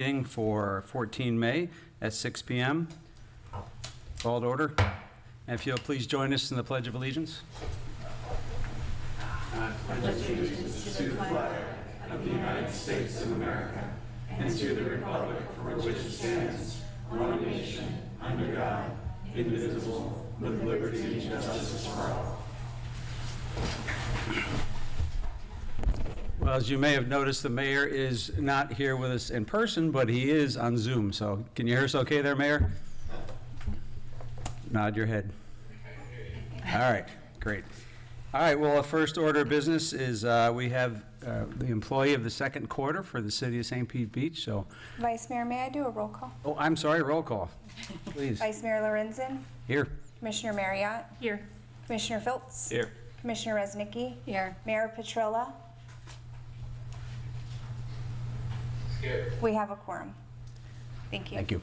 Meeting for 14 May at 6 p.m. Called order. And if you'll please join us in the Pledge of Allegiance. I pledge allegiance to the flag of the United States of America and to the republic for which it stands, one nation, under God, indivisible, with liberty and justice for all. Well, as you may have noticed, the mayor is not here with us in person, but he is on Zoom. So can you hear us okay there, Mayor? Nod your head. All right, great. All right, well, our first order of business is we have the employee of the second quarter for the city of St. Pete Beach. So, Vice Mayor, may I do a roll call? oh, I'm sorry, roll call, please. Vice Mayor Lorenzen. Here. Commissioner Marriott. Here. Commissioner Phillips. Here. Commissioner Resnicki. Here. Mayor Petrilla. Here. We have a quorum. Thank you. Thank you.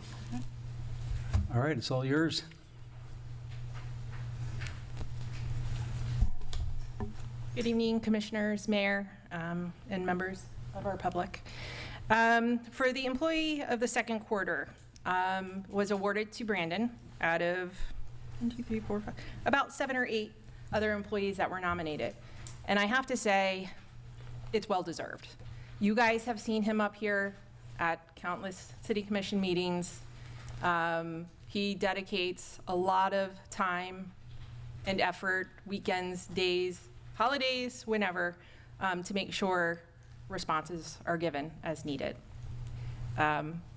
All right, it's all yours. Good evening, commissioners, mayor, and members of our public. For the employee of the second quarter, was awarded to Brandon out of 1, 2, 3, 4, 5, about 7 or 8 other employees that were nominated. And I have to say, it's well-deserved. You guys have seen him up here at countless city commission meetings. He dedicates a lot of time and effort, weekends, days, holidays, whenever, to make sure responses are given as needed.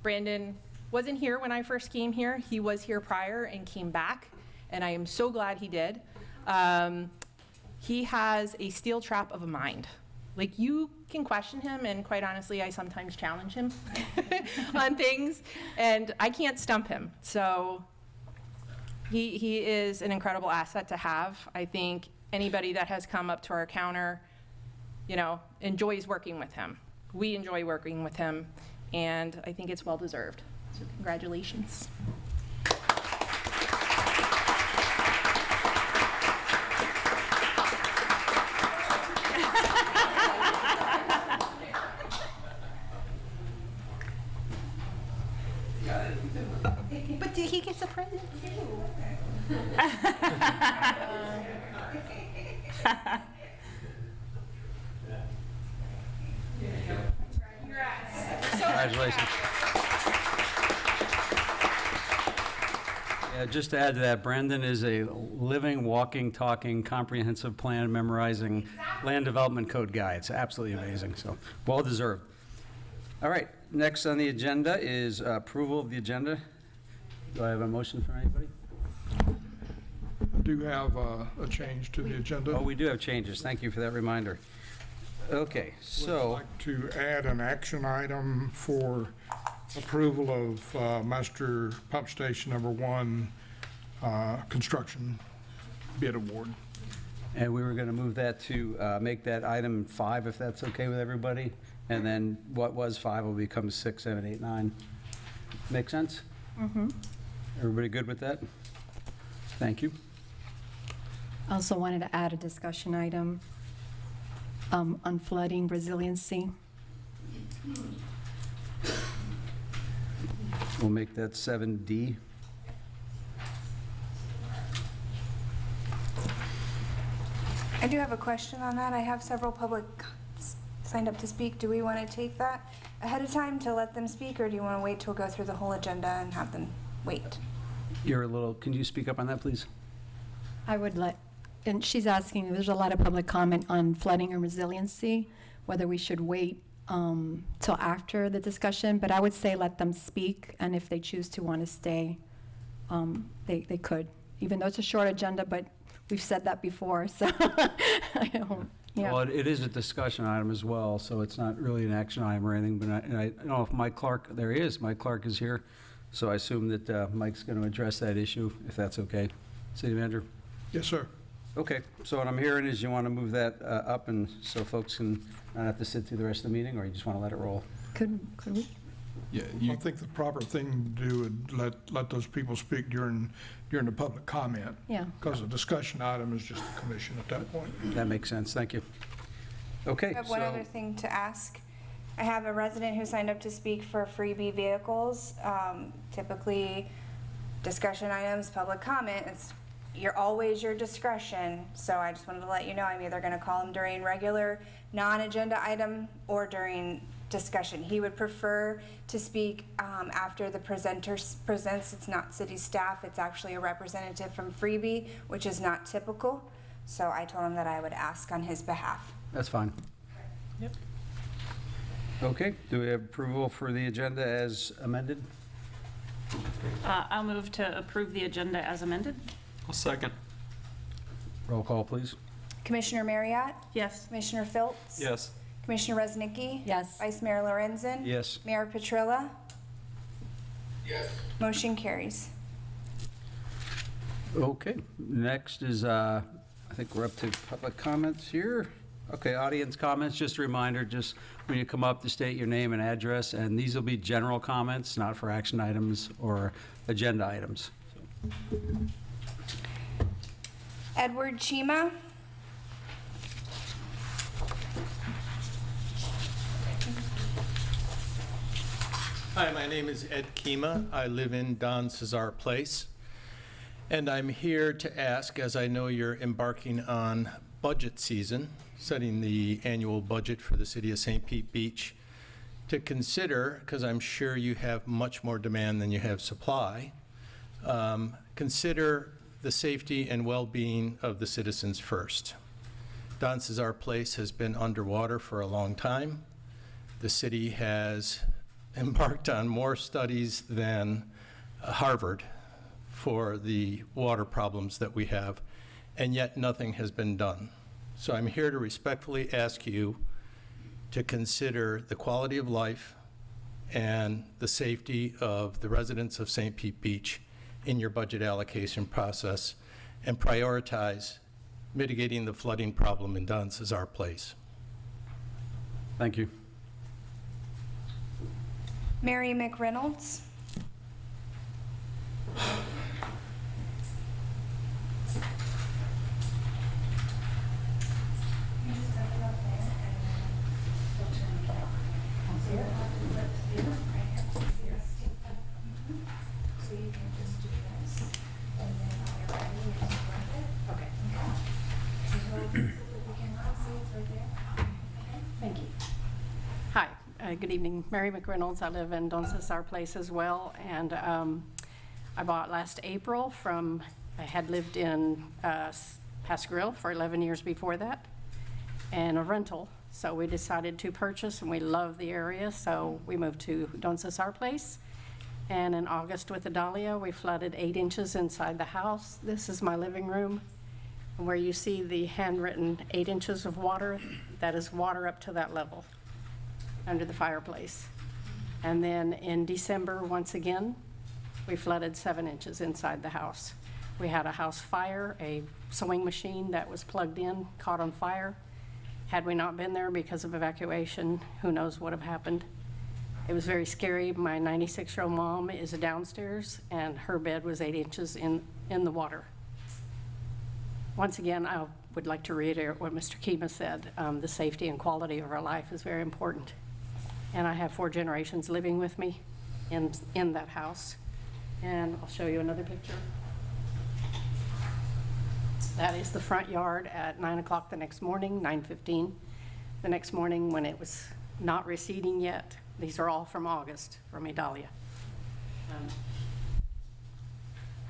Brandon wasn't here when I first came here. He was here prior and came back, and I am so glad he did. He has a steel trap of a mind. Like, you can question him, and quite honestly, I sometimes challenge him on things, and I can't stump him. So he is an incredible asset to have. I think anybody that has come up to our counter, you know, enjoys working with him. We enjoy working with him, and I think it's well-deserved. So congratulations. But he gets a present too. Congratulations. Yeah, just to add to that, Brandon is a living, walking, talking, comprehensive plan memorizing land development code guy. It's absolutely amazing, so well deserved. All right, next on the agenda is approval of the agenda. Do I have a motion from anybody? I do have a change to the agenda. Oh, we do have changes. Thank you for that reminder. Okay, I'd so, like to add an action item for approval of Master Pump Station Number 1 construction bid award. and we were going to move that to make that item 5, if that's okay with everybody. And then what was 5 will become 6, 7, 8, 9. Make sense? Mm-hmm. Everybody good with that? Thank you. I also wanted to add a discussion item on flooding resiliency. We'll make that 7D. I do have a question on that. I have several public signed up to speak. Do we want to take that ahead of time to let them speak, or do you want to wait till we go through the whole agenda and have them wait? You're a little, can you speak up on that, please? I would let, and she's asking, there's a lot of public comment on flooding and resiliency, whether we should wait till after the discussion, but I would say let them speak, and if they choose to want to stay, they could, even though it's a short agenda, but we've said that before, so I don't, yeah. Well, it is a discussion item as well, so it's not really an action item or anything, but I don't know if Mike Clark, there he is, Mike Clark is here, so I assume that Mike's going to address that issue, if that's okay. City Manager? Yes, sir. Okay, so what I'm hearing is you want to move that up and so folks can not have to sit through the rest of the meeting, or you just want to let it roll? Could we? Yeah, I think the proper thing to do would let those people speak during the public comment. Yeah. Because the discussion item is just the commission at that point. That makes sense, thank you. Okay, I have one so- other thing to ask. I have a resident who signed up to speak for freebie vehicles. Typically, discussion items, public comment, you're always your discretion. So I just wanted to let you know I'm either going to call him during regular non-agenda item or during discussion. He would prefer to speak after the presenter presents. It's not city staff, it's actually a representative from freebie, which is not typical. So I told him that I would ask on his behalf. That's fine. Yep. Okay, do we have approval for the agenda as amended? I'll move to approve the agenda as amended. I'll second. Roll call, please. Commissioner Marriott? Yes. Commissioner Philps? Yes. Commissioner Resnicki? Yes. Vice Mayor Lorenzen? Yes. Mayor Petrilla? Yes. Motion carries. Okay, next is, I think we're up to public comments here. Okay, audience comments, just a reminder, just when you come up to state your name and address, and these will be general comments, not for action items or agenda items. Edward Chima? Hi, my name is Ed Kima. I live in Don Cesar Place. And I'm here to ask, as I know you're embarking on budget season, setting the annual budget for the city of St. Pete Beach, to consider, because I'm sure you have much more demand than you have supply, consider the safety and well-being of the citizens first. Don Cesar Place has been underwater for a long time. The city has embarked on more studies than Harvard for the water problems that we have, and yet nothing has been done. So I'm here to respectfully ask you to consider the quality of life and the safety of the residents of St. Pete Beach in your budget allocation process and prioritize mitigating the flooding problem in Don Cesar Place. Thank you. Mary McReynolds? Thank you. Hi, good evening. Mary McReynolds. I live in Don Cesar Place as well, and I bought last April from, I had lived in Pasquarel for 11 years before that, and a rental. So we decided to purchase, and we love the area, so we moved to Don Cesar Place. And in August with Adalia, we flooded 8 inches inside the house. This is my living room. And where you see the handwritten 8 inches of water, that is water up to that level under the fireplace. And then in December, once again, we flooded 7 inches inside the house. We had a house fire, a sewing machine that was plugged in, caught on fire. Had we not been there because of evacuation, who knows what would have happened. It was very scary. My 96-year-old mom is downstairs, and her bed was 8 inches in the water. Once again, I would like to reiterate what Mr. Kima said. The safety and quality of our life is very important. And I have 4 generations living with me in that house. And I'll show you another picture. That is the front yard at 9 o'clock the next morning, 9:15. The next morning when it was not receding yet. These are all from August, from Adalia.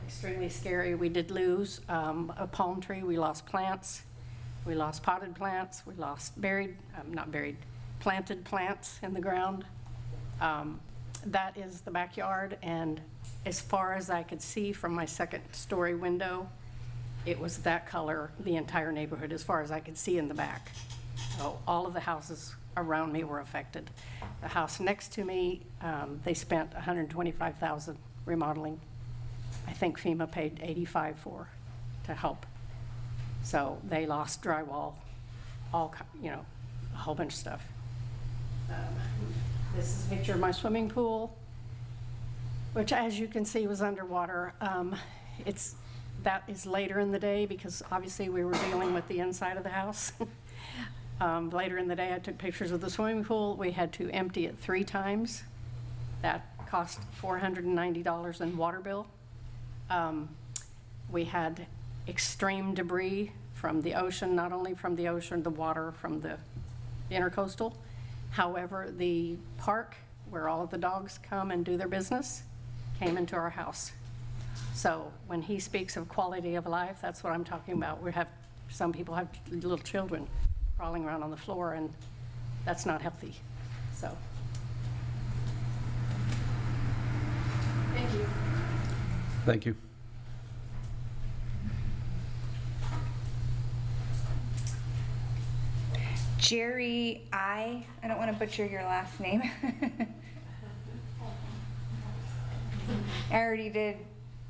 Extremely scary. We did lose a palm tree. We lost plants. We lost potted plants. We lost planted plants in the ground. That is the backyard, and as far as I could see from my second-story window, it was that color, the entire neighborhood, as far as I could see in the back. So all of the houses around me were affected. The house next to me, they spent $125,000 remodeling. I think FEMA paid $85,000 for to help. So they lost drywall, a whole bunch of stuff. This is a picture of my swimming pool, which, as you can see, was underwater. That is later in the day because obviously we were dealing with the inside of the house. Later in the day, I took pictures of the swimming pool. We had to empty it 3 times. That cost $490 in water bill. We had extreme debris from the ocean, not only from the ocean, the water from the intercoastal. However, the park where all of the dogs come and do their business came into our house. So when he speaks of quality of life, that's what I'm talking about. Some people have little children crawling around on the floor, and that's not healthy. So, thank you. Thank you. Jerry, I don't want to butcher your last name. I already did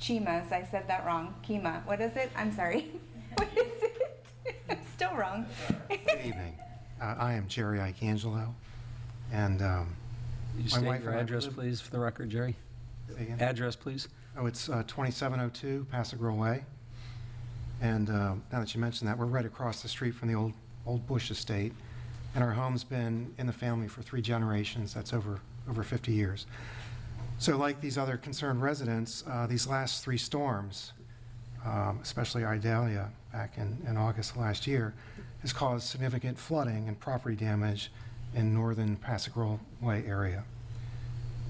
Chima, so I said that wrong. Kima. What is it? I'm sorry. What is it? I'm still wrong. Good evening. I am Jerry Icangelo, and You my state wife your and I address, live- please, for the record, Jerry. Say again? Address, please. Oh, it's 2702 Pasagrille Way. And now that you mentioned that, we're right across the street from the old Bush estate, and our home's been in the family for 3 generations. That's over 50 years. So like these other concerned residents, these last 3 storms, especially Idalia back in August of last year, has caused significant flooding and property damage in northern Pasagrille Way area.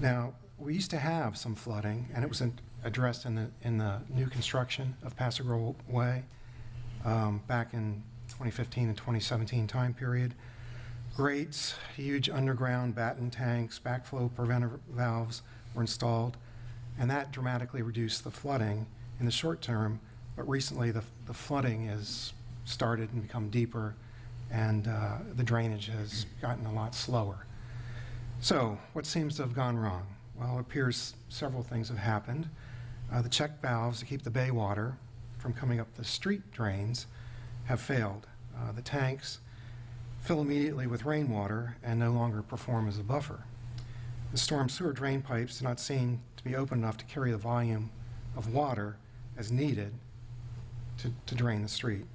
Now, we used to have some flooding, and it was addressed in the new construction of Pasagrille Way back in 2015 and 2017 time period. Grates, huge underground batten tanks, backflow preventer valves were installed, and that dramatically reduced the flooding in the short term, but recently the flooding has started and become deeper, and the drainage has gotten a lot slower. So what seems to have gone wrong? Well, it appears several things have happened. The check valves to keep the bay water from coming up the street drains have failed. The tanks fill immediately with rainwater and no longer perform as a buffer. The storm sewer drain pipes do not seem to be open enough to carry the volume of water as needed to drain the street.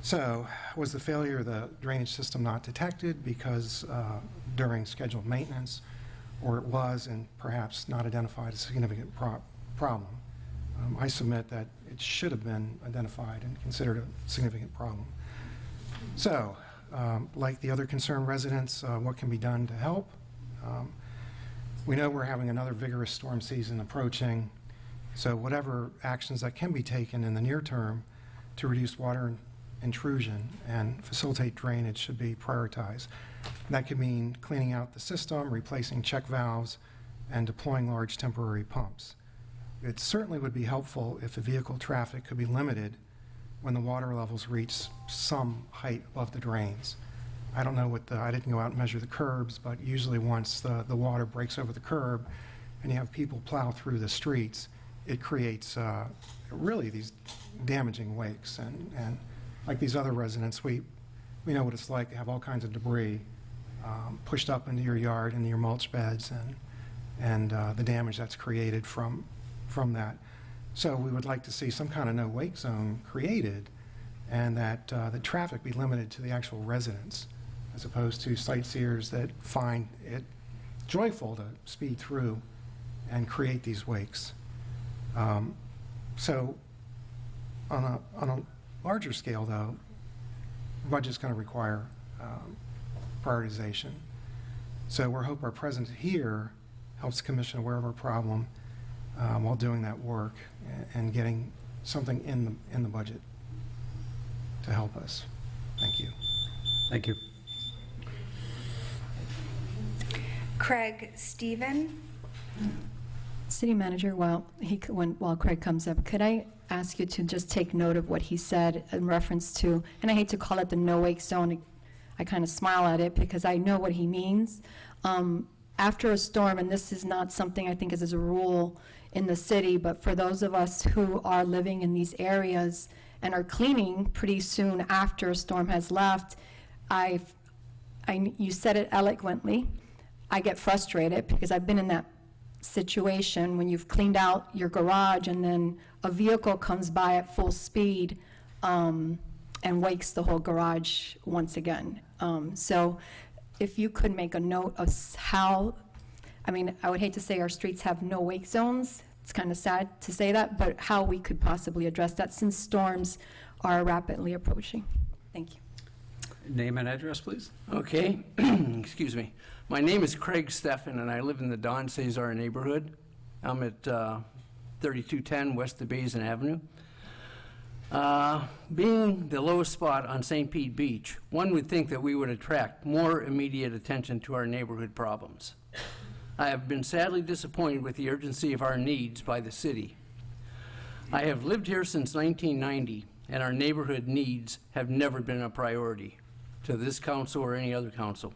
So, was the failure of the drainage system not detected because during scheduled maintenance, or it was and perhaps not identified as a significant problem? I submit that it should have been identified and considered a significant problem. So, like the other concerned residents, what can be done to help? We know we're having another vigorous storm season approaching, so whatever actions that can be taken in the near term to reduce water intrusion and facilitate drainage should be prioritized. That could mean cleaning out the system, replacing check valves, and deploying large temporary pumps. It certainly would be helpful if the vehicle traffic could be limited when the water levels reach some height above the drains. I don't know I didn't go out and measure the curbs, but usually once the water breaks over the curb and you have people plow through the streets, it creates really these damaging wakes. And like these other residents, we know what it's like to have all kinds of debris pushed up into your yard, into your mulch beds, and the damage that's created from that. So we would like to see some kind of no wake zone created, and that the traffic be limited to the actual residents, as opposed to sightseers that find it joyful to speed through and create these wakes. So on a larger scale, though, the budget's going to require prioritization. So we hope our presence here helps the commission aware of our problem while doing that work and getting something in the budget to help us. Thank you. Thank you. Craig Stephen. City Manager, while Craig comes up, could I ask you to just take note of what he said in reference to, and I hate to call it the no-wake zone, I kind of smile at it because I know what he means. After a storm, and this is not something I think is a rule in the city, but for those of us who are living in these areas and are cleaning pretty soon after a storm has left, you said it eloquently. I get frustrated because I've been in that situation when you've cleaned out your garage and then a vehicle comes by at full speed and wakes the whole garage once again. So if you could make a note of how, I mean, I would hate to say our streets have no wake zones. It's kind of sad to say that, but how we could possibly address that since storms are rapidly approaching. Thank you. Name and address, please. Okay, excuse me. My name is Craig Steffen, and I live in the Don Cesar neighborhood. I'm at 3210 West of Basin Avenue. Being the lowest spot on St. Pete Beach, one would think that we would attract more immediate attention to our neighborhood problems. I have been sadly disappointed with the urgency of our needs by the city. I have lived here since 1990, and our neighborhood needs have never been a priority to this council or any other council.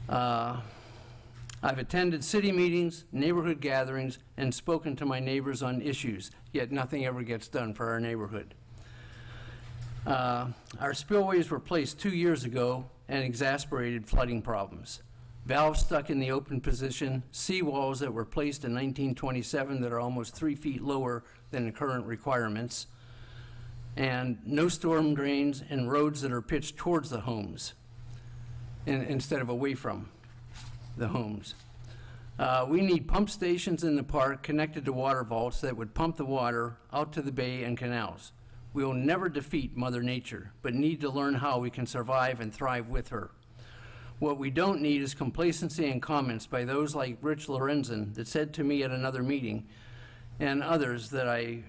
I've attended city meetings, neighborhood gatherings, and spoken to my neighbors on issues, yet nothing ever gets done for our neighborhood. Our spillways were placed 2 years ago and exacerbated flooding problems. Valves stuck in the open position, seawalls that were placed in 1927 that are almost 3 feet lower than the current requirements, and no storm drains and roads that are pitched towards the homes instead of away from the homes. We need pump stations in the park connected to water vaults that would pump the water out to the bay and canals. We will never defeat Mother Nature, but need to learn how we can survive and thrive with her. What we don't need is complacency and comments by those like Rich Lorenzen that said to me at another meeting, and others that I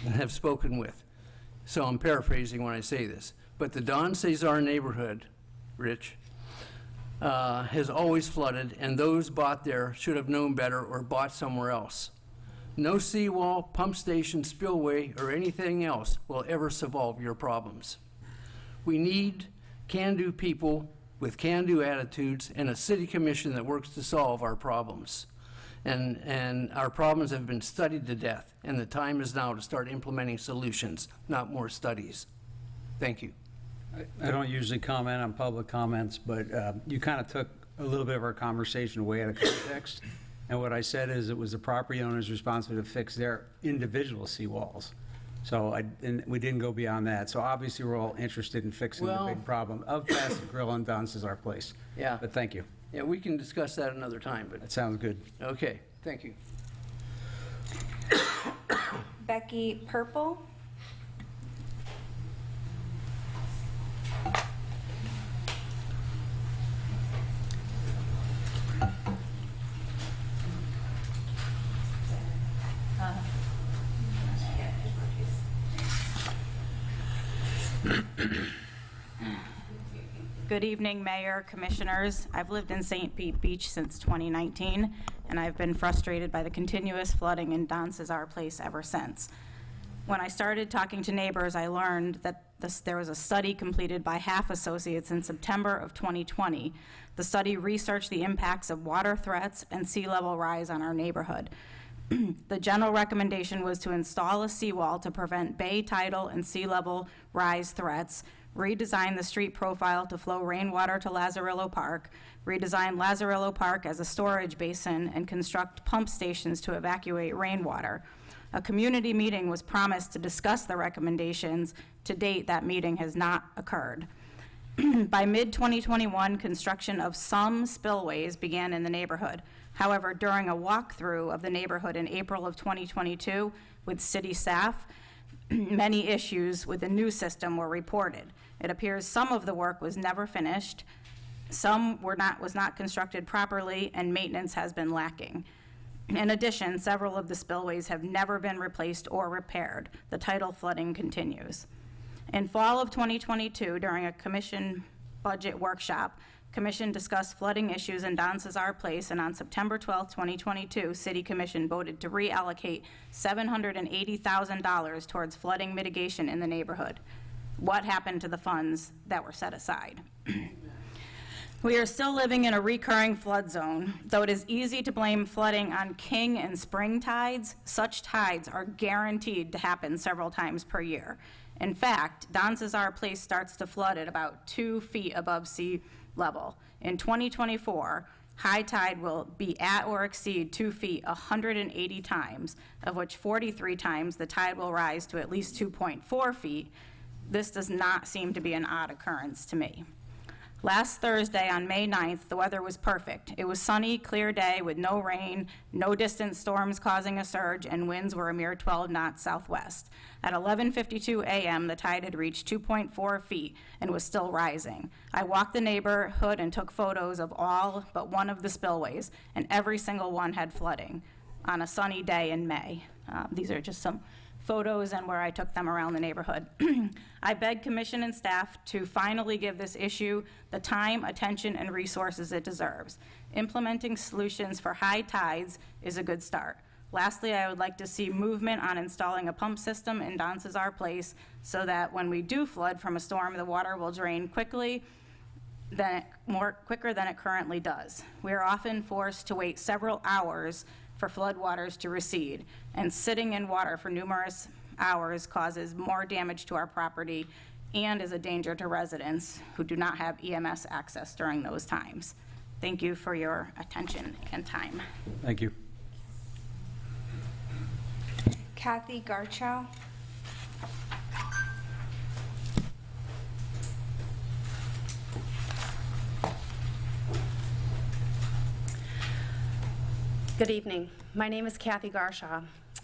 have spoken with. So I'm paraphrasing when I say this. But the Don Cesar neighborhood, Rich, has always flooded, and those bought there should have known better or bought somewhere else. No seawall, pump station, spillway, or anything else will ever solve your problems. We need can-do people with can-do attitudes and a city commission that works to solve our problems. And our problems have been studied to death, and the time is now to start implementing solutions, not more studies. Thank you. I don't usually comment on public comments, but you kind of took a little bit of our conversation away out of context. And what I said is it was the property owner's responsibility to fix their individual seawalls. So and we didn't go beyond that. So obviously we're all interested in fixing the big problem of Bassett Grill and Don Cesar Place. Yeah. But thank you. Yeah, we can discuss that another time, but That sounds good. okay, thank you. Becky Purple. Good evening, Mayor, Commissioners. I've lived in St. Pete Beach since 2019, and I've been frustrated by the continuous flooding in Don Cesar Place ever since. When I started talking to neighbors, I learned that there was a study completed by Half Associates in September of 2020. The study researched the impacts of water threats and sea level rise on our neighborhood. The general recommendation was to install a seawall to prevent bay tidal and sea level rise threats, redesign the street profile to flow rainwater to Lazarillo Park, redesign Lazarillo Park as a storage basin, and construct pump stations to evacuate rainwater. A community meeting was promised to discuss the recommendations. To date, that meeting has not occurred. By mid-2021, construction of some spillways began in the neighborhood. However, during a walkthrough of the neighborhood in April of 2022 with city staff, many issues with the new system were reported. It appears some of the work was never finished, some was not constructed properly, and maintenance has been lacking. In addition, several of the spillways have never been replaced or repaired. The tidal flooding continues. In fall of 2022, during a commission budget workshop, Commission discussed flooding issues in Don Cesar Place, and on September 12, 2022, City Commission voted to reallocate $780,000 towards flooding mitigation in the neighborhood. What happened to the funds that were set aside? We are still living in a recurring flood zone. Though it is easy to blame flooding on king and spring tides, such tides are guaranteed to happen several times per year. In fact, Don Cesar Place starts to flood at about 2 feet above sea level. In 2024, high tide will be at or exceed 2 feet 180 times, of which 43 times the tide will rise to at least 2.4 feet. This does not seem to be an odd occurrence to me. Last Thursday, on May 9th, the weather was perfect. It was sunny, clear day with no rain, no distant storms causing a surge, and winds were a mere 12 knots southwest. At 11:52 a.m., the tide had reached 2.4 feet and was still rising. I walked the neighborhood and took photos of all but one of the spillways, and every single one had flooding on a sunny day in May. These are just some photos and where I took them around the neighborhood. I beg commission and staff to finally give this issue the time, attention, and resources it deserves. Implementing solutions for high tides is a good start. Lastly, I would like to see movement on installing a pump system in Don Cesar Place so that when we do flood from a storm, the water will drain quicker than it currently does. We are often forced to wait several hours for floodwaters to recede, and sitting in water for numerous hours causes more damage to our property and is a danger to residents who do not have EMS access during those times. Thank you for your attention and time. Thank you. Kathy Garchow. Good evening. My name is Kathy Garshaw,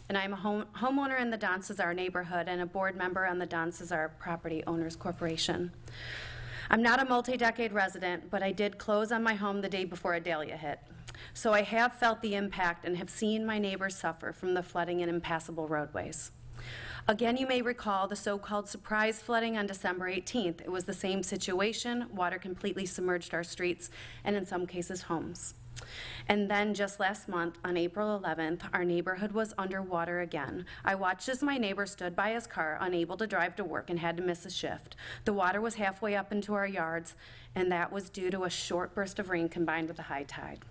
and I'm a homeowner in the Don Cesar neighborhood and a board member on the Don Cesar Property Owners Corporation. I'm not a multi-decade resident, but I did close on my home the day before Idalia hit. So I have felt the impact and have seen my neighbors suffer from the flooding and impassable roadways. Again, you may recall the so-called surprise flooding on December 18th. It was the same situation. Water completely submerged our streets and in some cases homes. And then just last month, on April 11th, our neighborhood was underwater again. I watched as my neighbor stood by his car, unable to drive to work and had to miss a shift. The water was halfway up into our yards, and that was due to a short burst of rain combined with a high tide.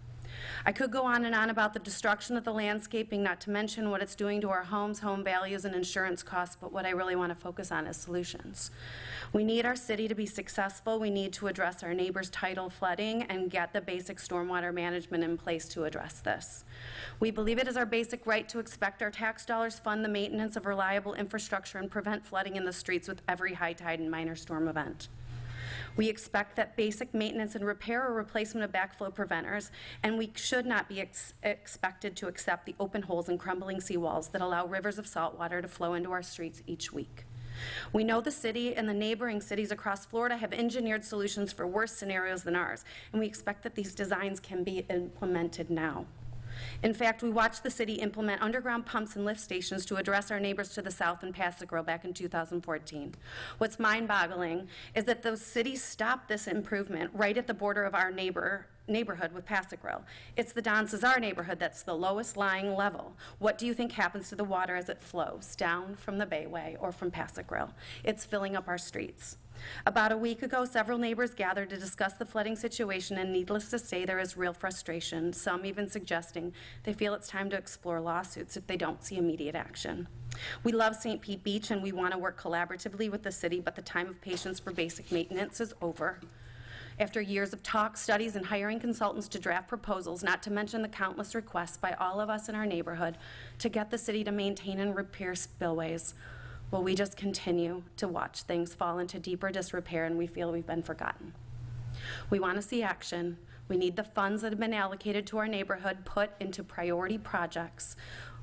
I could go on and on about the destruction of the landscaping, not to mention what it's doing to our homes, home values, and insurance costs, but what I really want to focus on is solutions. We need our city to be successful. We need to address our neighbors' tidal flooding and get the basic stormwater management in place to address this. We believe it is our basic right to expect our tax dollars fund the maintenance of reliable infrastructure and prevent flooding in the streets with every high tide and minor storm event. We expect that basic maintenance and repair or replacement of backflow preventers, and we should not be expected to accept the open holes and crumbling seawalls that allow rivers of salt water to flow into our streets each week. We know the city and the neighboring cities across Florida have engineered solutions for worse scenarios than ours, and we expect that these designs can be implemented now. In fact, we watched the city implement underground pumps and lift stations to address our neighbors to the south in Paso Grill back in 2014. What's mind-boggling is that those cities stopped this improvement right at the border of our neighborhood with Paso Grill. It's the Don Cesar neighborhood that's the lowest lying level. What do you think happens to the water as it flows down from the Bayway or from Paso Grill? It's filling up our streets. About a week ago, several neighbors gathered to discuss the flooding situation, and needless to say, there is real frustration, some even suggesting they feel it's time to explore lawsuits if they don't see immediate action. We love St. Pete Beach, and we want to work collaboratively with the city, but the time of patience for basic maintenance is over. After years of talks, studies, and hiring consultants to draft proposals, not to mention the countless requests by all of us in our neighborhood to get the city to maintain and repair spillways, will we just continue to watch things fall into deeper disrepair and we feel we've been forgotten? We want to see action. We need the funds that have been allocated to our neighborhood put into priority projects.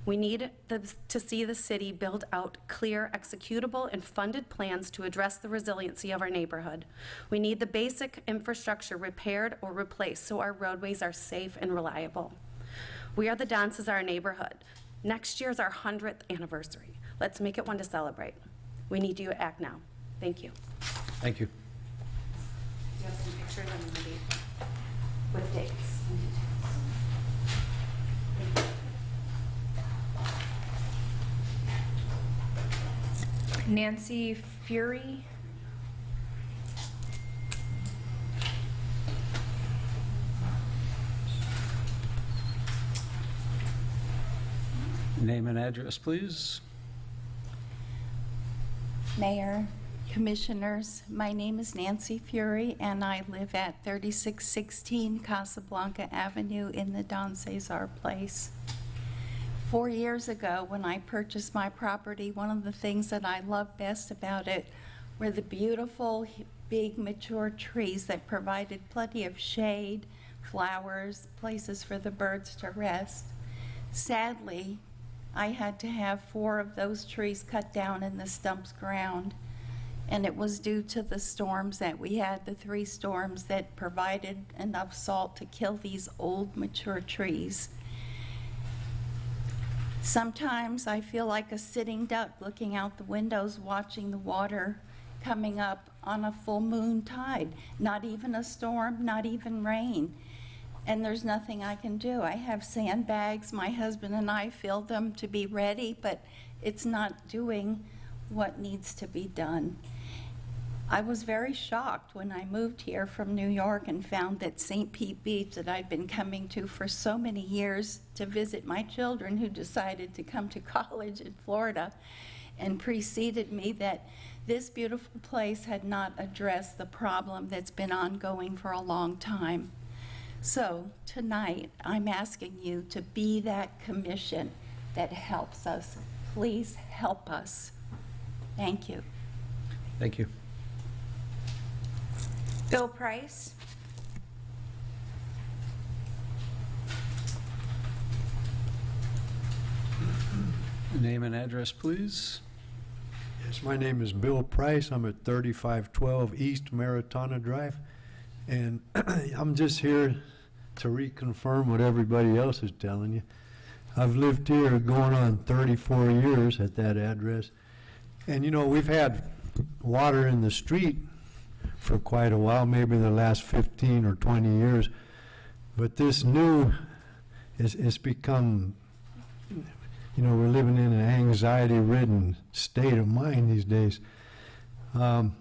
We need to see the city build out clear, executable, and funded plans to address the resiliency of our neighborhood. We need the basic infrastructure repaired or replaced so our roadways are safe and reliable. We are the Don Cesar neighborhood. Next year is our 100th anniversary. Let's make it one to celebrate. We need you to act now. Thank you. Thank you. Do you have some pictures on the maybe with dates and details? Nancy Fury. Name and address, please. Mayor, Commissioners, my name is Nancy Fury, and I live at 3616 Casablanca Avenue in the Don Cesar Place. 4 years ago, when I purchased my property, one of the things that I loved best about it were the beautiful, big, mature trees that provided plenty of shade, flowers, places for the birds to rest. Sadly, I had to have 4 of those trees cut down in the stump's ground. And it was due to the storms that we had, the 3 storms that provided enough salt to kill these old, mature trees. Sometimes I feel like a sitting duck looking out the windows, watching the water coming up on a full moon tide. Not even a storm, not even rain. And there's nothing I can do. I have sandbags. My husband and I fill them to be ready, but it's not doing what needs to be done. I was very shocked when I moved here from New York and found that St. Pete Beach, that I'd been coming to for so many years to visit my children who decided to come to college in Florida and preceded me, that this beautiful place had not addressed the problem that's been ongoing for a long time. So tonight, I'm asking you to be that commission that helps us. Please help us. Thank you. Thank you. Bill Price. Name and address, please. Yes, my name is Bill Price. I'm at 3512 East Maritana Drive. And I'm just here to reconfirm what everybody else is telling you. I've lived here going on 34 years at that address. And you know, we've had water in the street for quite a while, maybe the last 15 or 20 years. But this new, it's become, you know, we're living in an anxiety-ridden state of mind these days. You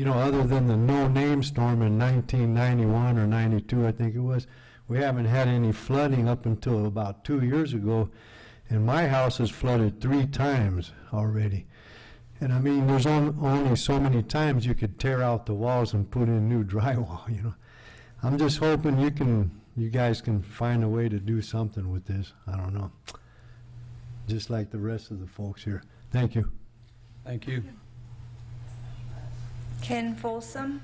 know, other than the no-name storm in 1991 or 92, I think it was, we haven't had any flooding up until about 2 years ago. And my house has flooded 3 times already. And I mean, there's only so many times you could tear out the walls and put in new drywall, you know. I'm just hoping you guys can find a way to do something with this. I don't know. Just like the rest of the folks here. Thank you. Thank you. Ken Folsom.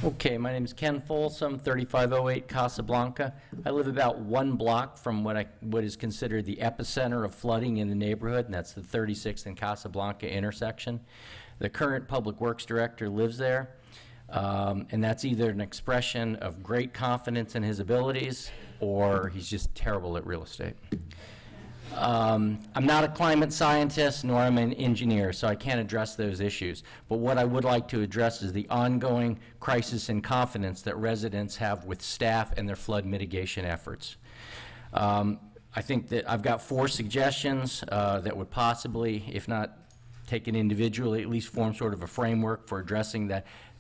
Okay, my name is Ken Folsom, 3508 Casablanca. I live about 1 block from what is considered the epicenter of flooding in the neighborhood, and that's the 36th and Casablanca intersection. The current Public Works Director lives there, and that's either an expression of great confidence in his abilities or he's just terrible at real estate. I'm not a climate scientist, nor am I an engineer, so I can't address those issues. But what I would like to address is the ongoing crisis in confidence that residents have with staff and their flood mitigation efforts. I think that I've got 4 suggestions that would possibly, if not taken individually, at least form sort of a framework for addressing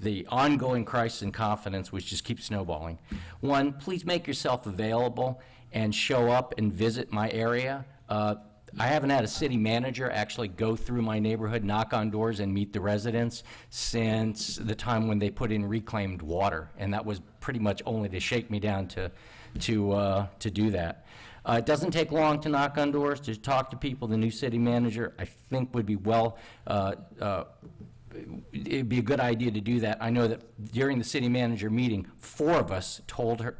the ongoing crisis in confidence, which just keeps snowballing. 1, please make yourself available and show up and visit my area. I haven't had a city manager actually go through my neighborhood, knock on doors, and meet the residents since the time when they put in reclaimed water, and that was pretty much only to shake me down to do that. It doesn't take long to knock on doors, to talk to people. The new city manager, I think, would be it'd be a good idea to do that. I know that during the city manager meeting, 4 of us told her,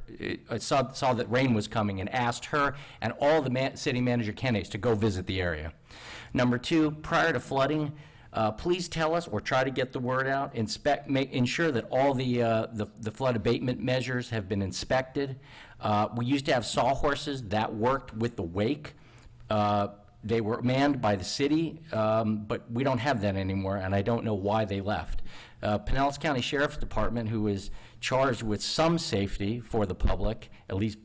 saw that rain was coming and asked her and all the city manager candidates to go visit the area. Number 2, prior to flooding, please tell us or try to get the word out, ensure that all the flood abatement measures have been inspected. We used to have sawhorses that worked with the wake. They were manned by the city, but we don't have that anymore, and I don't know why they left. Pinellas County Sheriff's Department, who is charged with some safety for the public, at least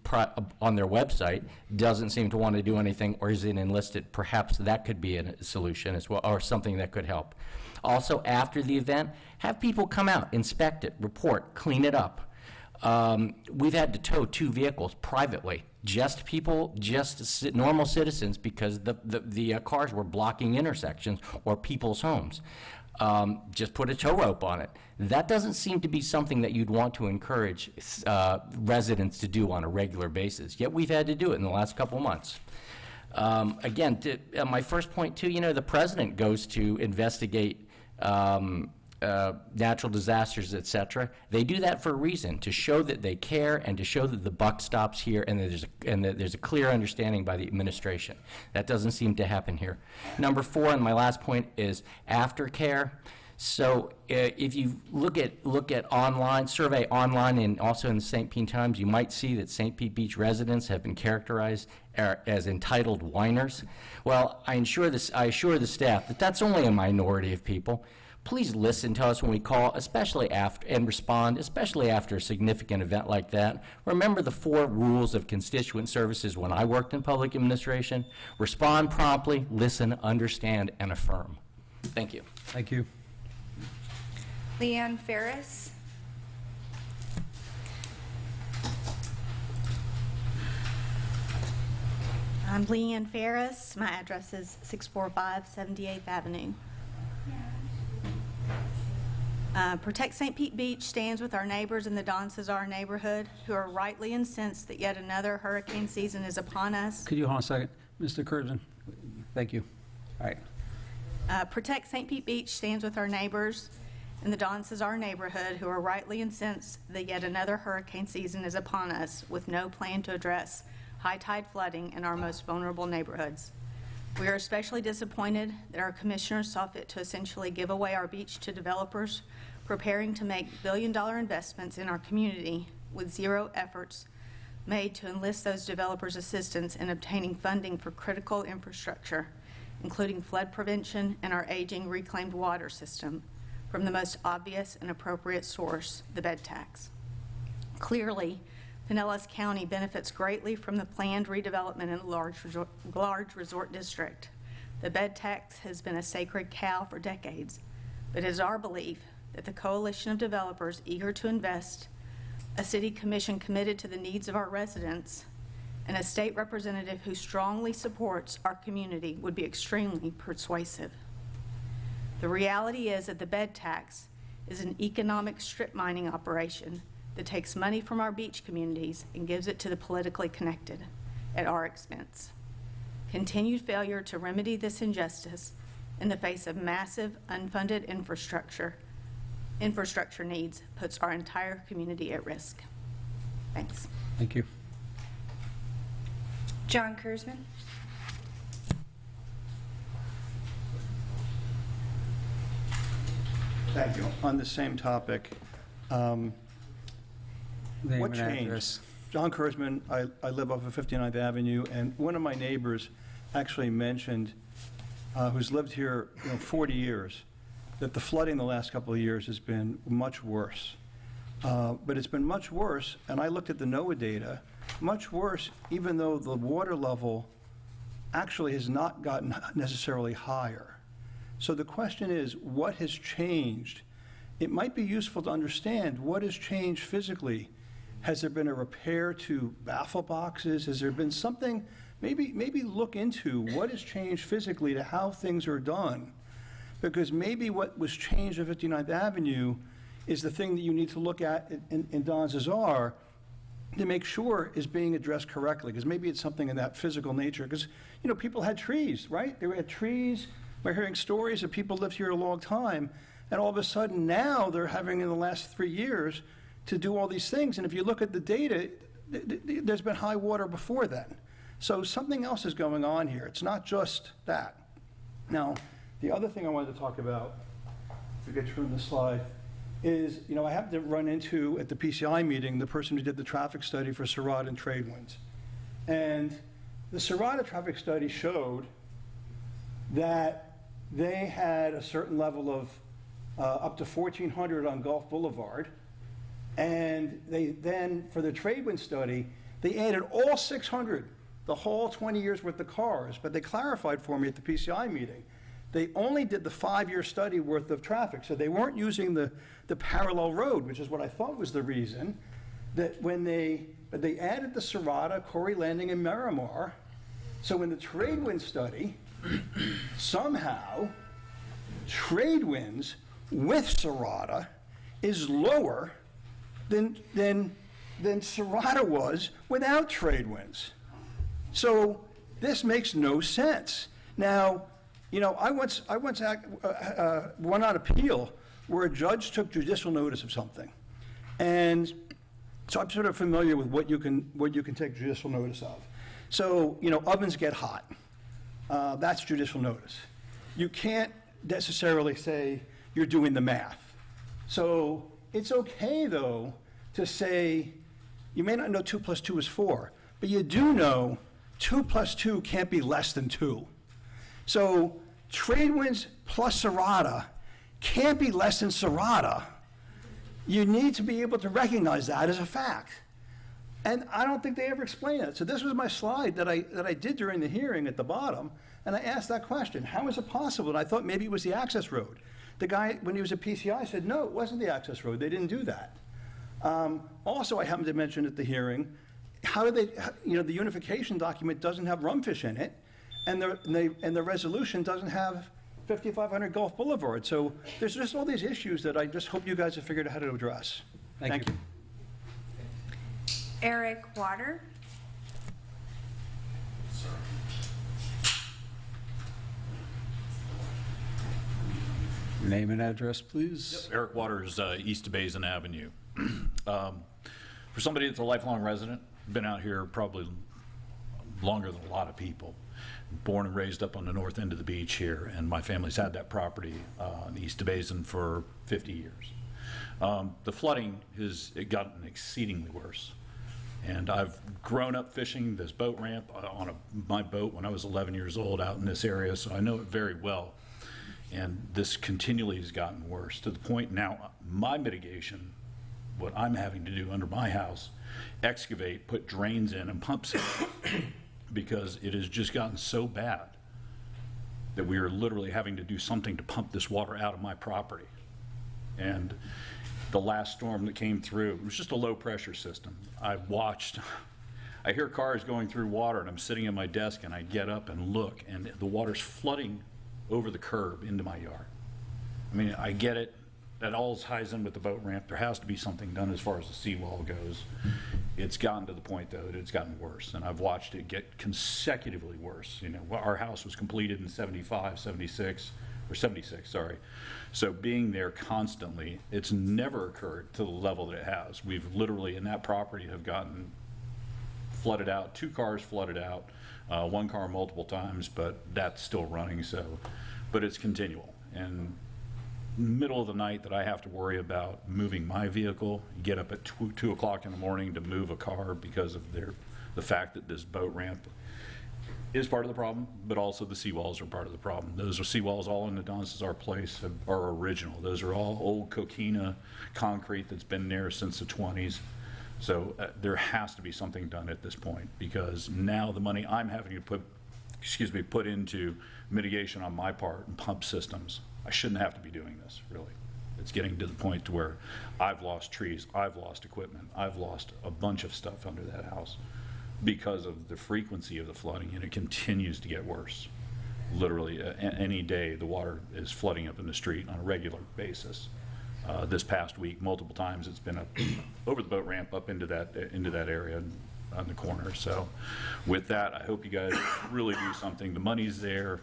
on their website, doesn't seem to want to do anything or isn't enlisted. Perhaps that could be a solution as well, or something that could help. Also, after the event, have people come out, inspect it, report, clean it up. We've had to tow 2 vehicles privately, just normal citizens, because the cars were blocking intersections or people's homes. Just put a tow rope on it. That doesn't seem to be something that you'd want to encourage residents to do on a regular basis, yet we've had to do it in the last couple months. Again, my first point too, the president goes to investigate natural disasters, et cetera. They do that for a reason, to show that they care and to show that the buck stops here and that there's a clear understanding by the administration. That doesn't seem to happen here. Number 4, and my last point, is aftercare. So if you look at online, survey online, and also in the St. Pete Times, you might see that St. Pete Beach residents have been characterized as entitled whiners. Well, I assure the staff that that's only a minority of people. Please listen to us when we call, especially after, and respond, especially after a significant event like that. Remember the 4 rules of constituent services when I worked in public administration. Respond promptly, listen, understand, and affirm. Thank you. Thank you. Leanne Ferris. I'm Leanne Ferris. My address is 645 78th Avenue. Protect St. Pete Beach stands with our neighbors in the Don Cesar neighborhood who are rightly incensed that yet another hurricane season is upon us. Could you hold on a second? Mr. Curzon? Thank you. All right. Protect St. Pete Beach stands with our neighbors in the Don Cesar neighborhood who are rightly incensed that yet another hurricane season is upon us with no plan to address high tide flooding in our most vulnerable neighborhoods. We are especially disappointed that our commissioners saw fit to essentially give away our beach to developers preparing to make billion-dollar investments in our community with 0 efforts made to enlist those developers' assistance in obtaining funding for critical infrastructure, including flood prevention and our aging reclaimed water system, from the most obvious and appropriate source, the bed tax. Clearly, Pinellas County benefits greatly from the planned redevelopment in a large resort district. The bed tax has been a sacred cow for decades, but it is our belief that the coalition of developers eager to invest, a city commission committed to the needs of our residents, and a state representative who strongly supports our community would be extremely persuasive. The reality is that the bed tax is an economic strip mining operation that takes money from our beach communities and gives it to the politically connected at our expense. Continued failure to remedy this injustice in the face of massive unfunded infrastructure needs puts our entire community at risk. Thanks. Thank you. John Kurzman. Thank you. On the same topic, Name what and changed? address. John Kurzman, I live off of 59th Avenue, and one of my neighbors actually mentioned, who's lived here 40 years, that the flooding the last couple of years has been much worse. But it's been much worse, and I looked at the NOAA data, much worse even though the water level actually has not gotten necessarily higher. So the question is, what has changed? It might be useful to understand what has changed physically. Has there been a repair to baffle boxes? Has there been something, maybe look into what has changed physically to how things are done? Because maybe what was changed at 59th Avenue is the thing that you need to look at in Don Cesar to make sure is being addressed correctly. Because maybe it's something in that physical nature. Because, people had trees, right? They had trees. We're hearing stories of people lived here a long time. And all of a sudden now they're having in the last 3 years to do all these things. And if you look at the data, there's been high water before then. So something else is going on here. It's not just that. Now, the other thing I wanted to talk about, if we get through the slide, is, I happened to run into, at the PCI meeting, the person who did the traffic study for Serrata and Tradewinds. And the Serrata traffic study showed that they had a certain level of up to 1,400 on Gulf Boulevard. And they then, for the trade wind study, they added all 600, the whole 20 years worth of cars, but they clarified for me at the PCI meeting. They only did the 5-year study worth of traffic, so they weren't using the parallel road, which is what I thought was the reason, that when they added the Serrata, Corey Landing, and Miramar, so in the trade wind study, somehow, trade winds with Serrata is lower than Serrata was without trade winds. So this makes no sense. Now, you know, I once went on appeal where a judge took judicial notice of something, and so I'm sort of familiar with what you can take judicial notice of. So, you know, ovens get hot. That's judicial notice. You can't necessarily say you're doing the math. So it's okay, though, to say you may not know 2 + 2 is 4, but you do know 2 + 2 can't be less than 2. So trade winds plus Serrata can't be less than Serrata. You need to be able to recognize that as a fact. And I don't think they ever explained it. So this was my slide that I did during the hearing at the bottom, and I asked that question, how is it possible? And I thought maybe it was the access road. The guy, when he was at PCI, said, no, it wasn't the access road. They didn't do that. Also, I happened to mention at the hearing, how do they, you know, the unification document doesn't have Rumfish in it, and the resolution doesn't have 5500 Gulf Boulevard. So there's just all these issues that I just hope you guys have figured out how to address. Thank you. Eric Water. Name and address, please. Yep. Eric Waters, East Basin Avenue. For somebody that's a lifelong resident, been out here probably longer than a lot of people. Born and raised up on the north end of the beach here, and my family's had that property in the East Basin for 50 years. The flooding has gotten exceedingly worse. And I've grown up fishing this boat ramp on my boat when I was 11 years old out in this area, so I know it very well. And this continually has gotten worse to the point now my mitigation, what I'm having to do under my house, excavate, put drains in and pumps in because it has just gotten so bad that we are literally having to do something to pump this water out of my property. And the last storm that came through, it was just a low pressure system. I hear cars going through water, and I'm sitting at my desk and I get up and look, and the water's flooding over the curb into my yard. I mean, I get it. That all ties in with the boat ramp. There has to be something done as far as the seawall goes. It's gotten to the point, though, that it's gotten worse, and I've watched it get consecutively worse. You know, our house was completed in 75, 76, or 76, sorry. So being there constantly, it's never occurred to the level that it has. We've literally, in that property, have gotten flooded out, 2 cars flooded out, 1 car multiple times, but that's still running, so, but it's continual. And middle of the night that I have to worry about moving my vehicle, get up at 2 o'clock in the morning to move a car because of the fact that this boat ramp is part of the problem, but also the seawalls are part of the problem. Those are seawalls all in the Don Cesar place are original. Those are all old coquina concrete that's been there since the 20s. So there has to be something done at this point, because now the money I'm having to put into mitigation on my part and pump systems, I shouldn't have to be doing this, really. It's getting to the point to where I've lost trees, I've lost equipment, I've lost a bunch of stuff under that house because of the frequency of the flooding, and it continues to get worse. Literally, any day the water is flooding up in the street on a regular basis. This past week, multiple times it's been up over the boat ramp up into that area on the corner. So with that, I hope you guys really do something. The money's there.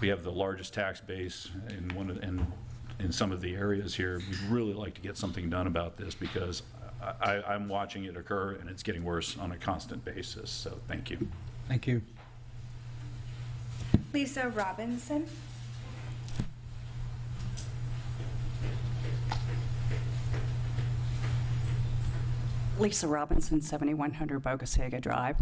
We have the largest tax base in some of the areas here. We'd really like to get something done about this, because I'm watching it occur, and it's getting worse on a constant basis. So thank you. Thank you. Lisa Robinson. Lisa Robinson, 7100 Bogasaga Drive.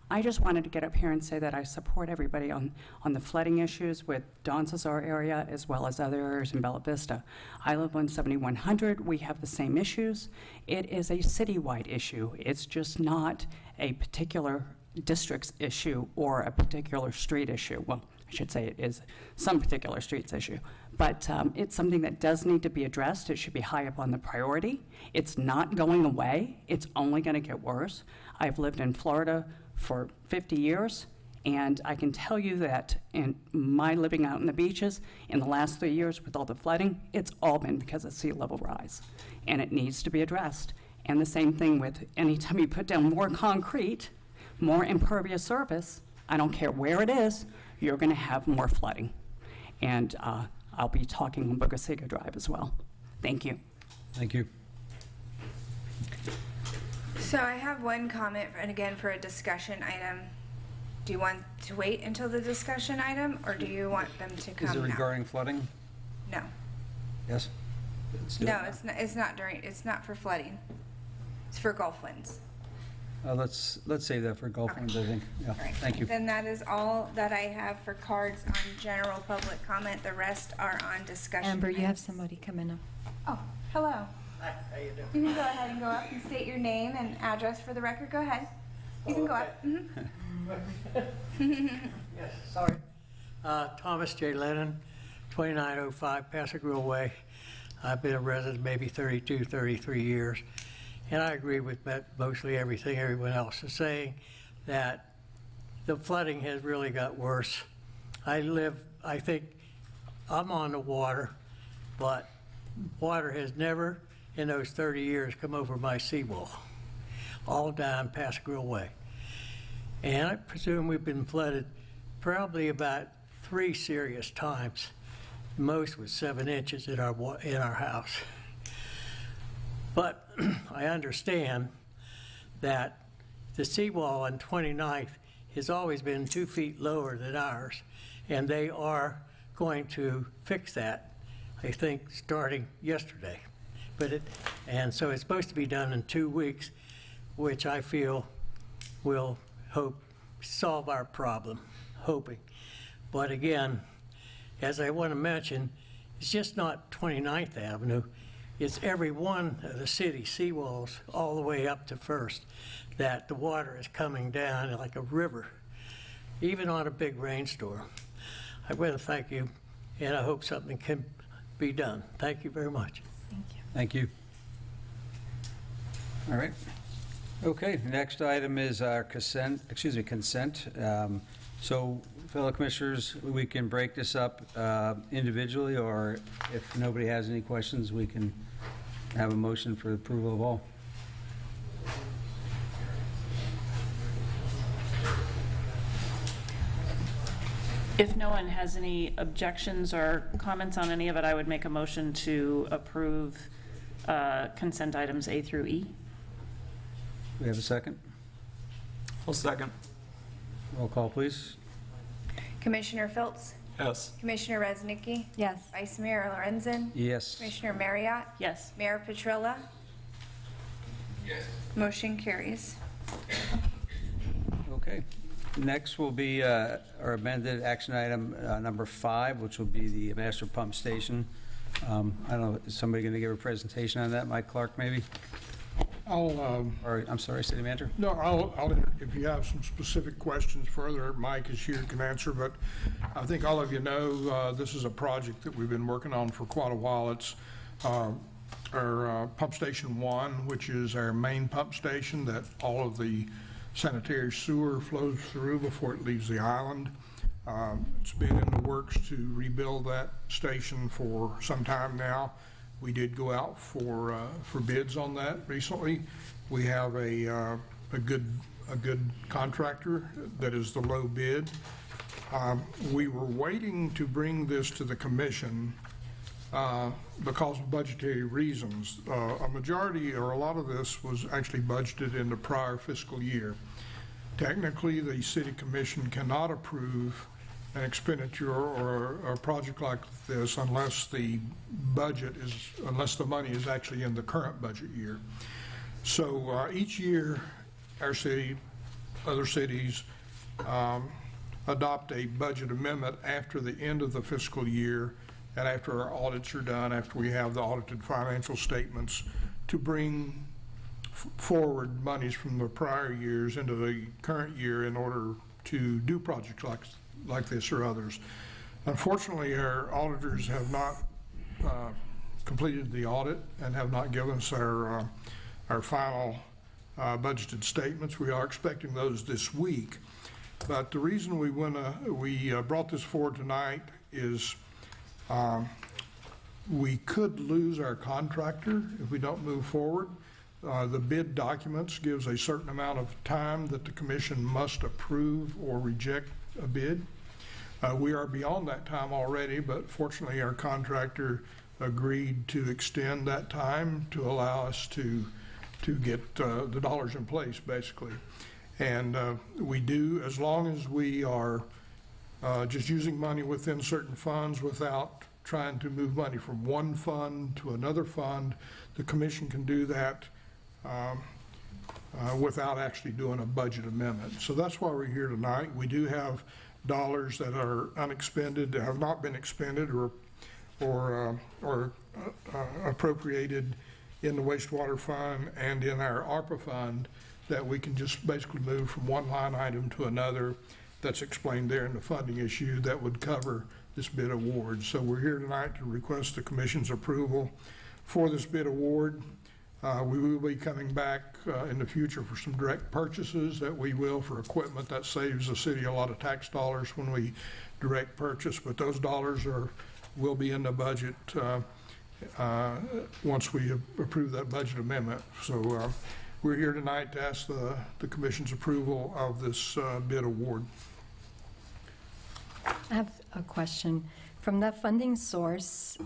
I just wanted to get up here and say that I support everybody on the flooding issues with Don Cesar area as well as other areas in Bella Vista. I live on 7100. We have the same issues. It is a citywide issue. It's just not a particular district's issue or a particular street issue. Well, I should say it is some particular streets issue. But it's something that does need to be addressed. It should be high up on the priority. It's not going away. It's only going to get worse. I've lived in Florida for 50 years, and I can tell you that in my living out in the beaches, in the last 3 years with all the flooding, it's all been because of sea level rise, and it needs to be addressed. And the same thing with anytime you put down more concrete, more impervious surface, I don't care where it is, you're going to have more flooding. And I'll be talking on Bogosiga Drive as well. Thank you. Thank you. So I have one comment, and again, for a discussion item. Do you want to wait until the discussion item, or do you want them to come Is it now? regarding flooding? No. Yes? Let's do No, it. it's not for flooding. It's for Gulf winds. Let's save that for Gulf winds, I think. Yeah, All right. thank you. Then that is all that I have for cards on general public comment. The rest are on discussion. Amber, you have items. somebody coming up. Oh, hello. Hi, how you doing? You can go ahead and go up and state your name and address for the record. Go ahead. You can go up. Yes, sorry. Thomas J. Lennon, 2905 Pasadena Way. I've been a resident maybe 32, 33 years, and I agree with mostly everything everyone else is saying, that the flooding has really got worse. I think I'm on the water, but water has never in those 30 years come over my seawall, all down Pasadena Way. And I presume we've been flooded probably about 3 serious times. Most was 7 inches in our house. But I understand that the seawall on 29th has always been 2 feet lower than ours, and they are going to fix that, I think, starting yesterday. And so it's supposed to be done in 2 weeks, which I feel will solve our problem, hoping. But again, as I want to mention, it's just not 29th Avenue. It's every one of the city seawalls all the way up to First that the water is coming down like a river, even on a big rainstorm. I want to thank you, and I hope something can be done. Thank you very much. Thank you. All right. Okay, next item is our consent. So, fellow commissioners, we can break this up individually, or if nobody has any questions, we can have a motion for approval of all. If no one has any objections or comments on any of it, I would make a motion to approve consent items A through E. We have a second? I'll second. Roll call, please. Commissioner Phillips? Yes. Commissioner Reznicki? Yes. Vice Mayor Lorenzen? Yes. Commissioner Marriott? Yes. Mayor Petrilla? Yes. Motion carries. Okay. Next will be our amended action item number 5, which will be the master pump station. I don't know, is somebody going to give a presentation on that? Mike Clark, maybe? Or, I'm sorry, City Manager? No, if you have some specific questions further, Mike is here, can answer, but I think all of you know this is a project that we've been working on for quite a while. It's our Pump Station 1, which is our main pump station that all of the sanitary sewer flows through before it leaves the island. It's been in the works to rebuild that station for some time now. We did go out for bids on that recently. We have a good contractor that is the low bid. We were waiting to bring this to the commission because of budgetary reasons. A majority or a lot of this was actually budgeted in the prior fiscal year. Technically, the city commission cannot approve an expenditure or a project like this unless the money is actually in the current budget year. So each year, our city other cities adopt a budget amendment after the end of the fiscal year and after our audits are done, after we have the audited financial statements, to bring forward monies from the prior years into the current year in order to do projects like this or others. Unfortunately, our auditors have not completed the audit and have not given us our final budgeted statements. We are expecting those this week. But the reason we brought this forward tonight is we could lose our contractor if we don't move forward. The bid documents gives a certain amount of time that the commission must approve or reject a bid. We are beyond that time already, but fortunately our contractor agreed to extend that time to allow us to get the dollars in place, basically. And we do, as long as we are just using money within certain funds without trying to move money from one fund to another fund, the commission can do that without actually doing a budget amendment. So that's why we're here tonight. We do have dollars that are unexpended, that have not been expended or appropriated in the wastewater fund and in our ARPA fund, that we can just basically move from one line item to another. That's explained there in the funding issue that would cover this bid award. So we're here tonight to request the commission's approval for this bid award. We will be coming back in the future for some direct purchases that we will for equipment. That saves the city a lot of tax dollars when we direct purchase, but those dollars will be in the budget once we approve that budget amendment. So we're here tonight to ask the commission's approval of this bid award. I have a question. From that funding source,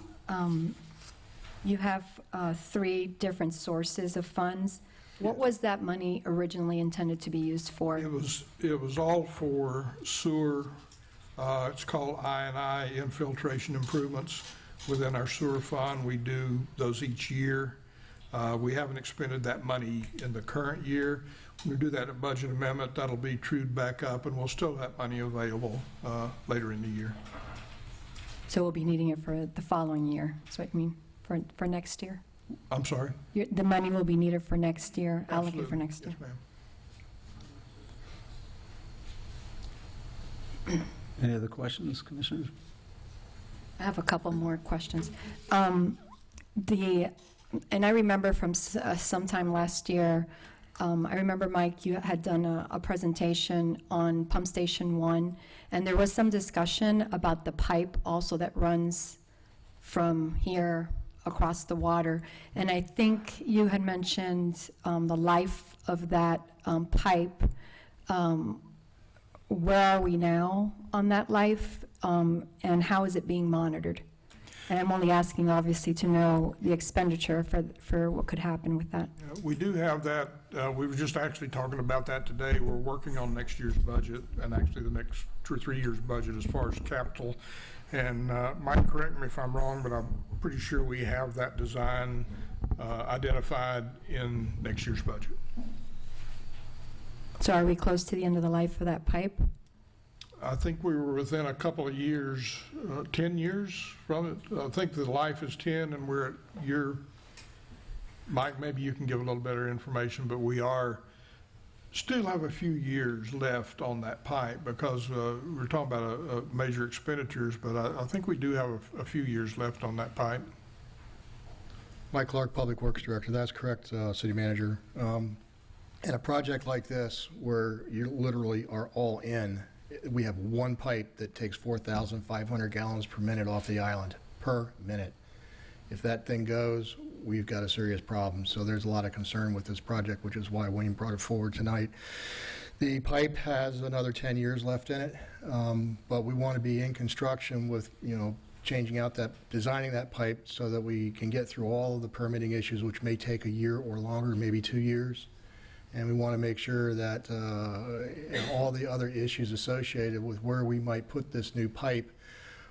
you have 3 different sources of funds. What was that money originally intended to be used for? It was all for sewer. It's called I&I, infiltration improvements within our sewer fund. We do those each year. We haven't expended that money in the current year. When we do that at budget amendment, that'll be trued back up, and we'll still have money available later in the year. So we'll be needing it for the following year, is what you mean, for next year? I'm sorry? The money will be needed for next year, allocated for Absolutely. next year? Yes, ma'am. Any other questions, Commissioners? I have a couple more questions. And I remember from sometime last year, I remember, Mike, you had done a presentation on Pump Station 1, and there was some discussion about the pipe also that runs from here across the water. And I think you had mentioned the life of that pipe. Where are we now on that life, and how is it being monitored? And I'm only asking, obviously, to know the expenditure for what could happen with that. We do have that. We were just actually talking about that today. We're working on next year's budget, and actually the next 2 or 3 years' budget as far as capital. And Mike, correct me if I'm wrong, but I'm pretty sure we have that design identified in next year's budget. So are we close to the end of the life of that pipe? I think we were within a couple of years, 10 years from it. I think the life is 10, and we're at year. Mike, maybe you can give a little better information, but we still have a few years left on that pipe because we're talking about major expenditures, but I think we do have a few years left on that pipe. Mike Clark, Public Works Director. That's correct, City Manager. In a project like this, where you literally are all in, we have one pipe that takes 4,500 gallons per minute off the island, per minute. If that thing goes, we've got a serious problem. So there's a lot of concern with this project, which is why Wayne brought it forward tonight. The pipe has another 10 years left in it, but we want to be in construction with, changing out designing that pipe so that we can get through all of the permitting issues, which may take a year or longer, maybe 2 years. And we want to make sure that all the other issues associated with where we might put this new pipe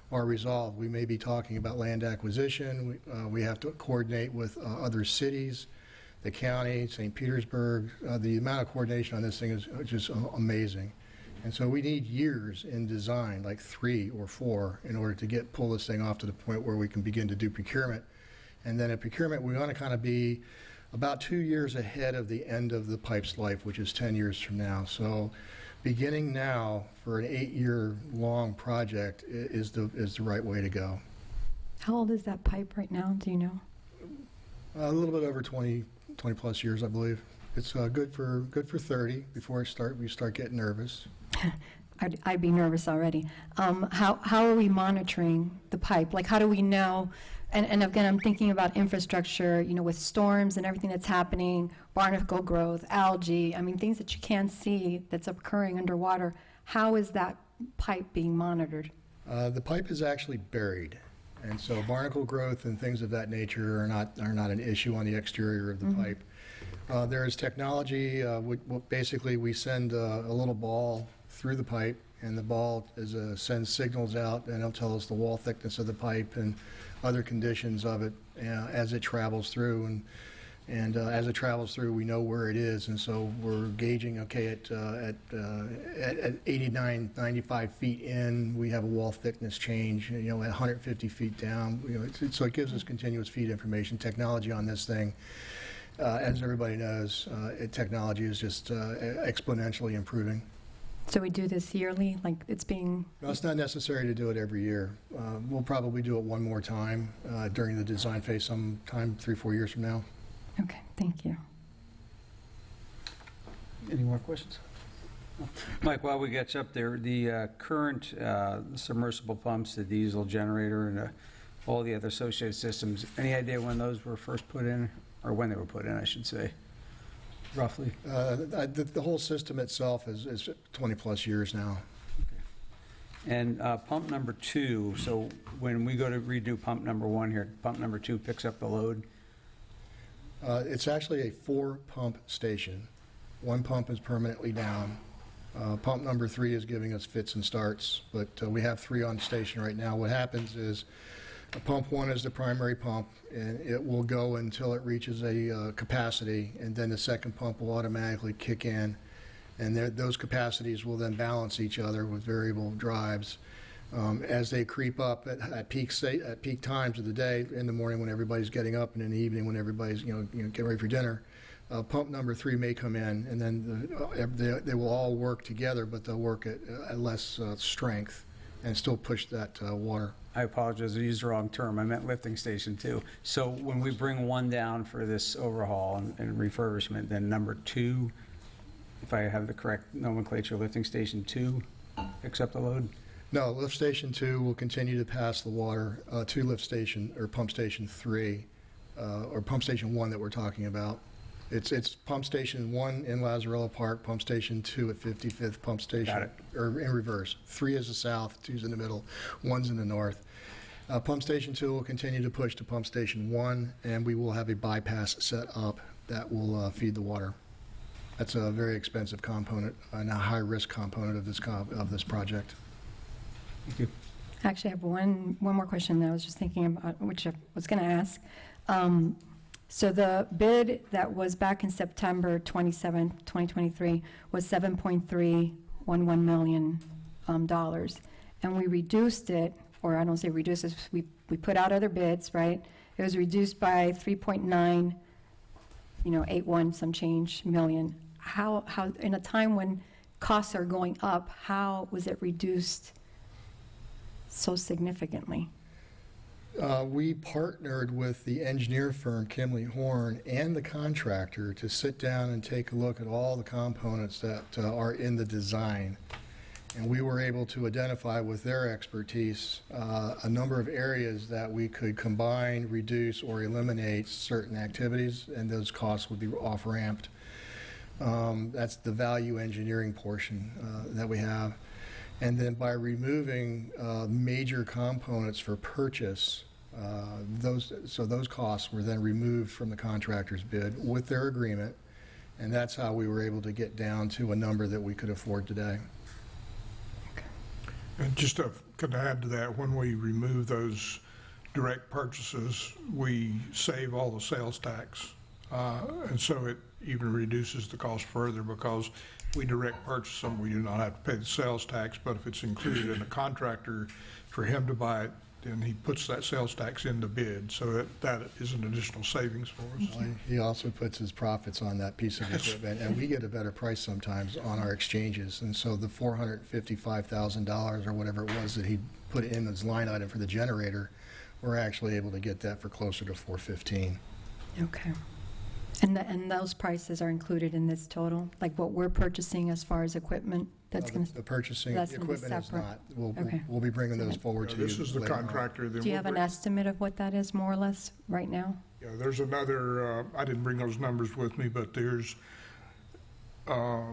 are resolved. We may be talking about land acquisition. We have to coordinate with other cities the county, St. Petersburg. The amount of coordination on this thing is just amazing. And so we need years in design, like 3 or 4, in order to pull this thing off to the point where we can begin to do procurement. And then at procurement, we want to kind of be about 2 years ahead of the end of the pipe's life, which is 10 years from now. So beginning now for an 8-year-long project is the right way to go. How old is that pipe right now? Do you know? A little bit over 20 plus years, I believe. It's good for 30 before we start getting nervous. I'd be nervous already. How are we monitoring the pipe? Like, how do we know? And again, I'm thinking about infrastructure, with storms and everything that's happening, barnacle growth, algae, things that you can't see that's occurring underwater. How is that pipe being monitored? The pipe is actually buried. And so barnacle growth and things of that nature are not an issue on the exterior of the pipe. There is technology. Basically, we send a little ball through the pipe, and the ball sends signals out, and it'll tell us the wall thickness of the pipe and other conditions of it as it travels through. And as it travels through, we know where it is, and so we're gauging. Okay, at 89, 95 feet in, we have a wall thickness change. At 150 feet down, so it gives us continuous feed information. Technology on this thing, as everybody knows, technology is just exponentially improving. So we do this yearly, like it's being... No, it's not necessary to do it every year. We'll probably do it one more time during the design phase sometime 3-4 years from now. Okay, thank you. Any more questions? Mike, while we get you up there, the current submersible pumps, the diesel generator, and all the other associated systems, any idea when those were first put in, or when they were put in, I should say, roughly? The whole system itself is 20-plus years now. Okay. And pump number 2, so when we go to redo pump number 1 here, pump number 2 picks up the load? It's actually a 4-pump station. 1 pump is permanently down. Pump number 3 is giving us fits and starts, but we have 3 on station right now. What happens is pump 1 is the primary pump, and it will go until it reaches a capacity, and then the second pump will automatically kick in, and those capacities will then balance each other with variable drives. As they creep up at peak times of the day, in the morning when everybody's getting up, and in the evening when everybody's getting ready for dinner, pump number 3 may come in, and then they will all work together, but they'll work at less strength and still push that water. I apologize, I used the wrong term. I meant lifting station 2. So when we bring 1 down for this overhaul and refurbishment, then number 2, if I have the correct nomenclature, lifting station 2 picks up the load? No, lift station 2 will continue to pass the water to lift station, or pump station 3, or pump station 1 that we're talking about. It's pump station 1 in Lazarillo Park, pump station 2 at 55th pump station. Got it. Or in reverse. 3 is the south, 2's in the middle, 1's in the north. Pump station 2 will continue to push to pump station 1, and we will have a bypass set up that will feed the water. That's a very expensive component and a high-risk component of this project. Thank you. Actually, I have one more question that I was just thinking about, which I was going to ask. So the bid that was back in September 27, 2023 was $7.311 million, and we reduced it, or I don't say reduced it, we put out other bids, right? It was reduced by 3.981 some change million. How in a time when costs are going up, how was it reduced so significantly? We partnered with the engineer firm Kimley Horn and the contractor to sit down and take a look at all the components that are in the design. And we were able to identify with their expertise a number of areas that we could combine, reduce, or eliminate certain activities, and those costs would be off-ramped. That's the value engineering portion that we have. And then by removing major components for purchase, those costs were then removed from the contractor's bid with their agreement, and that's how we were able to get down to a number that we could afford today. And just to add to that, when we remove those direct purchases, we save all the sales tax And so it even reduces the cost further because we direct purchase them. We do not have to pay the sales tax, but if it's included in a contractor for him to buy it, then he puts that sales tax in the bid. So that is an additional savings for us. Well, he also puts his profits on that piece of equipment, and we get a better price sometimes on our exchanges. And so the $455,000 or whatever it was that he put in his line item for the generator, we're actually able to get that for closer to $415,000. Okay. And those prices are included in this total? Like what we're purchasing as far as equipment? That's going to... The purchasing that's gonna be equipment is separate. not. Okay. We'll be bringing those forward to you. This is the later on. contractor. Then Do you we'll have an bring- estimate of what that is, more or less, right now? Yeah, there's another, I didn't bring those numbers with me, but there's, I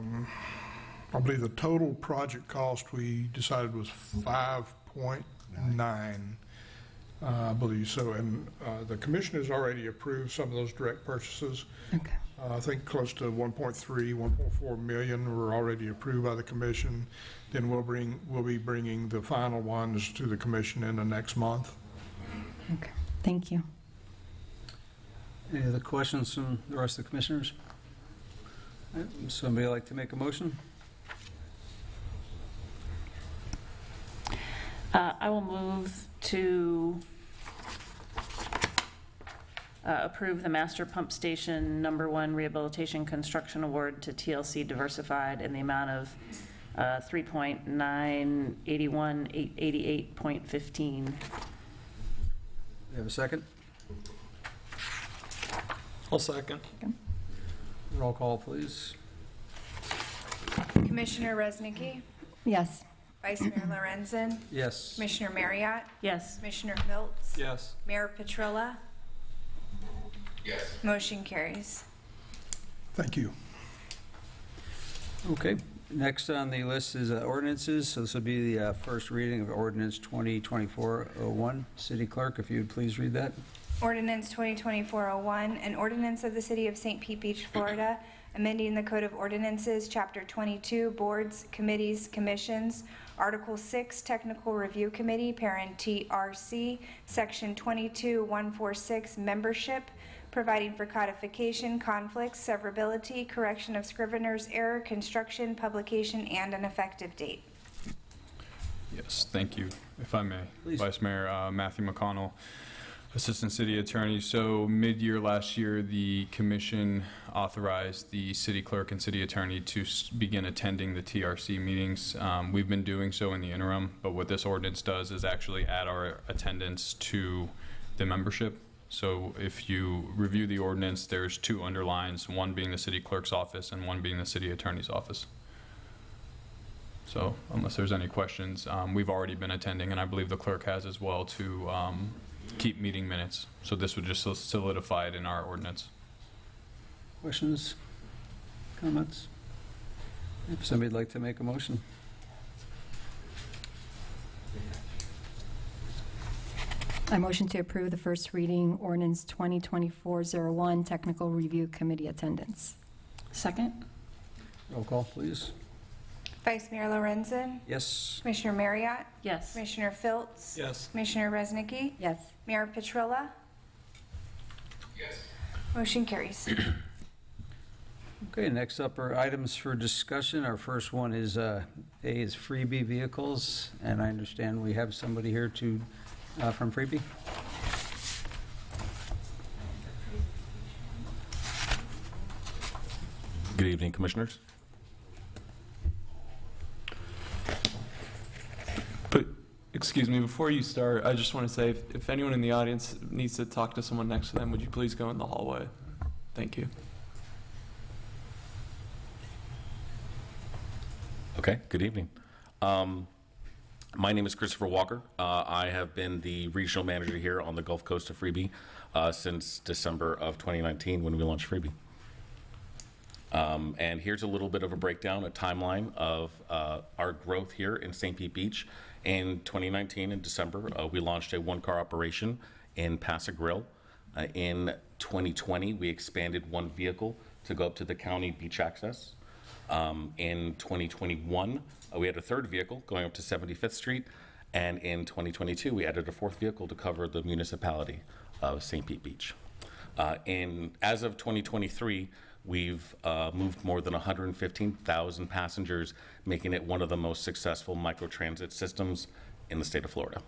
believe the total project cost we decided was 5.9, I believe so. And the commission has already approved some of those direct purchases. Okay. I think close to 1.3, 1.4 million were already approved by the commission. Then we'll be bringing the final ones to the commission in the next month. Okay. Thank you. Any other questions from the rest of the commissioners? All right, somebody like to make a motion? I will move to approve the Master Pump Station Number 1 Rehabilitation Construction Award to TLC Diversified in the amount of $3,981,888.15. You have a second? I'll second. Roll call, please. Commissioner Resnicki? Yes. Vice Mayor Lorenzen? Yes. Commissioner Marriott? Yes. Commissioner Phillips? Yes. Mayor Petrilla? Yes. Motion carries. Thank you. Okay, next on the list is ordinances. So this will be the first reading of ordinance 2024-01. City Clerk, if you would please read that. Ordinance 2024-01, an ordinance of the City of St. Pete Beach, Florida, amending the Code of Ordinances, Chapter 22, Boards, Committees, Commissions, Article 6, Technical Review Committee, parent TRC, Section 22-146, Membership, providing for codification, conflicts, severability, correction of scrivener's error, construction, publication, and an effective date. Yes, thank you. If I may, Please. Vice Mayor Matthew McConnell, Assistant City Attorney. So mid-year last year, the commission authorized the city clerk and city attorney to begin attending the TRC meetings. We've been doing so in the interim, but what this ordinance does is actually add our attendance to the membership. So if you review the ordinance, there's two underlines, one being the city clerk's office and one being the city attorney's office. So unless there's any questions, we've already been attending, and I believe the clerk has as well, to keep meeting minutes. So this would just solidify it in our ordinance. Questions? Comments? If somebody'd like to make a motion. I motion to approve the first reading ordinance 2024-01, Technical Review Committee attendance. Second? Roll call, please. Vice Mayor Lorenzen? Yes. Commissioner Marriott? Yes. Commissioner Phillips? Yes. Commissioner Resnicki? Yes. Mayor Petrilla? Yes. Motion carries. Okay, next up are items for discussion. Our first one is A is freebie vehicles, and I understand we have somebody here to from freebie. Good evening, Commissioners. Excuse me, before you start, I just want to say if anyone in the audience needs to talk to someone next to them, would you please go in the hallway? Thank you. Okay, good evening. My name is Christopher Walker. I have been the regional manager here on the Gulf Coast of Freebie since December of 2019 when we launched Freebie. And here's a little bit of a breakdown, a timeline of our growth here in St. Pete Beach. In 2019, in December, we launched a one-car operation in Paso Grill. In 2020, we expanded one vehicle to go up to the county beach access. In 2021, we had a third vehicle going up to 75th Street. And in 2022, we added a fourth vehicle to cover the municipality of St. Pete Beach. As of 2023, we've moved more than 115,000 passengers, making it one of the most successful microtransit systems in the state of Florida.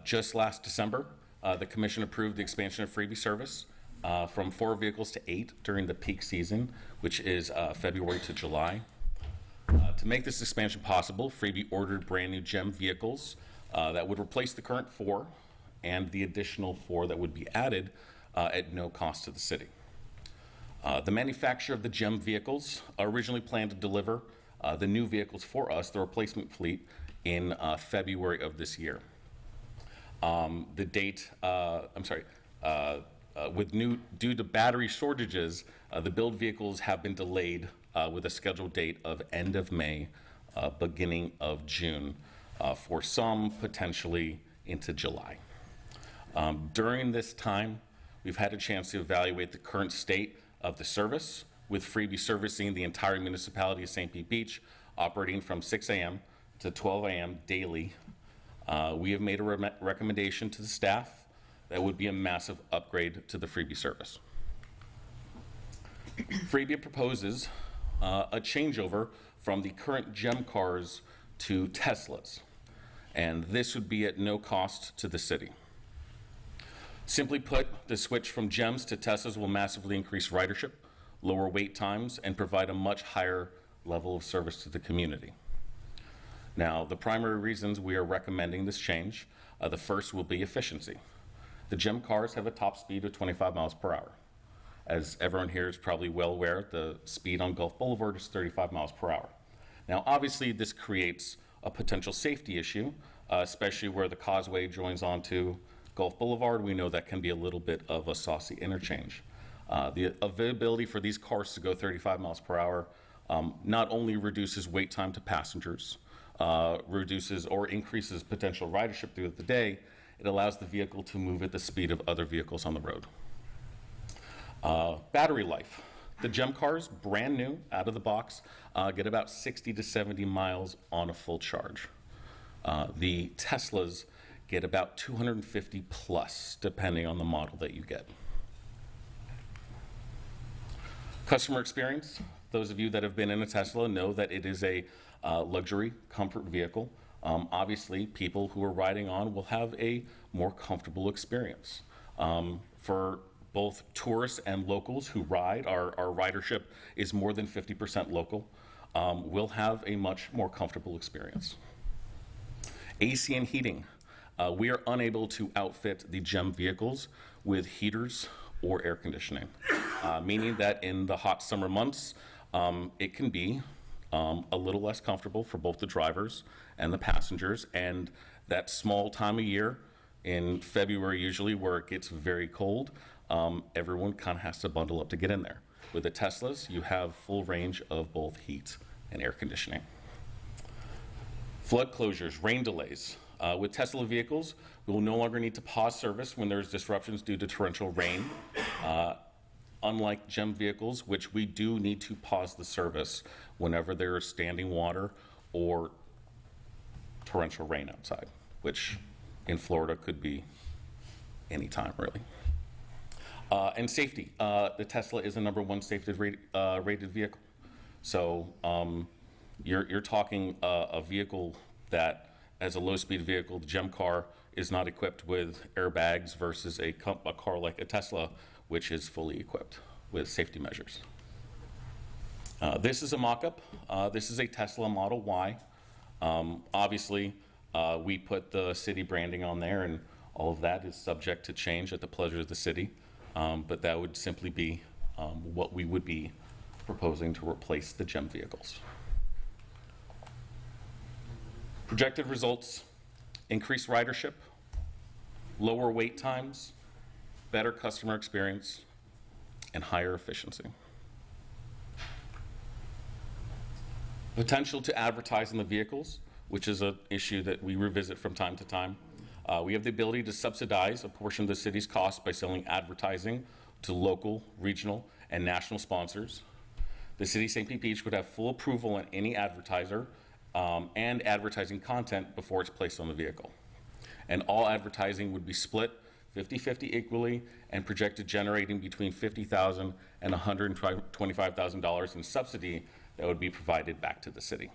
Just last December, the Commission approved the expansion of freebie service from 4 vehicles to 8 during the peak season, which is February to July. To make this expansion possible, Freebie ordered brand new GEM vehicles that would replace the current 4 and the additional 4 that would be added at no cost to the city. The manufacturer of the GEM vehicles originally planned to deliver the new vehicles for us, the replacement fleet, in February of this year. Due to battery shortages, the build vehicles have been delayed with a scheduled date of end of May, beginning of June, for some potentially into July. During this time, we've had a chance to evaluate the current state of the service, with Freebie servicing the entire municipality of St. Pete Beach, operating from 6 a.m. to 12 a.m. daily. We have made a recommendation to the staff that would be a massive upgrade to the Freebie service. Freebie proposes a changeover from the current GEM cars to Teslas, and this would be at no cost to the city. Simply put, the switch from GEMs to Teslas will massively increase ridership, lower wait times, and provide a much higher level of service to the community. Now, the primary reasons we are recommending this change, the first will be efficiency. The GEM cars have a top speed of 25 miles per hour. As everyone here is probably well aware, the speed on Gulf Boulevard is 35 miles per hour. Now, obviously, this creates a potential safety issue, especially where the causeway joins onto Gulf Boulevard. We know that can be a little bit of a saucy interchange. The availability for these cars to go 35 miles per hour not only reduces wait time to passengers, reduces or increases potential ridership throughout the day, it allows the vehicle to move at the speed of other vehicles on the road. Battery life. The GEM cars, brand new, out of the box, get about 60 to 70 miles on a full charge. The Teslas get about 250 plus, depending on the model that you get. Customer experience. Those of you that have been in a Tesla know that it is a luxury comfort vehicle. Obviously, people who are riding on will have a more comfortable experience. For both tourists and locals who ride, our ridership is more than 50% local, will have a much more comfortable experience. AC and heating. We are unable to outfit the GEM vehicles with heaters or air conditioning, meaning that in the hot summer months, it can be a little less comfortable for both the drivers and the passengers. And that small time of year in February, usually, where it gets very cold, everyone kind of has to bundle up to get in there. With the Teslas, you have full range of both heat and air conditioning. Flood closures, rain delays. With Tesla vehicles, we will no longer need to pause service when there's disruptions due to torrential rain. Unlike GEM vehicles, which we do need to pause the service whenever there is standing water or torrential rain outside, which in Florida could be anytime, really. And safety. The Tesla is the #1 safety rated vehicle. So you're talking a vehicle that, as a low-speed vehicle, the GEM car is not equipped with airbags versus a car like a Tesla, which is fully equipped with safety measures. This is a mock-up. This is a Tesla Model Y. Obviously, we put the city branding on there, and all of that is subject to change at the pleasure of the city. But that would simply be what we would be proposing to replace the GEM vehicles. Projected results: increased ridership, lower wait times, better customer experience, and higher efficiency. Potential to advertise in the vehicles, which is an issue that we revisit from time to time. We have the ability to subsidize a portion of the city's costs by selling advertising to local, regional, and national sponsors. The City of St. Pete Beach would have full approval on any advertiser and advertising content before it's placed on the vehicle. And all advertising would be split 50-50 equally, and projected generating between $50,000 and $125,000 in subsidy that would be provided back to the city.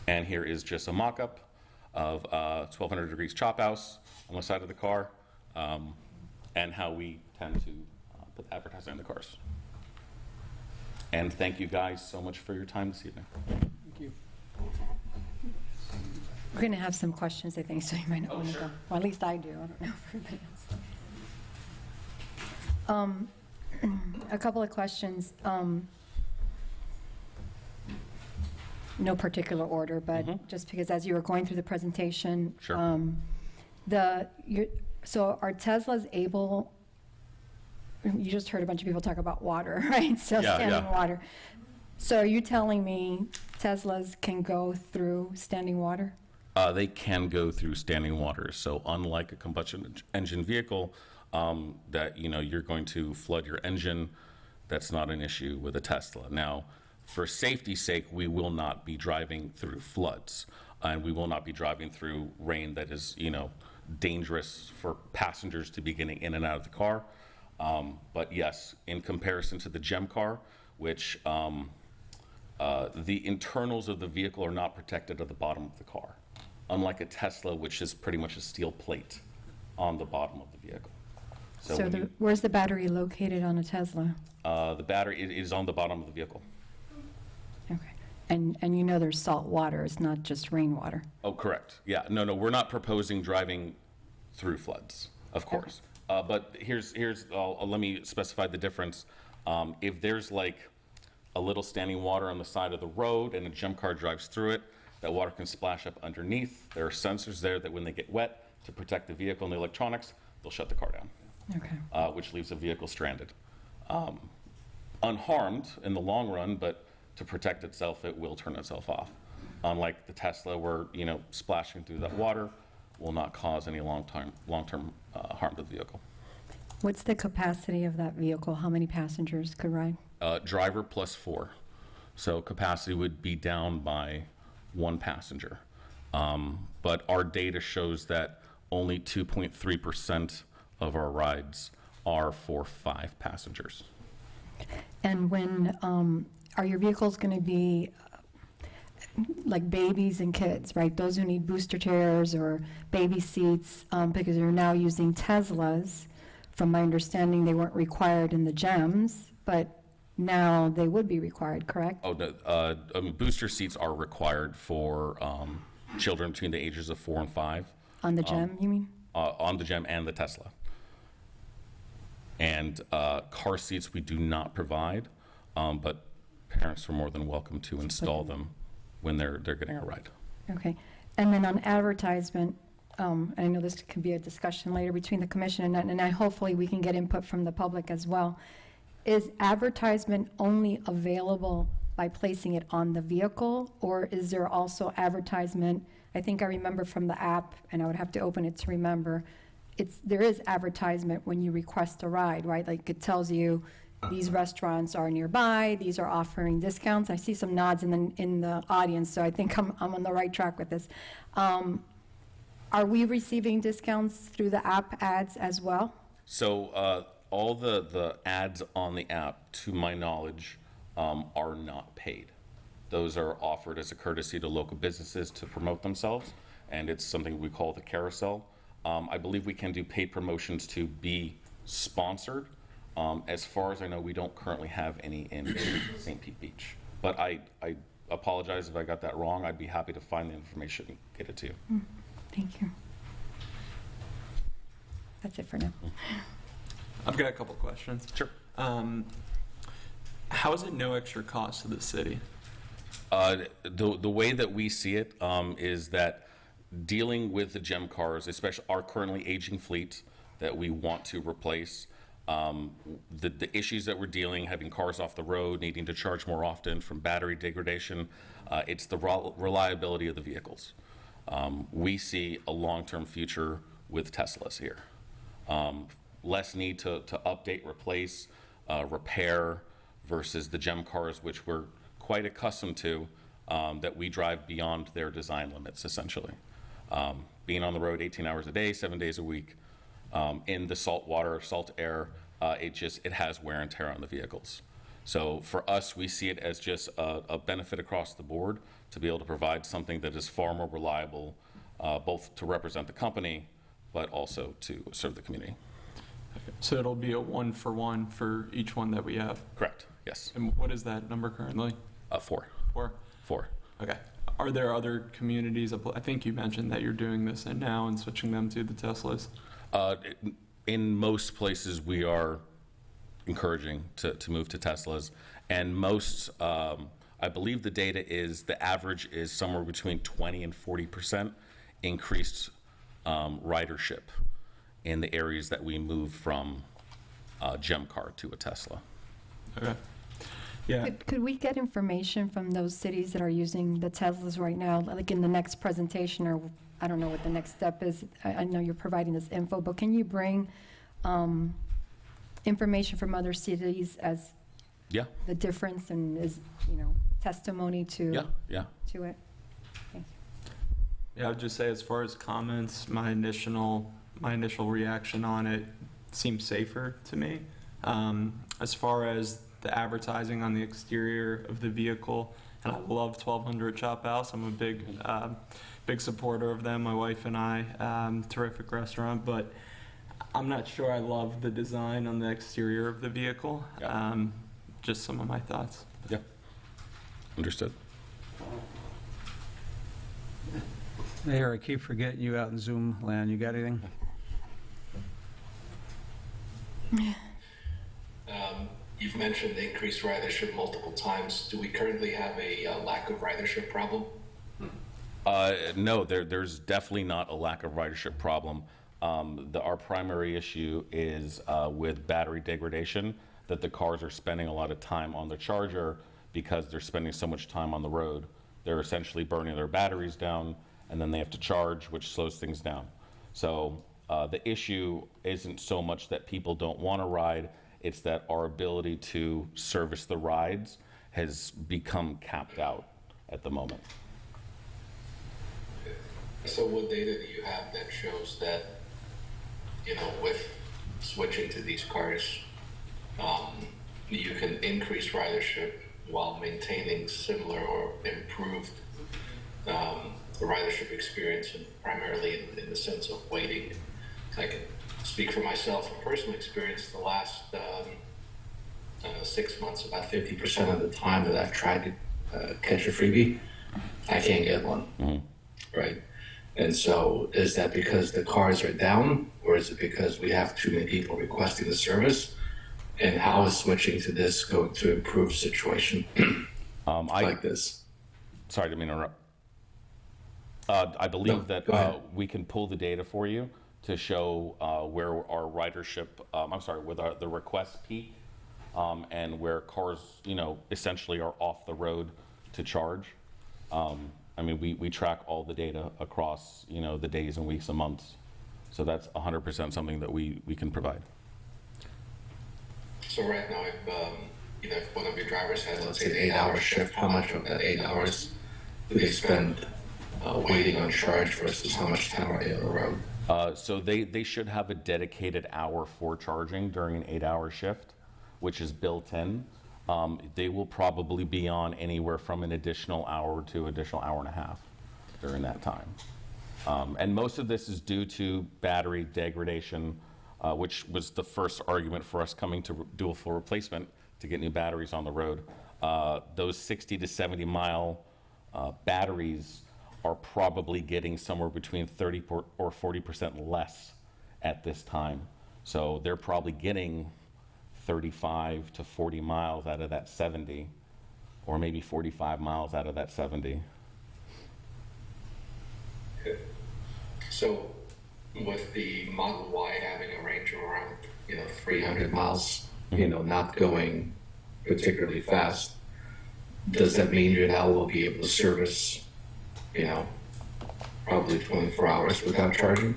And here is just a mock-up of 1200 degrees chop house on the side of the car, and how we tend to put advertising in the cars. And thank you guys so much for your time this evening. Thank you. We're going to have some questions, I think, so you might not want to sure. go. Well, at least I do. I don't know if everybody else. A couple of questions. No particular order, but just because as you were going through the presentation, Sure. So are Teslas able, you just heard a bunch of people talk about water, right? So Yeah, standing yeah. water. So are you telling me Teslas can go through standing water? They can go through standing water. So unlike a combustion engine vehicle, that you're going to flood your engine, that's not an issue with a Tesla. Now, for safety's sake, we will not be driving through floods, and we will not be driving through rain that is, dangerous for passengers to be getting in and out of the car. But yes, in comparison to the GEM car, which the internals of the vehicle are not protected at the bottom of the car, unlike a Tesla, which is pretty much a steel plate on the bottom of the vehicle. So when where's the battery located on a Tesla? the battery is on the bottom of the vehicle. Okay. And you know there's salt water, it's not just rainwater. Oh, correct. Yeah, no, we're not proposing driving through floods, of course. But here's let me specify the difference. If there's like a little standing water on the side of the road and a GEM car drives through it, that water can splash up underneath. There are sensors there that when they get wet, to protect the vehicle and the electronics, they'll shut the car down. Okay. Which leaves the vehicle stranded. Unharmed in the long run, but to protect itself, it will turn itself off. Unlike the Tesla, where splashing through that water will not cause any long-term harm to the vehicle. What's the capacity of that vehicle? How many passengers could ride? Driver plus 4. So capacity would be down by 1 passenger. But our data shows that only 2.3% of our rides are for 5 passengers. And when, are your vehicles going to be like babies and kids, right? Those who need booster chairs or baby seats, because you're now using Teslas. From my understanding, they weren't required in the GEMs, but now they would be required, correct? Oh, no, booster seats are required for children between the ages of 4 and 5. On the GEM, you mean? On the GEM and the Tesla. And car seats we do not provide, but parents are more than welcome to install them when they're getting a ride. Okay. And then on advertisement, and I know this can be a discussion later between the commission and I hopefully we can get input from the public as well. Is advertisement only available by placing it on the vehicle, or is there also advertisement? I think I remember from the app, and I would have to open it to remember, there is advertisement when you request a ride, right? Like it tells you these restaurants are nearby, these are offering discounts. I see some nods in the audience, so I think I'm on the right track with this. Are we receiving discounts through the app ads as well? So all the ads on the app, to my knowledge, are not paid. Those are offered as a courtesy to local businesses to promote themselves, and it's something we call the carousel. I believe we can do paid promotions to be sponsored. As far as I know, we don't currently have any in St. Pete Beach. But I apologize if I got that wrong. I'd be happy to find the information and get it to you. Thank you. That's it for now. I've got a couple questions. Sure. How is it no extra cost to the city? The way that we see it is that dealing with the GEM cars, especially our currently aging fleet that we want to replace, the issues that we're dealing, having cars off the road, needing to charge more often from battery degradation, it's the reliability of the vehicles. We see a long-term future with Teslas here. Less need to update, replace, repair versus the GEM cars, which we're quite accustomed to, that we drive beyond their design limits, essentially. Being on the road 18 hours a day, 7 days a week, in the salt water, salt air, it has wear and tear on the vehicles. So for us, we see it as just a benefit across the board to be able to provide something that is far more reliable, both to represent the company, but also to serve the community. So it'll be a 1-for-1 for each one that we have? Correct, yes. And what is that number currently? 4. 4? 4. Okay. Are there other communities, I think you mentioned that you're doing this and now and switching them to the Teslas? In most places, we are encouraging to move to Teslas. And most, I believe the data is, the average is somewhere between 20 and 40% increased ridership in the areas that we move from GEM car to a Tesla. Okay. Yeah. Could we get information from those cities that are using the Teslas right now, like in the next presentation, or I don't know what the next step is? I know you're providing this info, but can you bring information from other cities as the difference and is, testimony to to it? Thank you. Yeah, I would just say as far as comments, my initial reaction on it seems safer to me. As far as the advertising on the exterior of the vehicle, and I love 1200 Chop House. I'm a big supporter of them, my wife and I. Terrific restaurant, but I'm not sure I love the design on the exterior of the vehicle. Just some of my thoughts. Yeah, understood. Mayor, I keep forgetting you out in Zoom land. You got anything? You've mentioned increased ridership multiple times. Do we currently have a lack of ridership problem? No, there's definitely not a lack of ridership problem. Our primary issue is with battery degradation, that the cars are spending a lot of time on the charger because they're spending so much time on the road. They're essentially burning their batteries down, and then they have to charge, which slows things down. So the issue isn't so much that people don't want to ride, it's that our ability to service the rides has become capped out at the moment. So what data do you have that shows that, with switching to these cars, you can increase ridership while maintaining similar or improved ridership experience, and primarily in the sense of waiting? I can speak for myself from personal experience. The last 6 months, about 50% of the time that I've tried to catch a freebie, I can't get one. Right? And so is that because the cars are down, or is it because we have too many people requesting the service? And how is switching to this going to improve situation like this? Sorry, I didn't mean to interrupt. I believe that we can pull the data for you to show where our ridership, with the request peak, and where cars, essentially are off the road to charge. We track all the data across, the days and weeks and months. So that's 100% something that we can provide. So right now, if one of your drivers has, let's say, an 8-hour shift, how much of that 8 hours do they spend waiting on charge versus how much time are they on the road? So they should have a dedicated hour for charging during an 8-hour shift, which is built in. They will probably be on anywhere from an additional hour to additional hour and a half during that time. And most of this is due to battery degradation, which was the first argument for us coming to do a full replacement to get new batteries on the road. Those 60 to 70 mile batteries are probably getting somewhere between 30 or 40% less at this time. So they're probably getting 35 to 40 miles out of that 70, or maybe 45 miles out of that 70. Okay. So with the Model Y having a range of around 300 miles, not going particularly fast, does that mean you now will be able to service probably 24 hours without charging?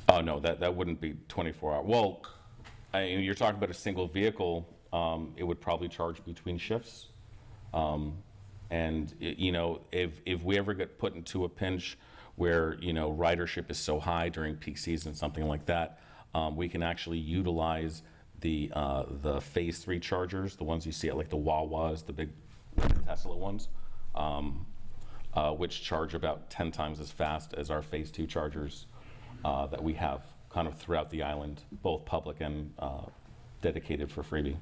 Oh no, that wouldn't be 24 hours. Well, you're talking about a single vehicle. It would probably charge between shifts, and if we ever get put into a pinch where, you know, ridership is so high during peak season, something like that, we can actually utilize the phase 3 chargers, the ones you see at like the Wawas, the big Tesla ones, which charge about 10 times as fast as our phase 2 chargers that we have kind of throughout the island, both public and dedicated for freebie.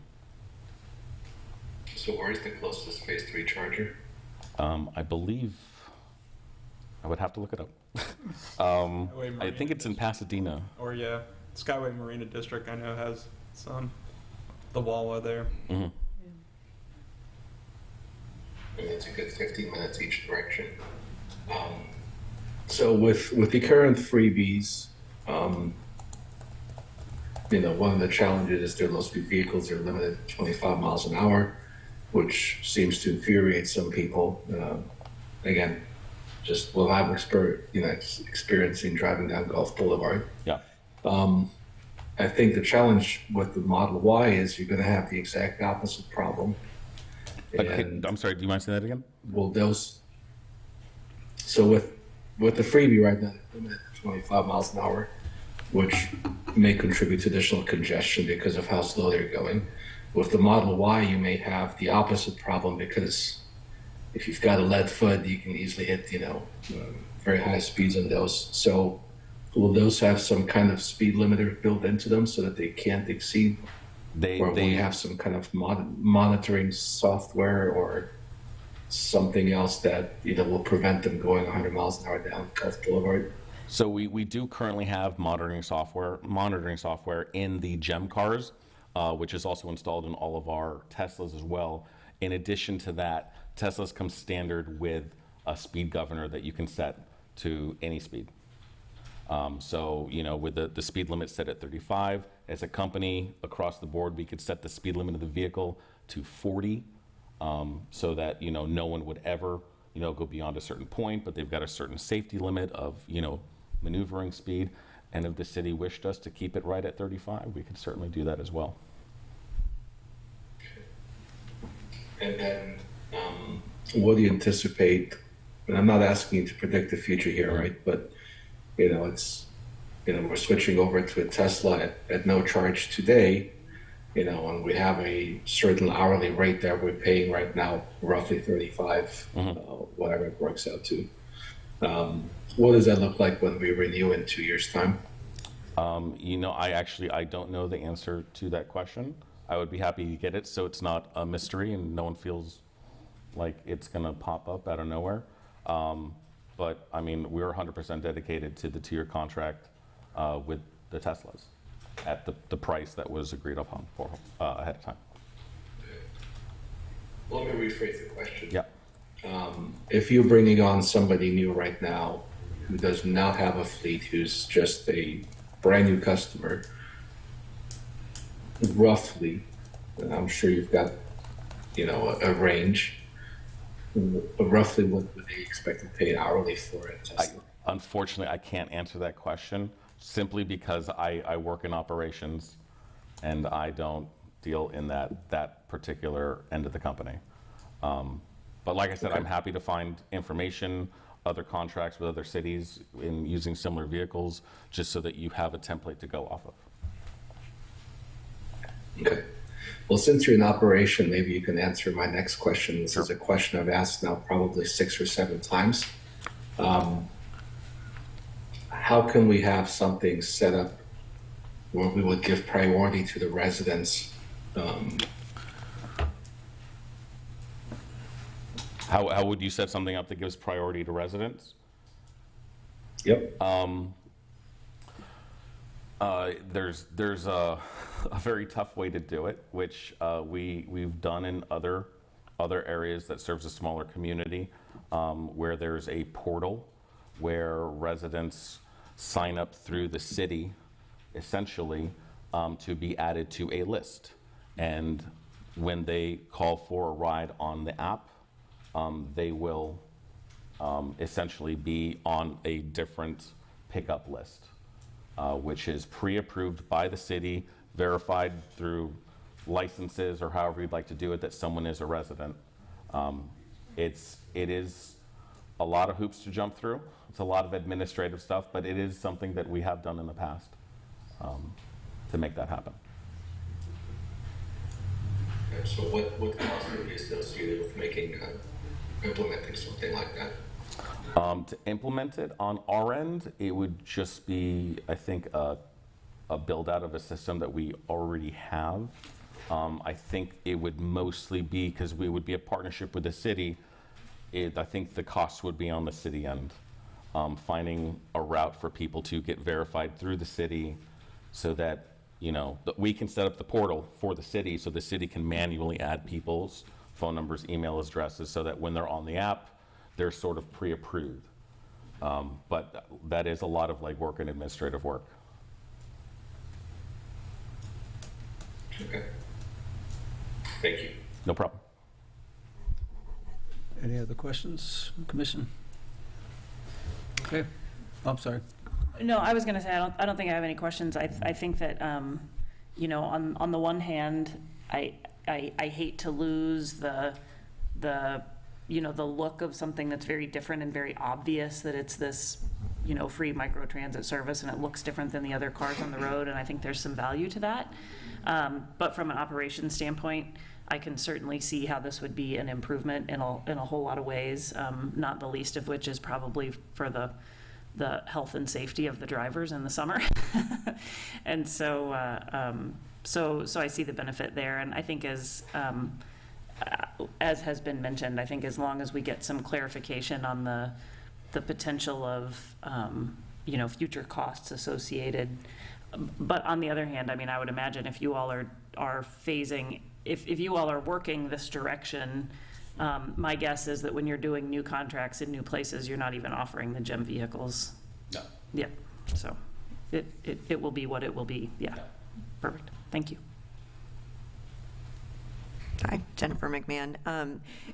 So where is the closest phase 3 charger? I believe, I would have to look it up. I think it's in Pasadena. Or yeah, Skyway Marina District I know has some. The Wawa there. Mm-hmm. And it's a good 15 minutes each direction. So with the current freebies, you know, one of the challenges is their low-speed vehicles are limited to 25 miles an hour, which seems to infuriate some people. Again, just what I'm experiencing driving down Gulf Boulevard. Yeah. I think the challenge with the Model Y is you're going to have the exact opposite problem. Okay, I'm sorry, do you mind saying that again? Well, so with the freebie right now, they're limited to 25 miles an hour, which may contribute to additional congestion because of how slow they're going. With the Model Y, you may have the opposite problem because if you've got a lead foot, you can easily hit, you know, very high speeds on those. So will those have some kind of speed limiter built into them so that they can't exceed? Or will you have some kind of monitoring software or something else that, you know, will prevent them going 100 miles an hour down Gulf Boulevard? So we do currently have monitoring software in the GEM cars, which is also installed in all of our Teslas as well. In addition to that, Teslas come standard with a speed governor that you can set to any speed. So, you know, with the speed limit set at 35, as a company across the board, we could set the speed limit of the vehicle to 40, so that, you know, no one would ever, you know, go beyond a certain point, but they've got a certain safety limit of, you know, maneuvering speed. And if the city wished us to keep it right at 35, we could certainly do that as well. And then, what do you anticipate? And I'm not asking you to predict the future here, right? But, you know, it's, you know, we're switching over to a Tesla at no charge today, you know, and we have a certain hourly rate that we're paying right now, roughly 35, whatever it works out to. What does that look like when we renew in 2 years' time? You know, I don't know the answer to that question. I would be happy to get it so it's not a mystery and no one feels like it's going to pop up out of nowhere. But I mean, we're 100% dedicated to the 2-year contract with the Teslas at the price that was agreed upon for ahead of time. Let me rephrase the question. Yeah. If you're bringing on somebody new right now who does not have a fleet, who's just a brand new customer, roughly, and I'm sure you've got, you know, a range, roughly what would they expect to pay hourly for it? Unfortunately, I can't answer that question simply because I work in operations and I don't deal in that particular end of the company. But like I said, I'm happy to find information, other contracts with other cities in using similar vehicles, just so that you have a template to go off of. Okay. Well, since you're in operation, maybe you can answer my next question. This is a question I've asked now probably 6 or 7 times. How can we have something set up where we would give priority to the residents? How would you set something up that gives priority to residents? Yep. There's a very tough way to do it, which we've done in other areas that serves a smaller community, where there's a portal where residents sign up through the city, essentially, to be added to a list. And when they call for a ride on the app, they will essentially be on a different pickup list, which is pre-approved by the city, verified through licenses or however you'd like to do it, that someone is a resident. It is a lot of hoops to jump through. It's a lot of administrative stuff, but it is something that we have done in the past to make that happen. Okay, so what cost would be associated with implementing something like that? To implement it on our end, it would just be, I think, a build out of a system that we already have. I think it would mostly be, because we would be a partnership with the city, I think the cost would be on the city end. Finding a route for people to get verified through the city so that, you know, that we can set up the portal for the city so the city can manually add people's phone numbers, email addresses, so that when they're on the app, they're sort of pre-approved. But that is a lot of legwork and administrative work. Okay. Thank you. No problem. Any other questions, Commission? Okay. Oh, I'm sorry. No, I was going to say, I don't think I have any questions. I think that, you know, on the one hand, I hate to lose the you know, the look of something that's very different and very obvious that it's this, you know, free microtransit service and it looks different than the other cars on the road, and I think there's some value to that. But from an operations standpoint, I can certainly see how this would be an improvement in a whole lot of ways, not the least of which is probably for the health and safety of the drivers in the summer. And so I see the benefit there, and I think as has been mentioned, I think as long as we get some clarification on the potential of you know, future costs associated. But on the other hand, I mean, I would imagine if you all are phasing, if you all are working this direction, my guess is that when you're doing new contracts in new places, you're not even offering the GEM vehicles. No. Yeah, so it will be what it will be. Yeah, perfect. Thank you. Hi, Jennifer McMahon.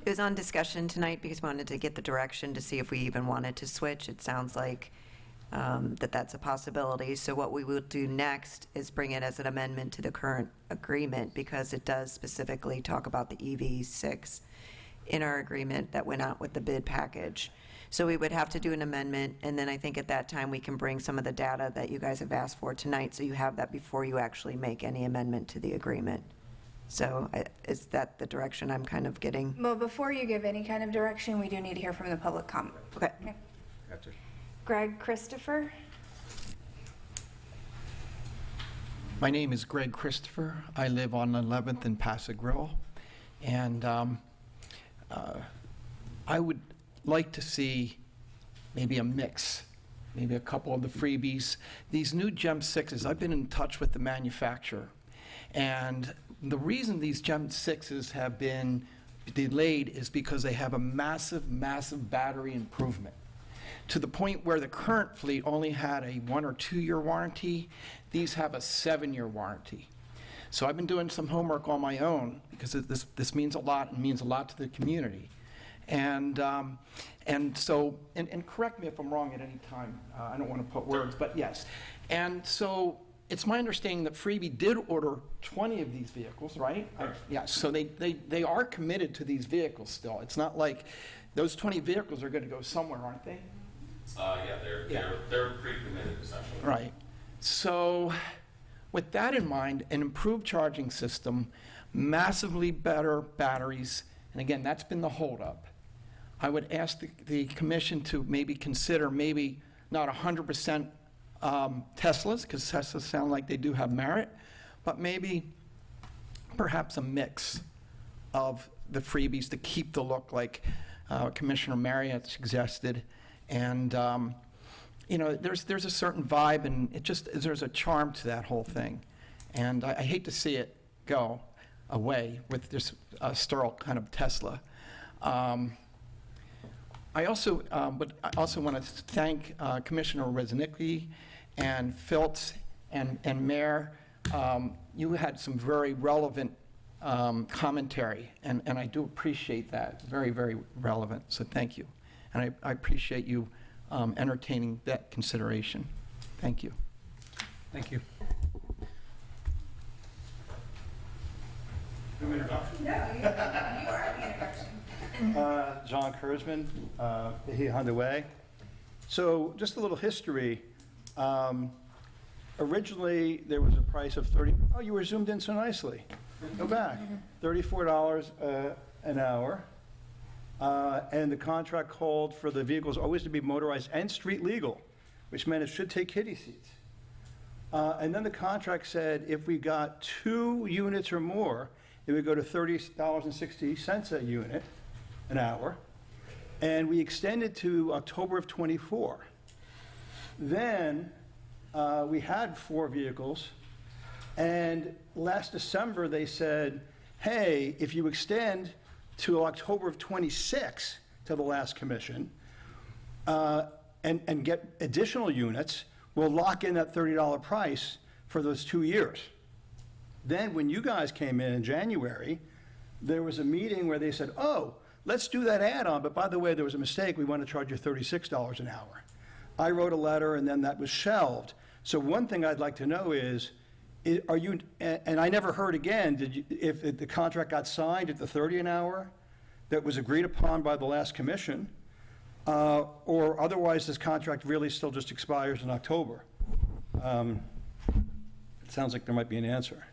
It was on discussion tonight because we wanted to get the direction to see if we even wanted to switch. It sounds like that's a possibility. So what we will do next is bring it as an amendment to the current agreement, because it does specifically talk about the EV6 in our agreement that went out with the bid package. So we would have to do an amendment, and then I think at that time we can bring some of the data that you guys have asked for tonight, so you have that before you actually make any amendment to the agreement. So is that the direction I'm kind of getting? Well, before you give any kind of direction, we do need to hear from the public comment. Okay. Gotcha. Greg Christopher. My name is Greg Christopher. I live on 11th and Paso Grill. And I would like to see maybe a mix, maybe a couple of the freebies. These new GEM 6s, I've been in touch with the manufacturer. And the reason these GEM 6s have been delayed is because they have a massive, massive battery improvement, to the point where the current fleet only had a 1 or 2 year warranty. These have a 7-year warranty. So I've been doing some homework on my own, because this means a lot and means a lot to the community. And so correct me if I'm wrong at any time. I don't want to put words, but yes. And so it's my understanding that Freebie did order 20 of these vehicles, right? Yes. So they are committed to these vehicles still. It's not like those 20 vehicles are going to go somewhere, aren't they? They're pre-committed, essentially. Right. So with that in mind, an improved charging system, massively better batteries, and again, that's been the holdup. I would ask the commission to maybe consider maybe not 100% Teslas, because Teslas sound like they do have merit, but maybe perhaps a mix of the freebies to keep the look like Commissioner Marriott suggested. And you know, there's a certain vibe, and there's a charm to that whole thing. And I hate to see it go away with this sterile kind of Tesla. I also want to thank Commissioner Reznicki and Filtz and Mayor. You had some very relevant commentary, and I do appreciate that. Very, very relevant, so thank you. And I appreciate you entertaining that consideration. Thank you. Thank you. No, you are the introduction. John Kurzman, Hyundai Way. So just a little history. Originally, there was a price of oh, you were zoomed in so nicely. Go back. $34 an hour. And the contract called for the vehicles always to be motorized and street legal, which meant it should take kiddie seats. And then the contract said if we got 2 units or more, it would go to $30.60 a unit, an hour. And we extended to October of '24. Then we had 4 vehicles, and last December they said, hey, if you extend to October of '26 to the last commission and get additional units, we'll lock in that $30 price for those 2 years. Then when you guys came in January, there was a meeting where they said, oh, let's do that add-on, but by the way, there was a mistake. We want to charge you $36 an hour. I wrote a letter, and then that was shelved. So one thing I'd like to know is are you, and I never heard again, if the contract got signed at the $30 an hour that was agreed upon by the last commission, or otherwise this contract really still just expires in October? It sounds like there might be an answer.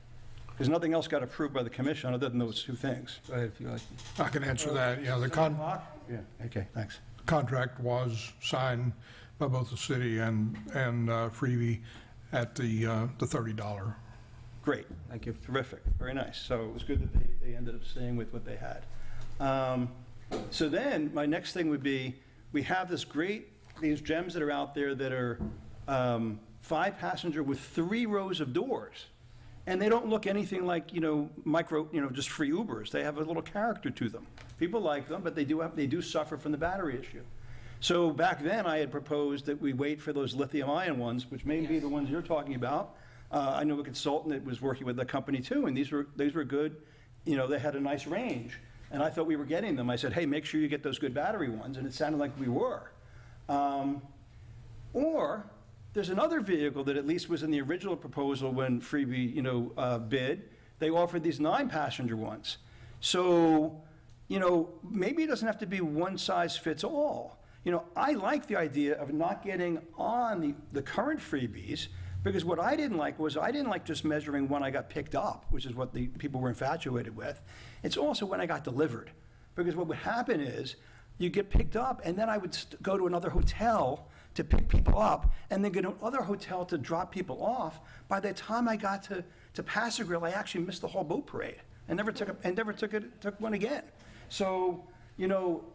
Because nothing else got approved by the commission other than those 2 things. Go ahead if you like. I can answer that. Yeah, Yeah, okay, thanks. contract was signed by both the city and Freebie at the $30. Great. Thank you. Terrific. Very nice. So it was good that they ended up staying with what they had. So then my next thing would be, we have these gems that are out there that are 5-passenger with 3 rows of doors. And they don't look anything like, just free Ubers. They have a little character to them. People like them, but they do suffer from the battery issue. So back then, I had proposed that we wait for those lithium-ion ones, which may be the ones you're talking about. I know a consultant that was working with the company too, and these were good. They had a nice range, and I thought we were getting them. I said, hey, make sure you get those good battery ones, and it sounded like we were. Or there's another vehicle that at least was in the original proposal when Freebie, bid. They offered these 9-passenger ones. So, maybe it doesn't have to be one size fits all. I like the idea of not getting on the current freebies, because what I didn't like was I didn't like just measuring when I got picked up, which is what the people were infatuated with. It's also when I got delivered. Because what would happen is you get picked up, and then I would go to another hotel to pick people up, and then go to another hotel to drop people off. By the time I got to Paso Grill, I actually missed the whole boat parade and never took one again. So,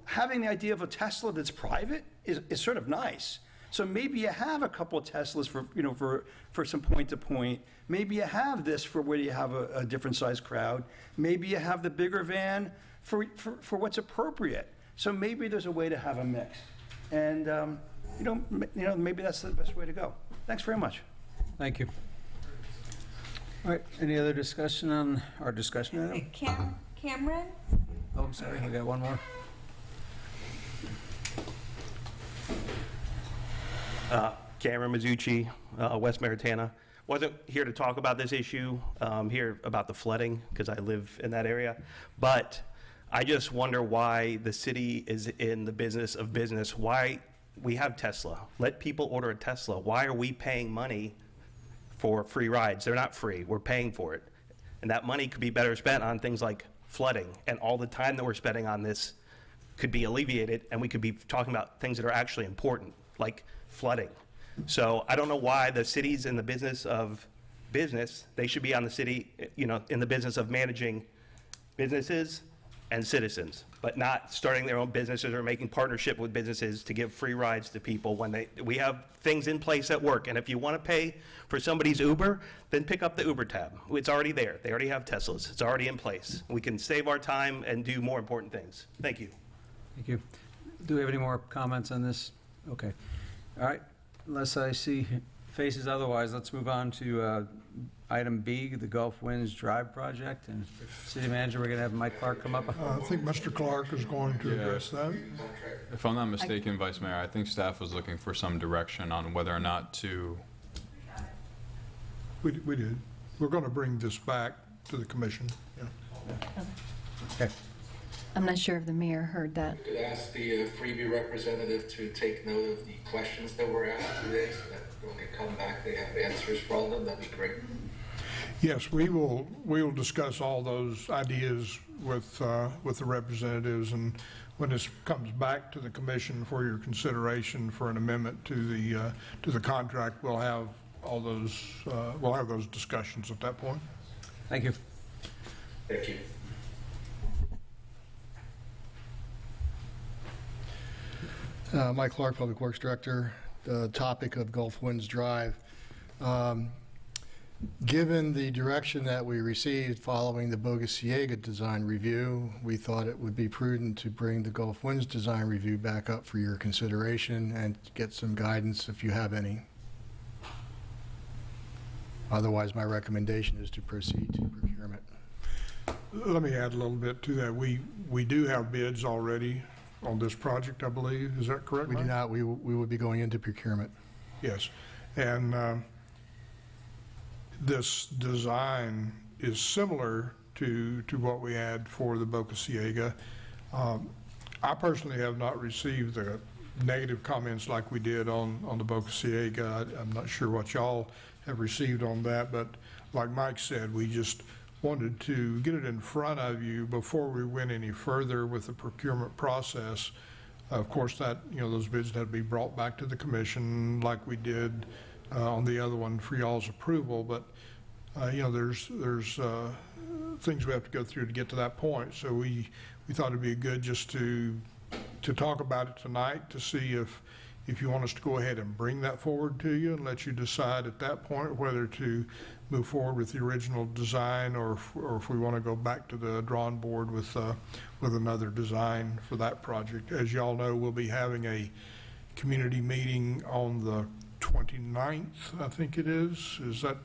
having the idea of a Tesla that's private is sort of nice. So maybe you have a couple of Teslas for some point to point. Maybe you have this for where you have a different size crowd. Maybe you have the bigger van for what's appropriate. So maybe there's a way to have a mix. And, maybe that's the best way to go. Thanks very much. Thank you. All right, any other discussion on our discussion item? Cameron? Oh, I'm sorry, we got one more. Cameron Mazzucci, West Maritana. Wasn't here to talk about this issue, here about the flooding, because I live in that area. But I just wonder why the city is in the business of business. Why we have Tesla. Let people order a Tesla. Why are we paying money for free rides? They're not free. We're paying for it. And that money could be better spent on things like flooding, and all the time that we're spending on this could be alleviated, and we could be talking about things that are actually important, like flooding. So I don't know why the city's in the business of business. They should be on the city, in the business of managing businesses and citizens, but not starting their own businesses or making partnership with businesses to give free rides to people when we have things in place at work. And if you want to pay for somebody's Uber, then pick up the Uber tab. It's already there. They already have Teslas. It's already in place. We can save our time and do more important things. Thank you. Thank you. Do we have any more comments on this? Okay. All right. Unless I see faces otherwise, let's move on to item B, the Gulf Winds Drive project. And City Manager, we're going to have Mike Clark come up. I think Mr. Clark is going to address that. If I'm not mistaken, Vice Mayor, I think staff was looking for some direction on whether or not to... We did. We're going to bring this back to the commission. Yeah. Okay. I'm not sure if the mayor heard that. Could ask the freebie representative to take note of the questions that were asked today, so that when they come back, they have answers for all of them. That'd be great. Yes, we will discuss all those ideas with the representatives, and when this comes back to the commission for your consideration for an amendment to the contract, we'll have all those discussions at that point. Thank you. Thank you. Mike Clark, Public Works Director. The topic of Gulf Winds Drive. Given the direction that we received following the Bogosiega design review, we thought it would be prudent to bring the Gulf Winds design review back up for your consideration and get some guidance if you have any. Otherwise, my recommendation is to proceed to procurement. Let me add a little bit to that. We do have bids already on this project, I believe. Is that correct, We do Mike? not. We would be going into procurement. Yes. And this design is similar to what we had for the Bogosiega. I personally have not received the negative comments like we did on the Bogosiega. I'm not sure what y'all have received on that, but like Mike said, we just wanted to get it in front of you before we went any further with the procurement process. Of course, that, those bids had to be brought back to the commission like we did on the other one for y'all's approval, but there's things we have to go through to get to that point. So we thought it'd be good just to talk about it tonight, to see if you want us to go ahead and bring that forward to you and let you decide at that point whether to move forward with the original design or if we want to go back to the drawing board with another design for that project. As y'all know, we'll be having a community meeting on the 29th, I think it is. Is that,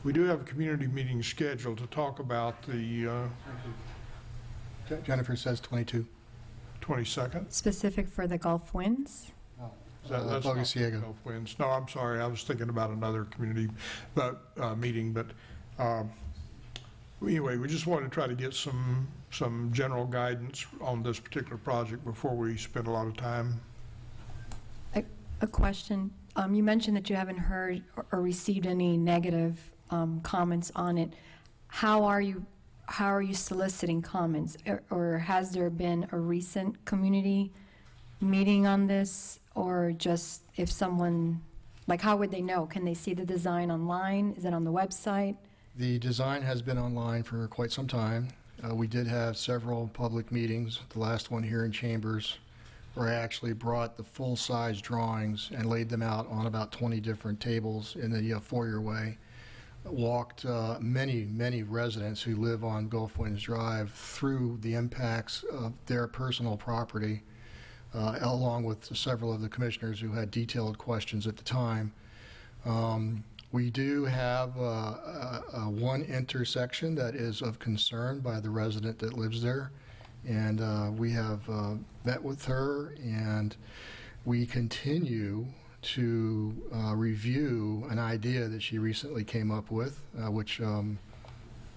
we do have a community meeting scheduled to talk about the Jennifer says 22. 22nd? Specific for the Gulf Winds? That's not Bogosiega. Gulf Winds. No, I'm sorry. I was thinking about another community meeting, but anyway, we just wanted to try to get some general guidance on this particular project before we spend a lot of time. A question. You mentioned that you haven't heard or received any negative comments on it. How are you soliciting comments? Or has there been a recent community meeting on this? Or just if someone, how would they know? Can they see the design online? Is it on the website? The design has been online for quite some time. We did have several public meetings, the last one here in Chambers, where I actually brought the full-size drawings and laid them out on about 20 different tables in the foyer-way. Walked many residents who live on Gulf Winds Drive through the impacts of their personal property, along with several of the commissioners who had detailed questions at the time. We do have one intersection that is of concern by the resident that lives there, and we have met with her, and we continue to review an idea that she recently came up with, which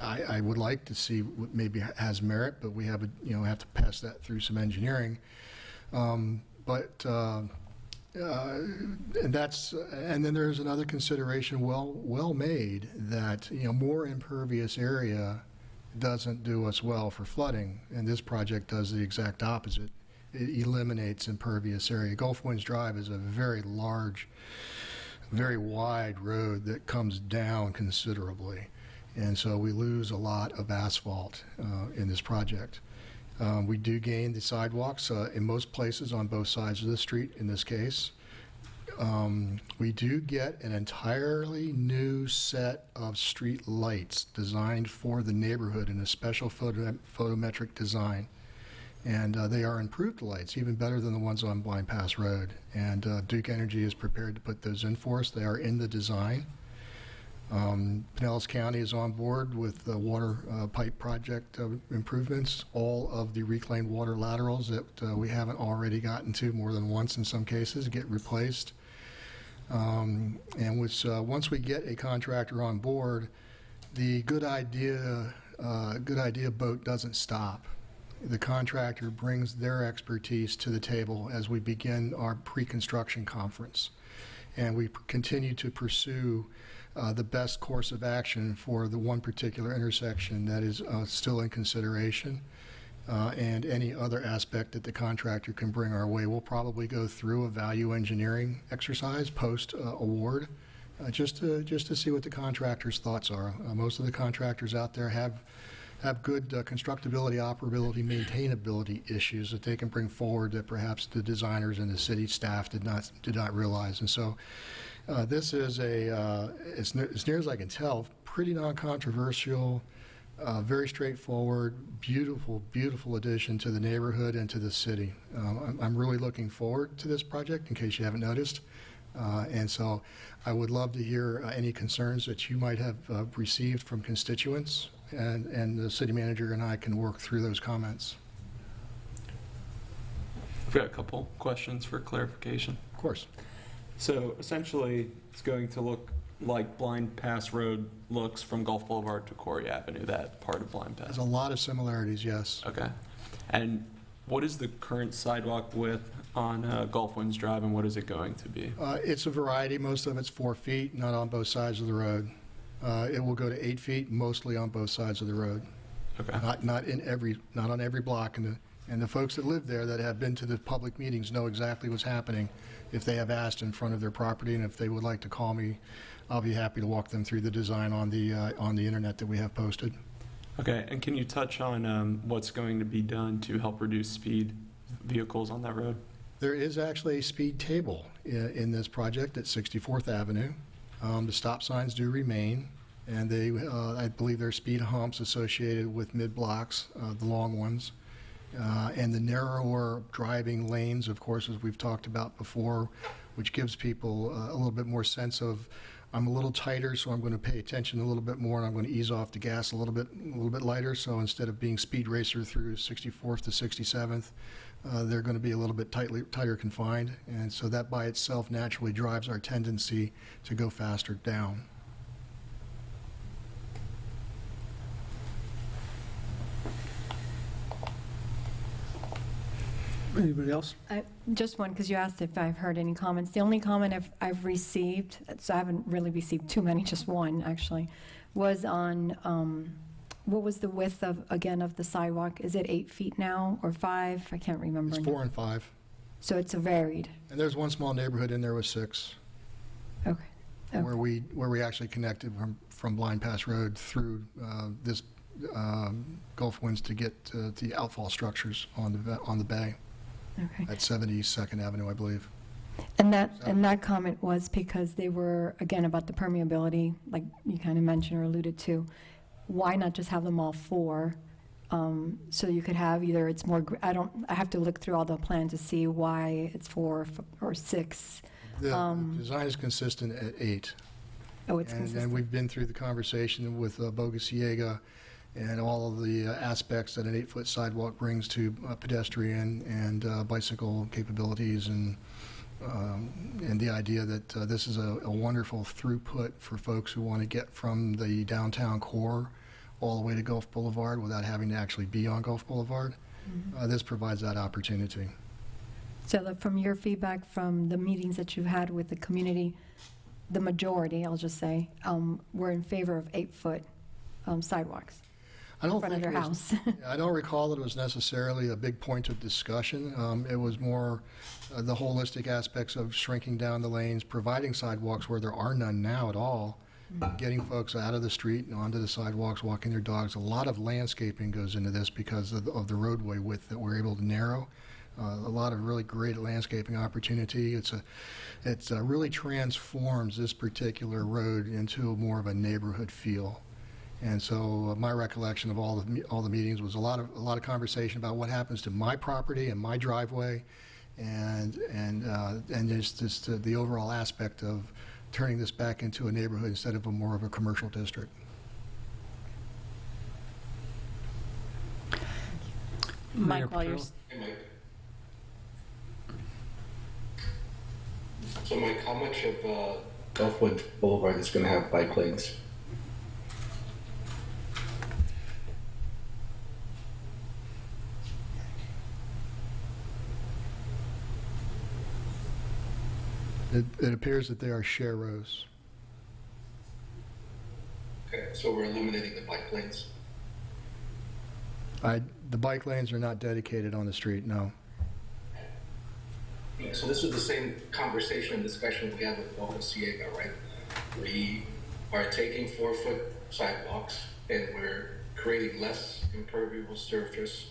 I would like to see maybe has merit, but we have to pass that through some engineering. And then there's another consideration, well made, that more impervious area doesn't do us well for flooding, and this project does the exact opposite. It eliminates impervious area. Gulf Winds Drive is a very large, very wide road that comes down considerably, and so we lose a lot of asphalt in this project. We do gain the sidewalks in most places on both sides of the street in this case. We do get an entirely new set of street lights designed for the neighborhood in a special photometric design. And they are improved lights, even better than the ones on Blind Pass Road. And Duke Energy is prepared to put those in for us. They are in the design. Pinellas County is on board with the water pipe project improvements. All of the reclaimed water laterals that we haven't already gotten to more than once in some cases get replaced. And once we get a contractor on board, the good idea a good idea boat doesn't stop. The contractor brings their expertise to the table as we begin our pre-construction conference. And we continue to pursue the best course of action for the one particular intersection that is still in consideration. And any other aspect that the contractor can bring our way. We'll probably go through a value engineering exercise post-award just to see what the contractor's thoughts are. Most of the contractors out there have good constructability, operability, maintainability issues that they can bring forward that perhaps the designers and the city staff did not realize. And so this is as near as I can tell, pretty non-controversial, very straightforward, beautiful, beautiful addition to the neighborhood and to the city. I'm really looking forward to this project, in case you haven't noticed. And so I would love to hear any concerns that you might have received from constituents, and the city manager and I can work through those comments. I've got a couple questions for clarification. Of course. So essentially, it's going to look like Blind Pass Road looks from Gulf Boulevard to Corey Avenue, that part of Blind Pass. There's a lot of similarities, yes. Okay. And what is the current sidewalk width on Gulf Winds Drive, and what is it going to be? It's a variety. Most of it's 4 feet, not on both sides of the road. It will go to 8 feet, mostly on both sides of the road. Okay. Not on every block. And the folks that live there that have been to the public meetings know exactly what's happening if they have asked in front of their property. And if they would like to call me, I'll be happy to walk them through the design on the internet that we have posted. Okay, and can you touch on what's going to be done to help reduce speed vehicles on that road? There is actually a speed table in this project at 64th Avenue. The stop signs do remain, and I believe there are speed humps associated with mid-blocks, the long ones. And the narrower driving lanes, of course, as we've talked about before, which gives people a little bit more sense of, I'm a little tighter, so I'm going to pay attention a little bit more, and I'm going to ease off the gas a little bit lighter. So instead of being speed racer through 64th to 67th, they're going to be a little bit tighter confined. And so that by itself naturally drives our tendency to go faster down. Anybody else? Just one, because you asked if I've heard any comments. The only comment I've received, so I haven't really received too many, just one actually, was on what was the width of the sidewalk? Is it 8 feet now or 5? I can't remember. It's 4 and 5. So it's a varied. And there's one small neighborhood in there with 6. Okay. Where we actually connected from Blind Pass Road through this Gulf Winds to get to the outfall structures on the bay. Okay. At 72nd Avenue, I believe. And that comment was because they were, again, about the permeability, like you kind of mentioned or alluded to. Why not just have them all 4? So you could have either it's more, I have to look through all the plans to see why it's 4 or 6. The design is consistent at 8. Oh, it's consistent. And we've been through the conversation with Bogosiega and all of the aspects that an 8-foot sidewalk brings to pedestrian and bicycle capabilities, and the idea that this is a wonderful throughput for folks who want to get from the downtown core all the way to Gulf Boulevard without having to actually be on Gulf Boulevard. Mm-hmm. This provides that opportunity. So from your feedback from the meetings that you've had with the community, the majority, I'll just say, were in favor of 8-foot sidewalks. I don't in front of your house. I don't recall that it was necessarily a big point of discussion. It was more the holistic aspects of shrinking down the lanes, providing sidewalks where there are none now at all, getting folks out of the street and onto the sidewalks, walking their dogs. A lot of landscaping goes into this because of the roadway width that we're able to narrow. A lot of really great landscaping opportunity. It really transforms this particular road into more of a neighborhood feel. And so my recollection of all the meetings was a lot of conversation about what happens to my property and my driveway, and just the overall aspect of turning this back into a neighborhood instead of more of a commercial district. Mike, while you're... Hey, Mike. So Mike, how much of Gulfwood Boulevard is going to have bike lanes? It appears that they are share rows. Okay, so we're eliminating the bike lanes. The bike lanes are not dedicated on the street, no. Yeah, so this is the same conversation and discussion we had with Boca Ciega, right? We are taking 4-foot sidewalks and we're creating less impermeable surface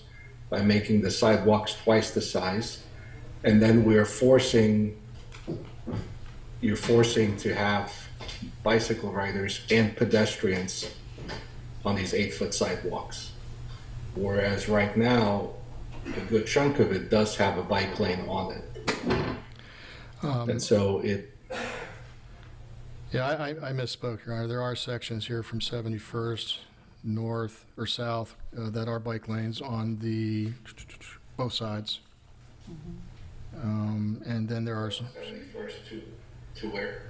by making the sidewalks twice the size. And then you're forcing to have bicycle riders and pedestrians on these 8-foot sidewalks. Whereas right now, a good chunk of it does have a bike lane on it. And so Yeah, I misspoke, Your Honor. There are sections here from 71st north or south that are bike lanes on both sides. And then there are some. 71st to where?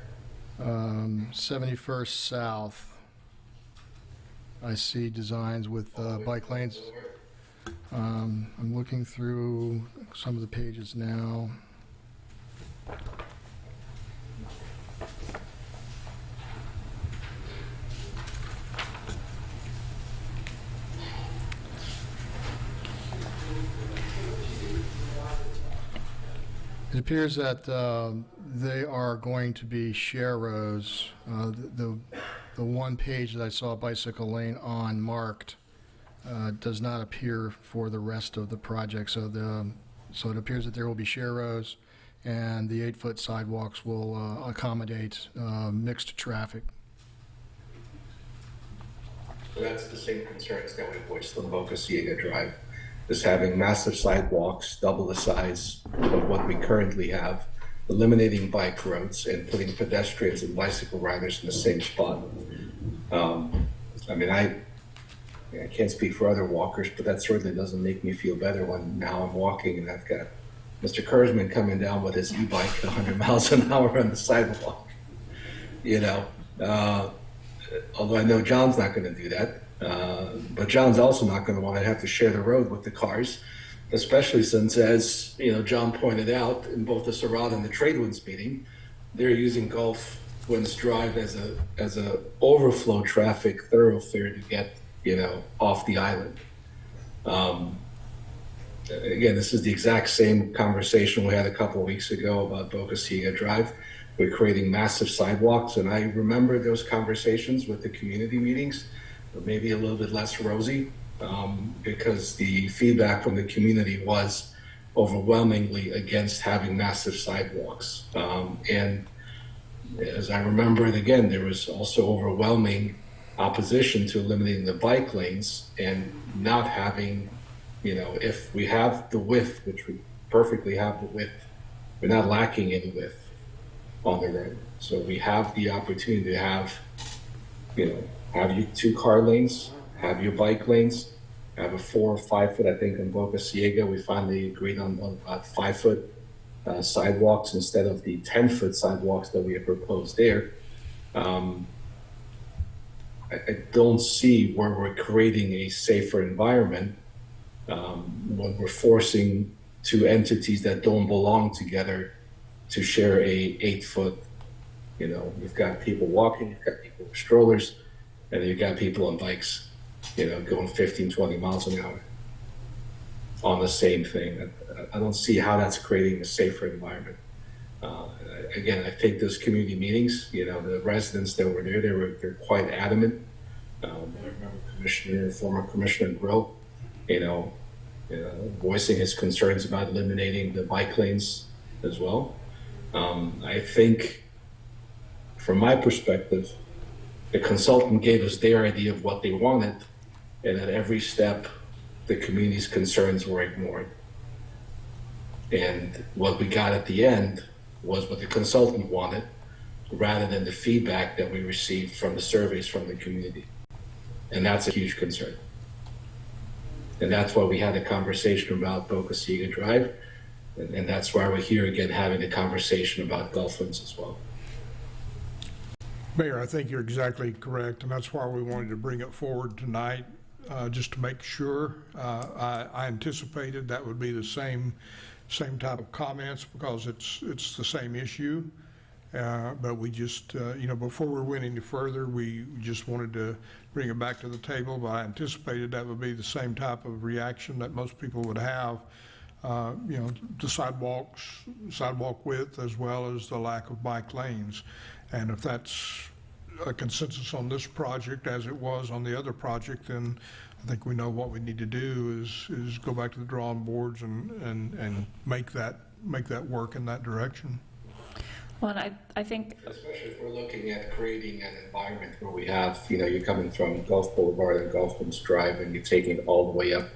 71st south. I see designs with bike lanes. I'm looking through some of the pages now. It appears that they are going to be share rows. The one page that I saw bicycle lane on marked does not appear for the rest of the project. So it appears that there will be share rows, and the 8-foot sidewalks will accommodate mixed traffic. So that's the same concerns that we voiced on Boca Ciega Drive, is having massive sidewalks, double the size of what we currently have, eliminating bike roads and putting pedestrians and bicycle riders in the same spot. I mean, I can't speak for other walkers, but that certainly doesn't make me feel better when now I'm walking and I've got Mr. Kurzman coming down with his e-bike at 100 miles an hour on the sidewalk. You know, although I know John's not going to do that. But John's also not going to want to have to share the road with the cars, especially since, as you know, John pointed out in both the Sarada and the Tradewinds meeting, they're using Gulfwinds Drive as a overflow traffic thoroughfare to get, you know, off the island. Again, this is the exact same conversation we had a couple of weeks ago about Boca Ciega Drive. We're creating massive sidewalks, and I remember those conversations with the community meetings. Maybe a little bit less rosy, because the feedback from the community was overwhelmingly against having massive sidewalks. And as I remember it again, there was also overwhelming opposition to eliminating the bike lanes and not having, you know, if we have the width, which we perfectly have the width, we're not lacking any width on the road. So we have the opportunity to have, you know, have your 2 car lanes, have your bike lanes, have a 4 or 5 foot. I think in Boca Ciega, we finally agreed on about 5-foot sidewalks instead of the 10-foot sidewalks that we had proposed there. I don't see where we're creating a safer environment when we're forcing 2 entities that don't belong together to share a 8-foot. You know, you've got people walking, you've got people with strollers, and you've got people on bikes, you know, going 15, 20 miles an hour on the same thing. I don't see how that's creating a safer environment. Again, I think those community meetings, you know, the residents that were there, they're quite adamant. I remember former Commissioner Grill, you know, voicing his concerns about eliminating the bike lanes as well. I think, from my perspective, the consultant gave us their idea of what they wanted, and at every step, the community's concerns were ignored. And what we got at the end was what the consultant wanted, rather than the feedback that we received from the surveys from the community. And that's a huge concern. And that's why we had a conversation about Boca Ciega Drive, and that's why we're here again having a conversation about Gulfwinds as well. Mayor, I think you're exactly correct, and that's why we wanted to bring it forward tonight, just to make sure. I anticipated that would be the same type of comments, because it's the same issue. But we just, before we went any further, we just wanted to bring it back to the table, but I anticipated that would be the same type of reaction that most people would have. The sidewalk width, as well as the lack of bike lanes. And if that's a consensus on this project as it was on the other project, then I think we know what we need to do is go back to the drawing boards and make that work in that direction. Well, and I think, especially if we're looking at creating an environment where we have, you're coming from Gulf Boulevard and Gulf Winds Drive, and you're taking it all the way up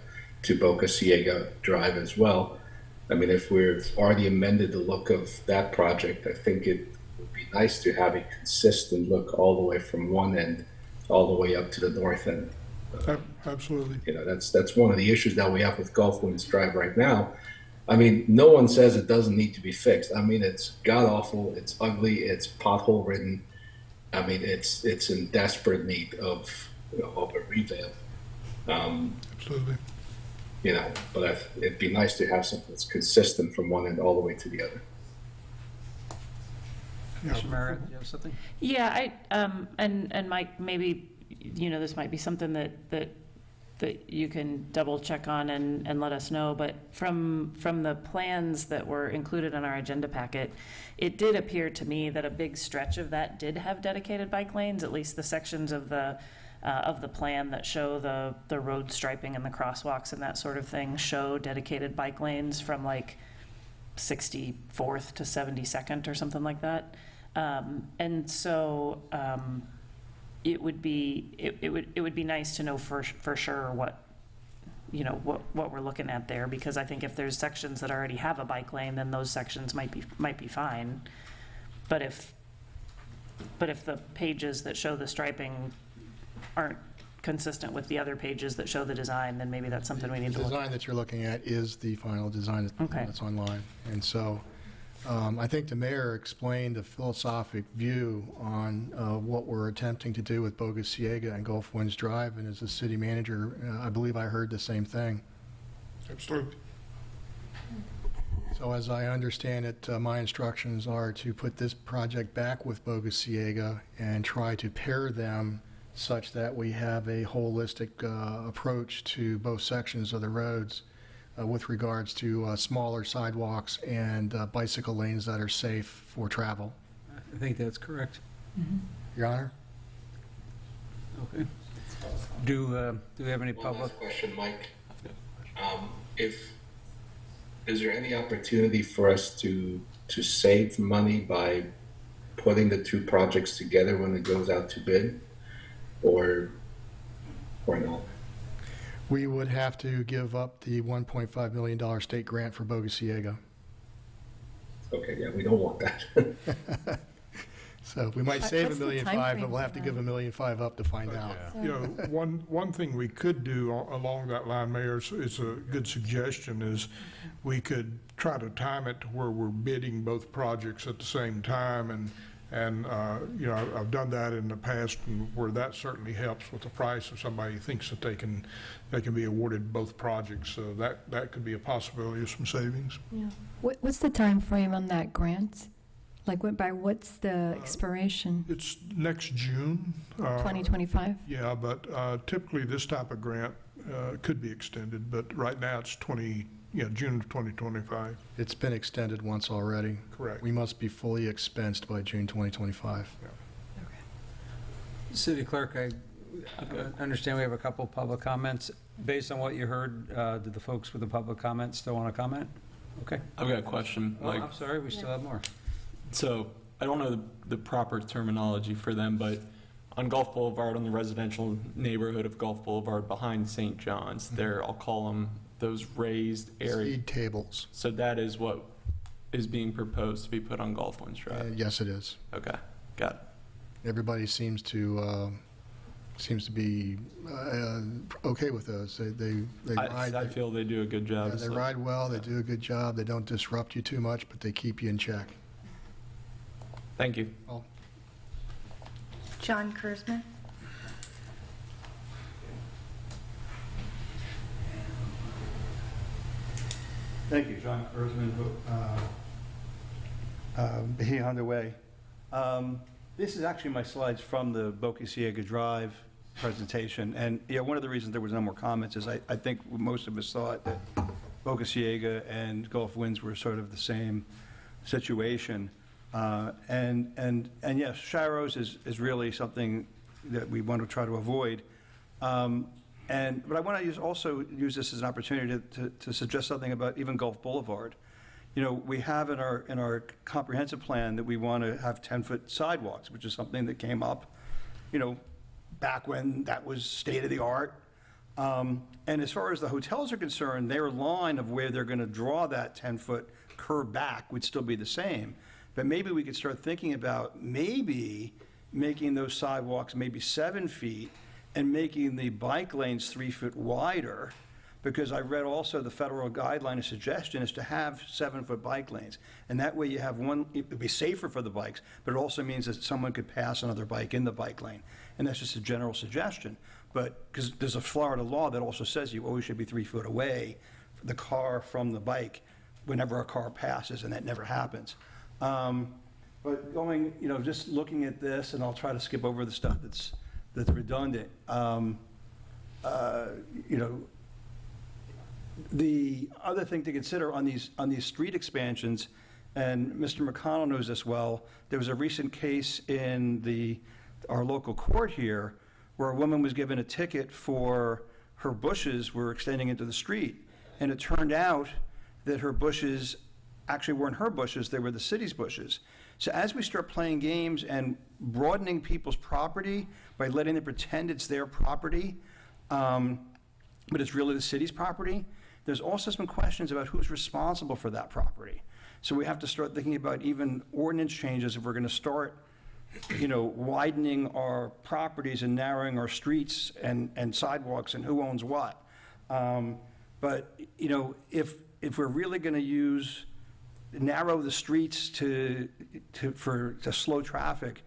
to Boca Ciega Drive as well. I mean, if we've already amended the look of that project, I think it would be nice to have a consistent look all the way from one end all the way up to the north end. Absolutely. That's one of the issues that we have with Gulf Winds Drive right now. I mean, no one says it doesn't need to be fixed. I mean, it's god-awful, it's ugly, it's pothole-ridden. I mean, it's in desperate need of a revamp. Absolutely. But it'd be nice to have something that's consistent from one end all the way to the other. Commissioner Merritt, do you have something? yeah, and Mike, maybe, this might be something that you can double check on and let us know, but from the plans that were included in our agenda packet, it did appear to me that a big stretch of that did have dedicated bike lanes, at least the sections of the plan that show the road striping and the crosswalks and that sort of thing show dedicated bike lanes from like 64th to 72nd or something like that. And so it would be nice to know for sure what we're looking at there, because I think if there's sections that already have a bike lane, then those sections might be fine. But if the pages that show the striping aren't consistent with the other pages that show the design, then maybe that's something we need to look at. The design that you're looking at is the final design that's online. And so I think the mayor explained a philosophic view on what we're attempting to do with Boca Ciega and Gulf Winds Drive, and as a city manager, I believe I heard the same thing. Absolutely. So as I understand it, my instructions are to put this project back with Boca Ciega and try to pair them such that we have a holistic approach to both sections of the roads with regards to smaller sidewalks and bicycle lanes that are safe for travel. I think that's correct. Your Honor? Okay. Do we have any One public? last question, Mike. Is there any opportunity for us to save money by putting the two projects together when it goes out to bid, or not? We would have to give up the $1.5 million state grant for Boca Ciega. Okay, yeah, we don't want that. So we might save $1.5 million, but we'll have to give $1.5 million up to find out. One thing we could do along that line, Mayor, it's a good suggestion, is we could try to time it to where we're bidding both projects at the same time, and I've done that in the past, and where that certainly helps with the price if somebody thinks that they can be awarded both projects. So that could be a possibility of some savings. Yeah. What's the time frame on that grant? Like, what's the expiration? It's next June. 2025? Yeah, but typically this type of grant could be extended, but right now it's June of 2025. It's been extended once already. Correct. We must be fully expensed by June 2025. Yeah. City Clerk, I understand we have a couple public comments. Based on what you heard, did the folks with the public comments still want to comment? Okay. I've got a question. Oh, I'm sorry, we still have more. So I don't know the proper terminology for them, but on Gulf Boulevard, on the residential neighborhood of Gulf Boulevard behind St. John's, there, I'll call them those raised areas. Speed tables. So that is what is being proposed to be put on Gulf Winds Drive? Yes, it is. Okay, got it. Everybody seems to be okay with those. They ride. I feel they do a good job. Yeah, they ride well, they do a good job, they don't disrupt you too much, but they keep you in check. Thank you. Oh. John Kurzman. Thank you, John Erzman, Bahia Underway. This is actually my slides from the Boca Ciega Drive presentation. And yeah, one of the reasons there was no more comments is I think most of us thought that Boca Ciega and Gulf Winds were sort of the same situation. And yes, Sharrows is really something that we want to try to avoid. But I want to also use this as an opportunity to suggest something about even Gulf Boulevard. You know, we have in our comprehensive plan that we want to have 10-foot sidewalks, which is something that came up, you know, back when that was state of the art. And as far as the hotels are concerned, their line of where they're going to draw that 10-foot curve back would still be the same. But maybe we could start thinking about maybe making those sidewalks maybe 7 feet and making the bike lanes 3 foot wider, because I read also the federal guideline, a suggestion is to have 7-foot bike lanes. And that way you have one, it would be safer for the bikes, but it also means that someone could pass another bike in the bike lane. And that's just a general suggestion. But, because there's a Florida law that also says you always should be 3 foot away, the car from the bike, whenever a car passes, and that never happens. But going, you know, just looking at this, and I'll try to skip over the stuff that's redundant. You know, the other thing to consider on these street expansions, and Mr. McConnell knows this well, there was a recent case in our local court here where a woman was given a ticket for her bushes were extending into the street. And it turned out that her bushes actually weren't her bushes, they were the city's bushes. So as we start playing games and broadening people's property by letting them pretend it's their property, but it's really the city's property, there's also some questions about who's responsible for that property. So we have to start thinking about even ordinance changes if we're going to start, you know, widening our properties and narrowing our streets and sidewalks and who owns what. But, you know, if we're really going to narrow the streets to slow traffic,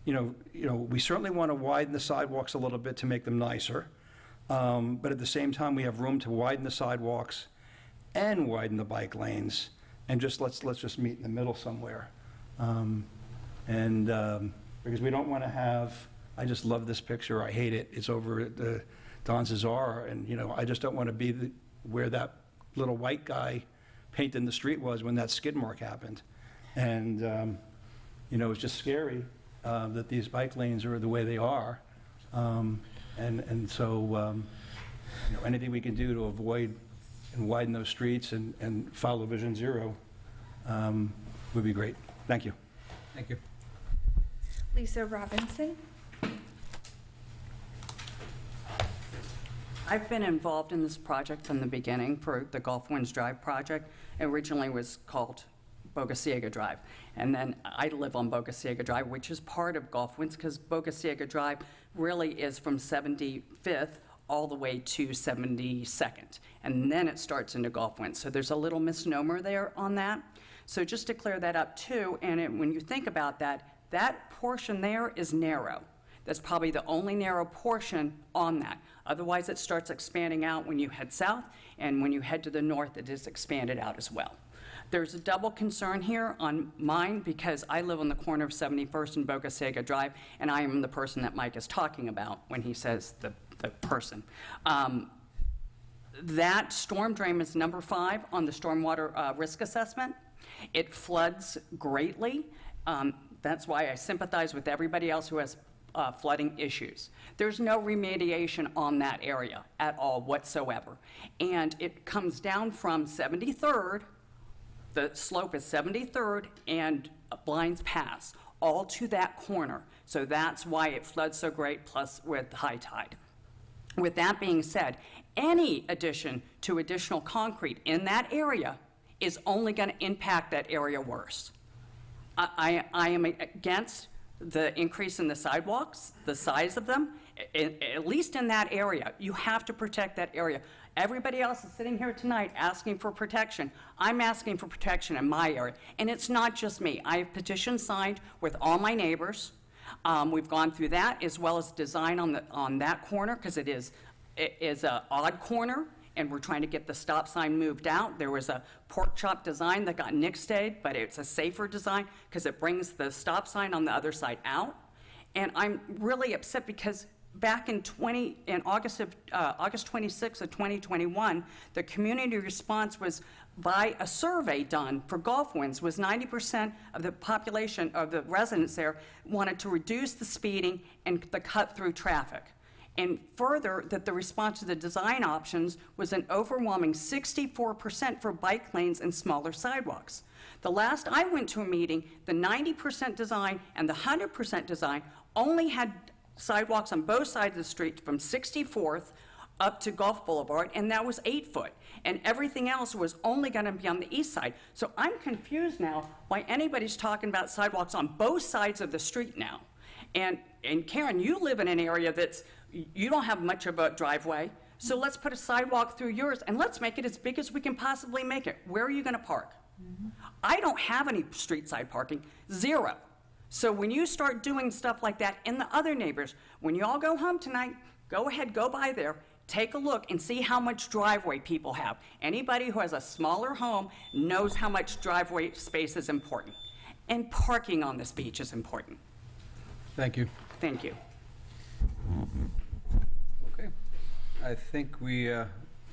you know, we certainly want to widen the sidewalks a little bit to make them nicer. But at the same time, we have room to widen the sidewalks and widen the bike lanes, and just let's just meet in the middle somewhere. Because we don't want to have, I just love this picture, I hate it, it's over at the Don Cesar, and you know, I just don't want to be where that little white guy painting the street was when that skid mark happened. And you know, it's just scary that these bike lanes are the way they are. And so, you know, anything we can do to avoid and widen those streets and follow Vision Zero would be great. Thank you. Thank you. Lisa Robinson. I've been involved in this project from the beginning for the Gulf Winds Drive project. It originally was called Boca Ciega Drive. And then I live on Boca Ciega Drive, which is part of Gulf Winds, because Boca Ciega Drive really is from 75th all the way to 72nd. And then it starts into Gulf Winds. So there's a little misnomer there on that. So just to clear that up too, and when you think about that, that portion there is narrow. That's probably the only narrow portion on that. Otherwise, it starts expanding out when you head south, and when you head to the north, it is expanded out as well. There's a double concern here on mine because I live on the corner of 71st and Boca Ciega Drive, and I am the person that Mike is talking about when he says the person. That storm drain is number 5 on the stormwater risk assessment. It floods greatly. That's why I sympathize with everybody else who has flooding issues. There's no remediation on that area at all whatsoever. And it comes down from 73rd, the slope is 73rd and Blinds Pass, all to that corner. So that's why it floods so great, plus with high tide. With that being said, any addition to additional concrete in that area is only going to impact that area worse. I am against the increase in the sidewalks, the size of them, at least in that area. You have to protect that area. Everybody else is sitting here tonight asking for protection. I'm asking for protection in my area. And it's not just me. I have petitions signed with all my neighbors. We've gone through that, as well as design on that corner, because it is an odd corner. and we're trying to get the stop sign moved out. There was a pork chop design that got nixed, but it's a safer design because it brings the stop sign on the other side out. And I'm really upset because back in August 26th of 2021, the community response was by a survey done for Gulf Winds was 90% of the population of the residents there wanted to reduce the speeding and the cut through traffic. And further, that the response to the design options was an overwhelming 64% for bike lanes and smaller sidewalks. The last I went to a meeting, the 90% design and the 100% design only had sidewalks on both sides of the street from 64th up to Gulf Boulevard, and that was 8 foot. And everything else was only going to be on the east side. So I'm confused now why anybody's talking about sidewalks on both sides of the street now. And Karen, you live in an area you don't have much of a driveway, so let's put a sidewalk through yours, and let's make it as big as we can possibly make it. Where are you going to park? I don't have any street side parking, 0. So when you start doing stuff like that in the other neighbors, when you all go home tonight, go ahead, go by there, take a look and see how much driveway people have. Anybody who has a smaller home knows how much driveway space is important. And parking on this beach is important. Thank you. Thank you. Okay. I think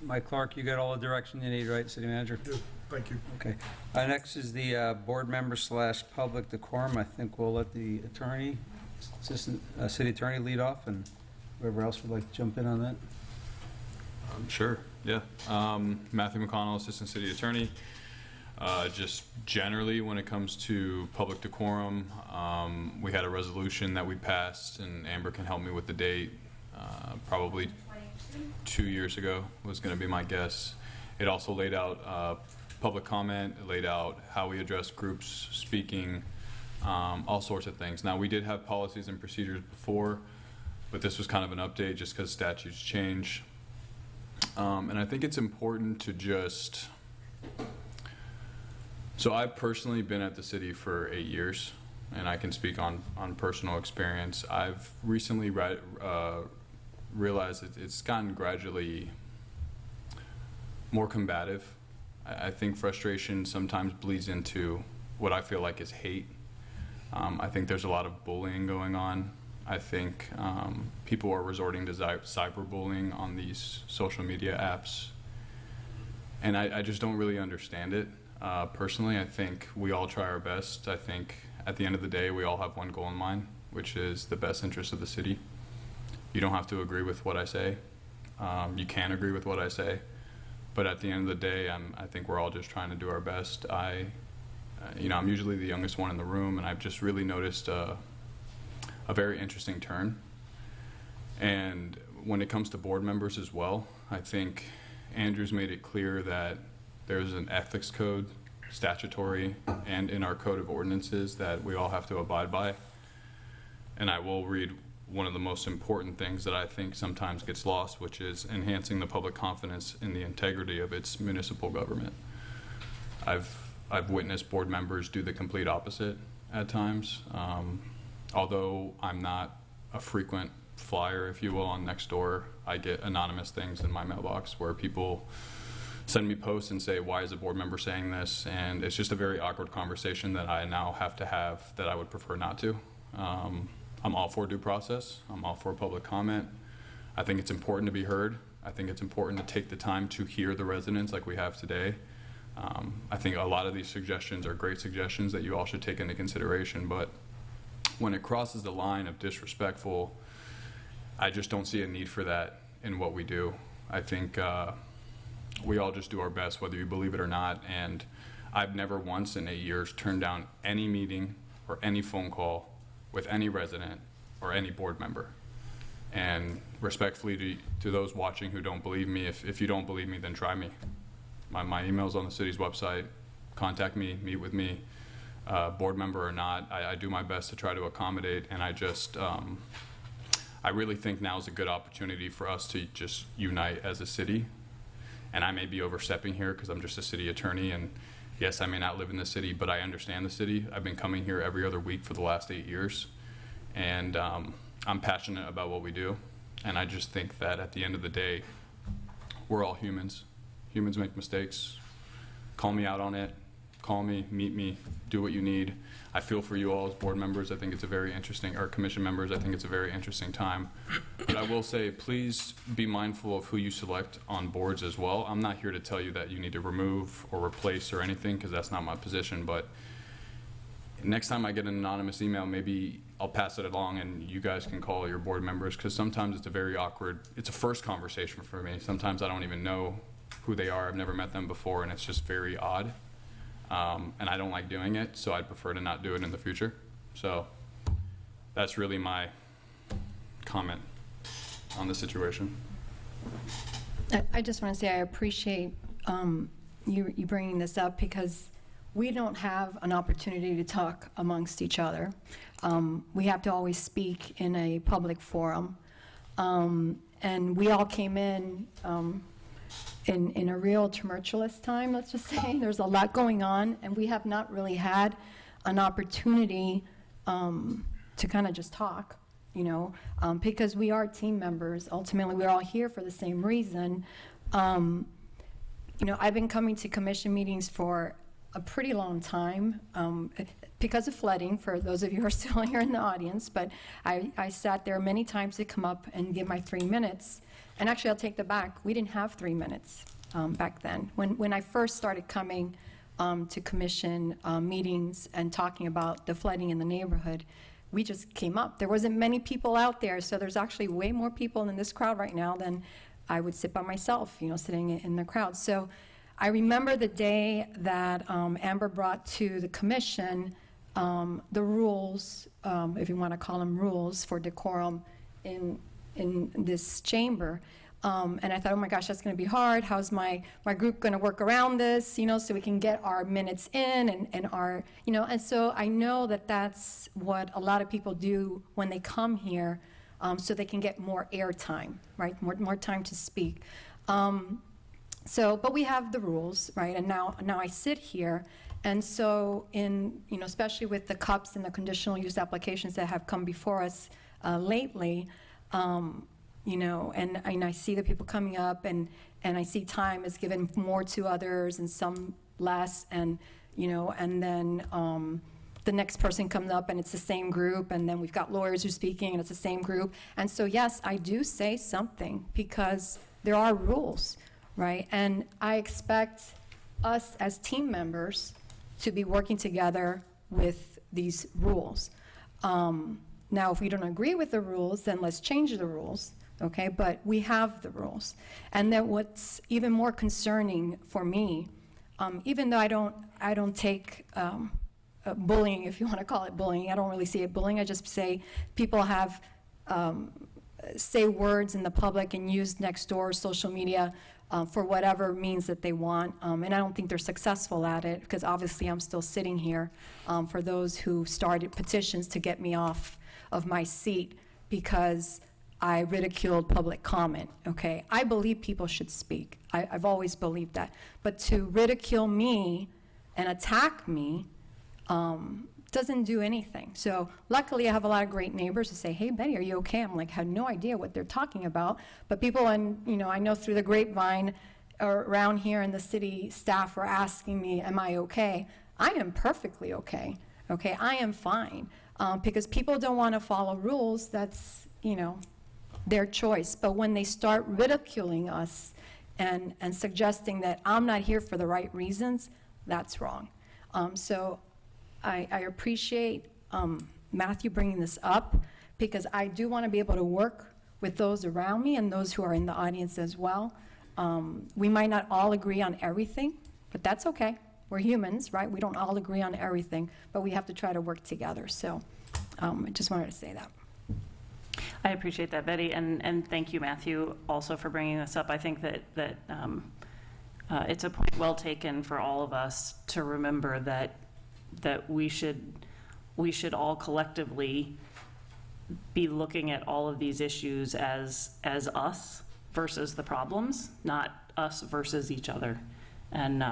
Mike Clark, you got all the direction you need, right, City Manager? Yeah, thank you. Okay. Next is the board member / public decorum. I think we'll let the attorney, assistant city attorney lead off, and whoever else would like to jump in on that. Sure, yeah. Matthew McConnell, Assistant City Attorney. Just generally, when it comes to public decorum, we had a resolution that we passed, and Amber can help me with the date, probably 2 years ago was going to be my guess. It also laid out public comment, it laid out how we address groups speaking, all sorts of things. Now, we did have policies and procedures before, but this was kind of an update just because statutes change. And I think it's important to just, so I've personally been at the city for 8 years, and I can speak on personal experience. I've recently realized it's gotten gradually more combative. I think frustration sometimes bleeds into what I feel like is hate. I think there's a lot of bullying going on. I think people are resorting to cyberbullying on these social media apps, and I just don't really understand it. Personally, I think we all try our best. I think at the end of the day, we all have one goal in mind, which is the best interest of the city. You don't have to agree with what I say. You can agree with what I say, but at the end of the day, I think we're all just trying to do our best. I'm usually the youngest one in the room, and I've just really noticed a very interesting turn. And when it comes to board members as well, I think Andrew's made it clear that there's an ethics code, statutory, and in our code of ordinances that we all have to abide by. And I will read one of the most important things that I think sometimes gets lost, which is enhancing the public confidence in the integrity of its municipal government. I've witnessed board members do the complete opposite at times. Although I'm not a frequent flyer, if you will, on Nextdoor, I get anonymous things in my mailbox where people send me posts and say, why is a board member saying this? And it's just a very awkward conversation that I now have to have that I would prefer not to. I'm all for due process. I'm all for public comment. I think it's important to be heard. I think it's important to take the time to hear the residents like we have today. I think a lot of these suggestions are great suggestions that you all should take into consideration, but when it crosses the line of disrespectful, I just don't see a need for that in what we do. I think we all just do our best, whether you believe it or not, and I've never once in 8 years turned down any meeting or any phone call with any resident or any board member. And respectfully to those watching who don't believe me, if you don't believe me, then try me. My email's on the city's website. Contact me, meet with me. Board member or not, I do my best to try to accommodate, and I really think now is a good opportunity for us to just unite as a city. And I may be overstepping here because I'm just a city attorney, and yes, I may not live in the city, but I understand the city. I've been coming here every other week for the last 8 years, and I'm passionate about what we do. And I just think that at the end of the day, we're all humans. Humans make mistakes. Call me out on it. Call me, meet me, do what you need. I feel for you all as board members. I think it's a very interesting, or commission members, I think it's a very interesting time. But I will say, please be mindful of who you select on boards as well. I'm not here to tell you that you need to remove or replace or anything, because that's not my position, but next time I get an anonymous email, maybe I'll pass it along and you guys can call your board members, because sometimes it's a very awkward, it's a first conversation for me. Sometimes I don't even know who they are. I've never met them before, and it's just very odd. And I don't like doing it, so I'd prefer to not do it in the future. So that's really my comment on the situation. I just want to say I appreciate you bringing this up, because we don't have an opportunity to talk amongst each other. We have to always speak in a public forum. And we all came in a real tumultuous time, let's just say. There's a lot going on, and we have not really had an opportunity to kind of just talk, you know, because we are team members. Ultimately, we're all here for the same reason. You know, I've been coming to commission meetings for a pretty long time because of flooding, for those of you who are still here in the audience, but I sat there many times to come up and give my 3 minutes. And actually, I'll take that back. We didn't have 3 minutes back then. When I first started coming to commission meetings and talking about the flooding in the neighborhood, we just came up. There wasn't many people out there, so there's actually way more people in this crowd right now than I would sit by myself, you know, sitting in the crowd. So I remember the day that Amber brought to the commission the rules, if you want to call them rules, for decorum in this chamber. And I thought, oh my gosh, that's going to be hard. How's my group going to work around this, you know, so we can get our minutes in and our, you know, and so I know that that's what a lot of people do when they come here, so they can get more airtime, right, more time to speak. But we have the rules, right, and now I sit here, and so in, you know, especially with the cups and the conditional use applications that have come before us lately, you know, and I see the people coming up, and I see time is given more to others and some less, and, you know, and then the next person comes up and it's the same group, and then we've got lawyers who are speaking and it's the same group. And so, yes, I do say something because there are rules, right? And I expect us as team members to be working together with these rules. Now, if we don't agree with the rules, then let's change the rules, okay? But we have the rules. And then what's even more concerning for me, even though I don't take bullying, if you want to call it bullying, I don't really see it bullying. I just say people have say words in the public and use Nextdoor, social media, for whatever means that they want, and I don't think they're successful at it, because obviously I'm still sitting here for those who started petitions to get me off of my seat because I ridiculed public comment, okay? I believe people should speak. I've always believed that. But to ridicule me and attack me doesn't do anything. So luckily I have a lot of great neighbors who say, hey, Betty, are you okay? I'm like, I have no idea what they're talking about. But people, and you know, I know through the grapevine around here in the city, staff are asking me, am I okay? I am perfectly okay, okay? I am fine. Because people don't want to follow rules, that's, you know, their choice. But when they start ridiculing us and suggesting that I'm not here for the right reasons, that's wrong. So I appreciate Matthew bringing this up, because I do want to be able to work with those around me and those who are in the audience as well. We might not all agree on everything, but that's okay. We're humans, right? We don't all agree on everything, but we have to try to work together. So I just wanted to say that. I appreciate that, Betty, and thank you, Matthew, also for bringing this up. I think that it's a point well taken for all of us to remember that we should all collectively be looking at all of these issues as us versus the problems, not us versus each other. And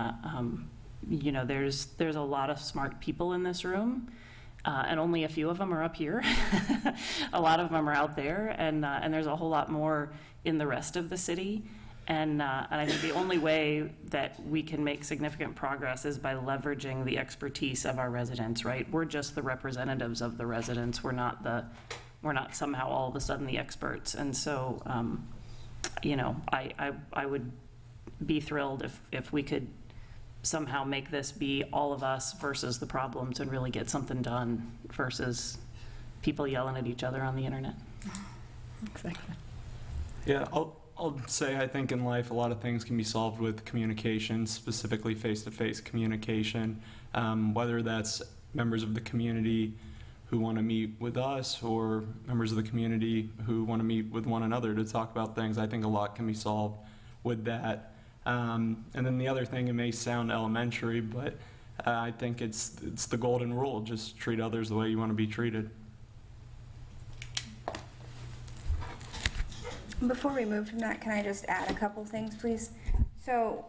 you know, there's a lot of smart people in this room, and only a few of them are up here. A lot of them are out there, and there's a whole lot more in the rest of the city. And I think the only way that we can make significant progress is by leveraging the expertise of our residents, right? We're just the representatives of the residents. We're not somehow all of a sudden the experts. And so, you know, I would be thrilled if we could somehow make this be all of us versus the problems and really get something done versus people yelling at each other on the internet. Exactly. Yeah, I'll say I think in life a lot of things can be solved with communication, specifically face-to-face communication, whether that's members of the community who want to meet with us or members of the community who want to meet with one another to talk about things. I think a lot can be solved with that. And then the other thing, it may sound elementary, but I think it's the golden rule. Just treat others the way you want to be treated. Before we move from that, can I just add a couple things, please? So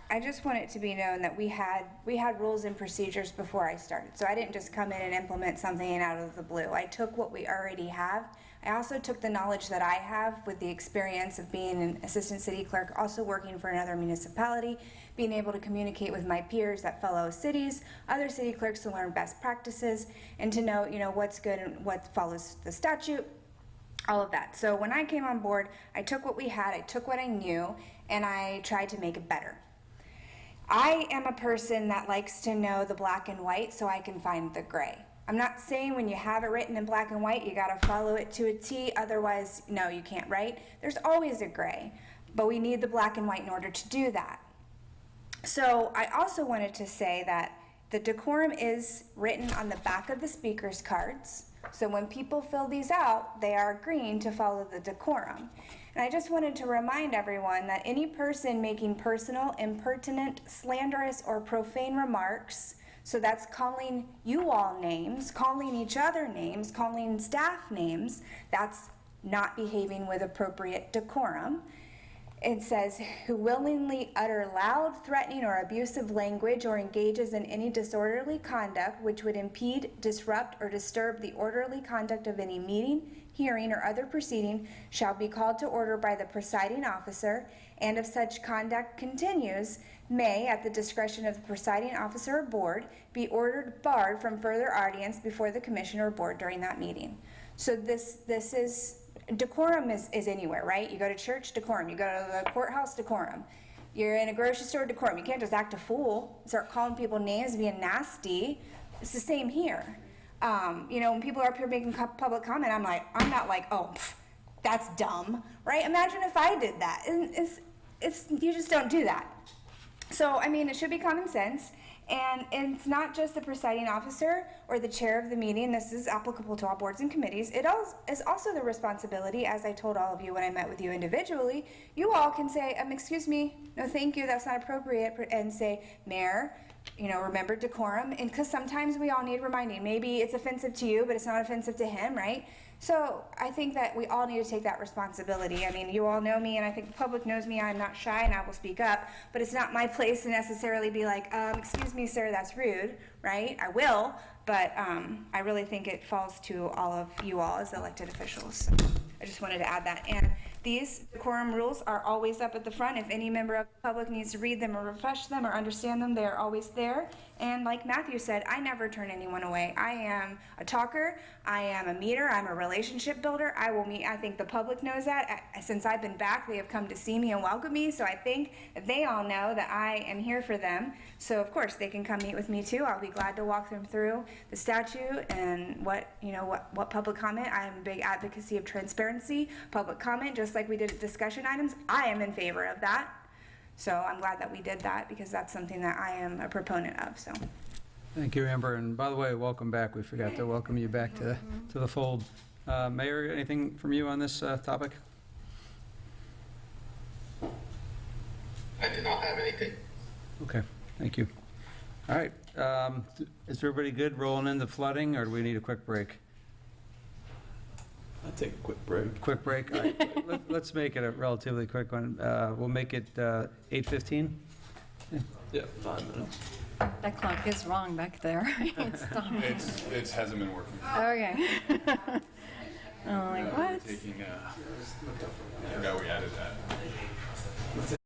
I just want it to be known that we had rules and procedures before I started. So I didn't just come in and implement something out of the blue. I took what we already have. I also took the knowledge that I have with the experience of being an assistant city clerk, also working for another municipality, being able to communicate with my peers at fellow cities, other city clerks to learn best practices, and to know, you know, what's good and what follows the statute, all of that. So when I came on board, I took what we had, I took what I knew, and I tried to make it better. I am a person that likes to know the black and white so I can find the gray. I'm not saying when you have it written in black and white, you gotta follow it to a T, otherwise, no, you can't write. There's always a gray, but we need the black and white in order to do that. So I also wanted to say that the decorum is written on the back of the speaker's cards. So when people fill these out, they are agreeing to follow the decorum. And I just wanted to remind everyone that any person making personal, impertinent, slanderous, or profane remarks, so that's calling you all names, calling each other names, calling staff names, that's not behaving with appropriate decorum. It says, who willingly utter loud, threatening, or abusive language or engages in any disorderly conduct which would impede, disrupt, or disturb the orderly conduct of any meeting, hearing, or other proceeding shall be called to order by the presiding officer, and if such conduct continues, may, at the discretion of the presiding officer or board, be ordered barred from further audience before the commission or board during that meeting. So this is, decorum is anywhere, right? You go to church, decorum. You go to the courthouse, decorum. You're in a grocery store, decorum. You can't just act a fool, start calling people names, being nasty. It's the same here. You know, when people are up here making public comment, I'm not like, oh, that's dumb, right? Imagine if I did that. And you just don't do that. So, I mean, it should be common sense. And it's not just the presiding officer or the chair of the meeting. This is applicable to all boards and committees. It is also the responsibility, as I told all of you when I met with you individually, you all can say, excuse me, no thank you, that's not appropriate, and say, Mayor, you know, remember decorum. And because sometimes we all need reminding. Maybe it's offensive to you, but it's not offensive to him, right? So I think that we all need to take that responsibility. I mean, you all know me, and I think the public knows me. I'm not shy, and I will speak up. But it's not my place to necessarily be like, excuse me, sir, that's rude, right? I will, but I really think it falls to all of you all as elected officials. So I just wanted to add that. And these decorum rules are always up at the front. If any member of the public needs to read them or refresh them or understand them, they are always there. And like Matthew said, I never turn anyone away. I am a talker. I am a meter. I'm a relationship builder. I will meet. I think the public knows that. Since I've been back, they have come to see me and welcome me. So I think that they all know that I am here for them. So of course they can come meet with me too. I'll be glad to walk them through the statute and what public comment. I am a big advocacy of transparency, public comment, just like we did at discussion items. I am in favor of that. So I'm glad that we did that because that's something that I am a proponent of. So. Thank you, Amber. And by the way, welcome back. We forgot to welcome you back to the fold. Mayor, anything from you on this topic? I did not have anything. Okay, thank you. All right, is everybody good rolling into flooding, or do we need a quick break? I'll take a quick break. Quick break? All right. Let's make it a relatively quick one. We'll make it 8:15. Yeah, 5 minutes. That clock is wrong back there. It hasn't been working. Okay. I'm like, what? I forgot we added that.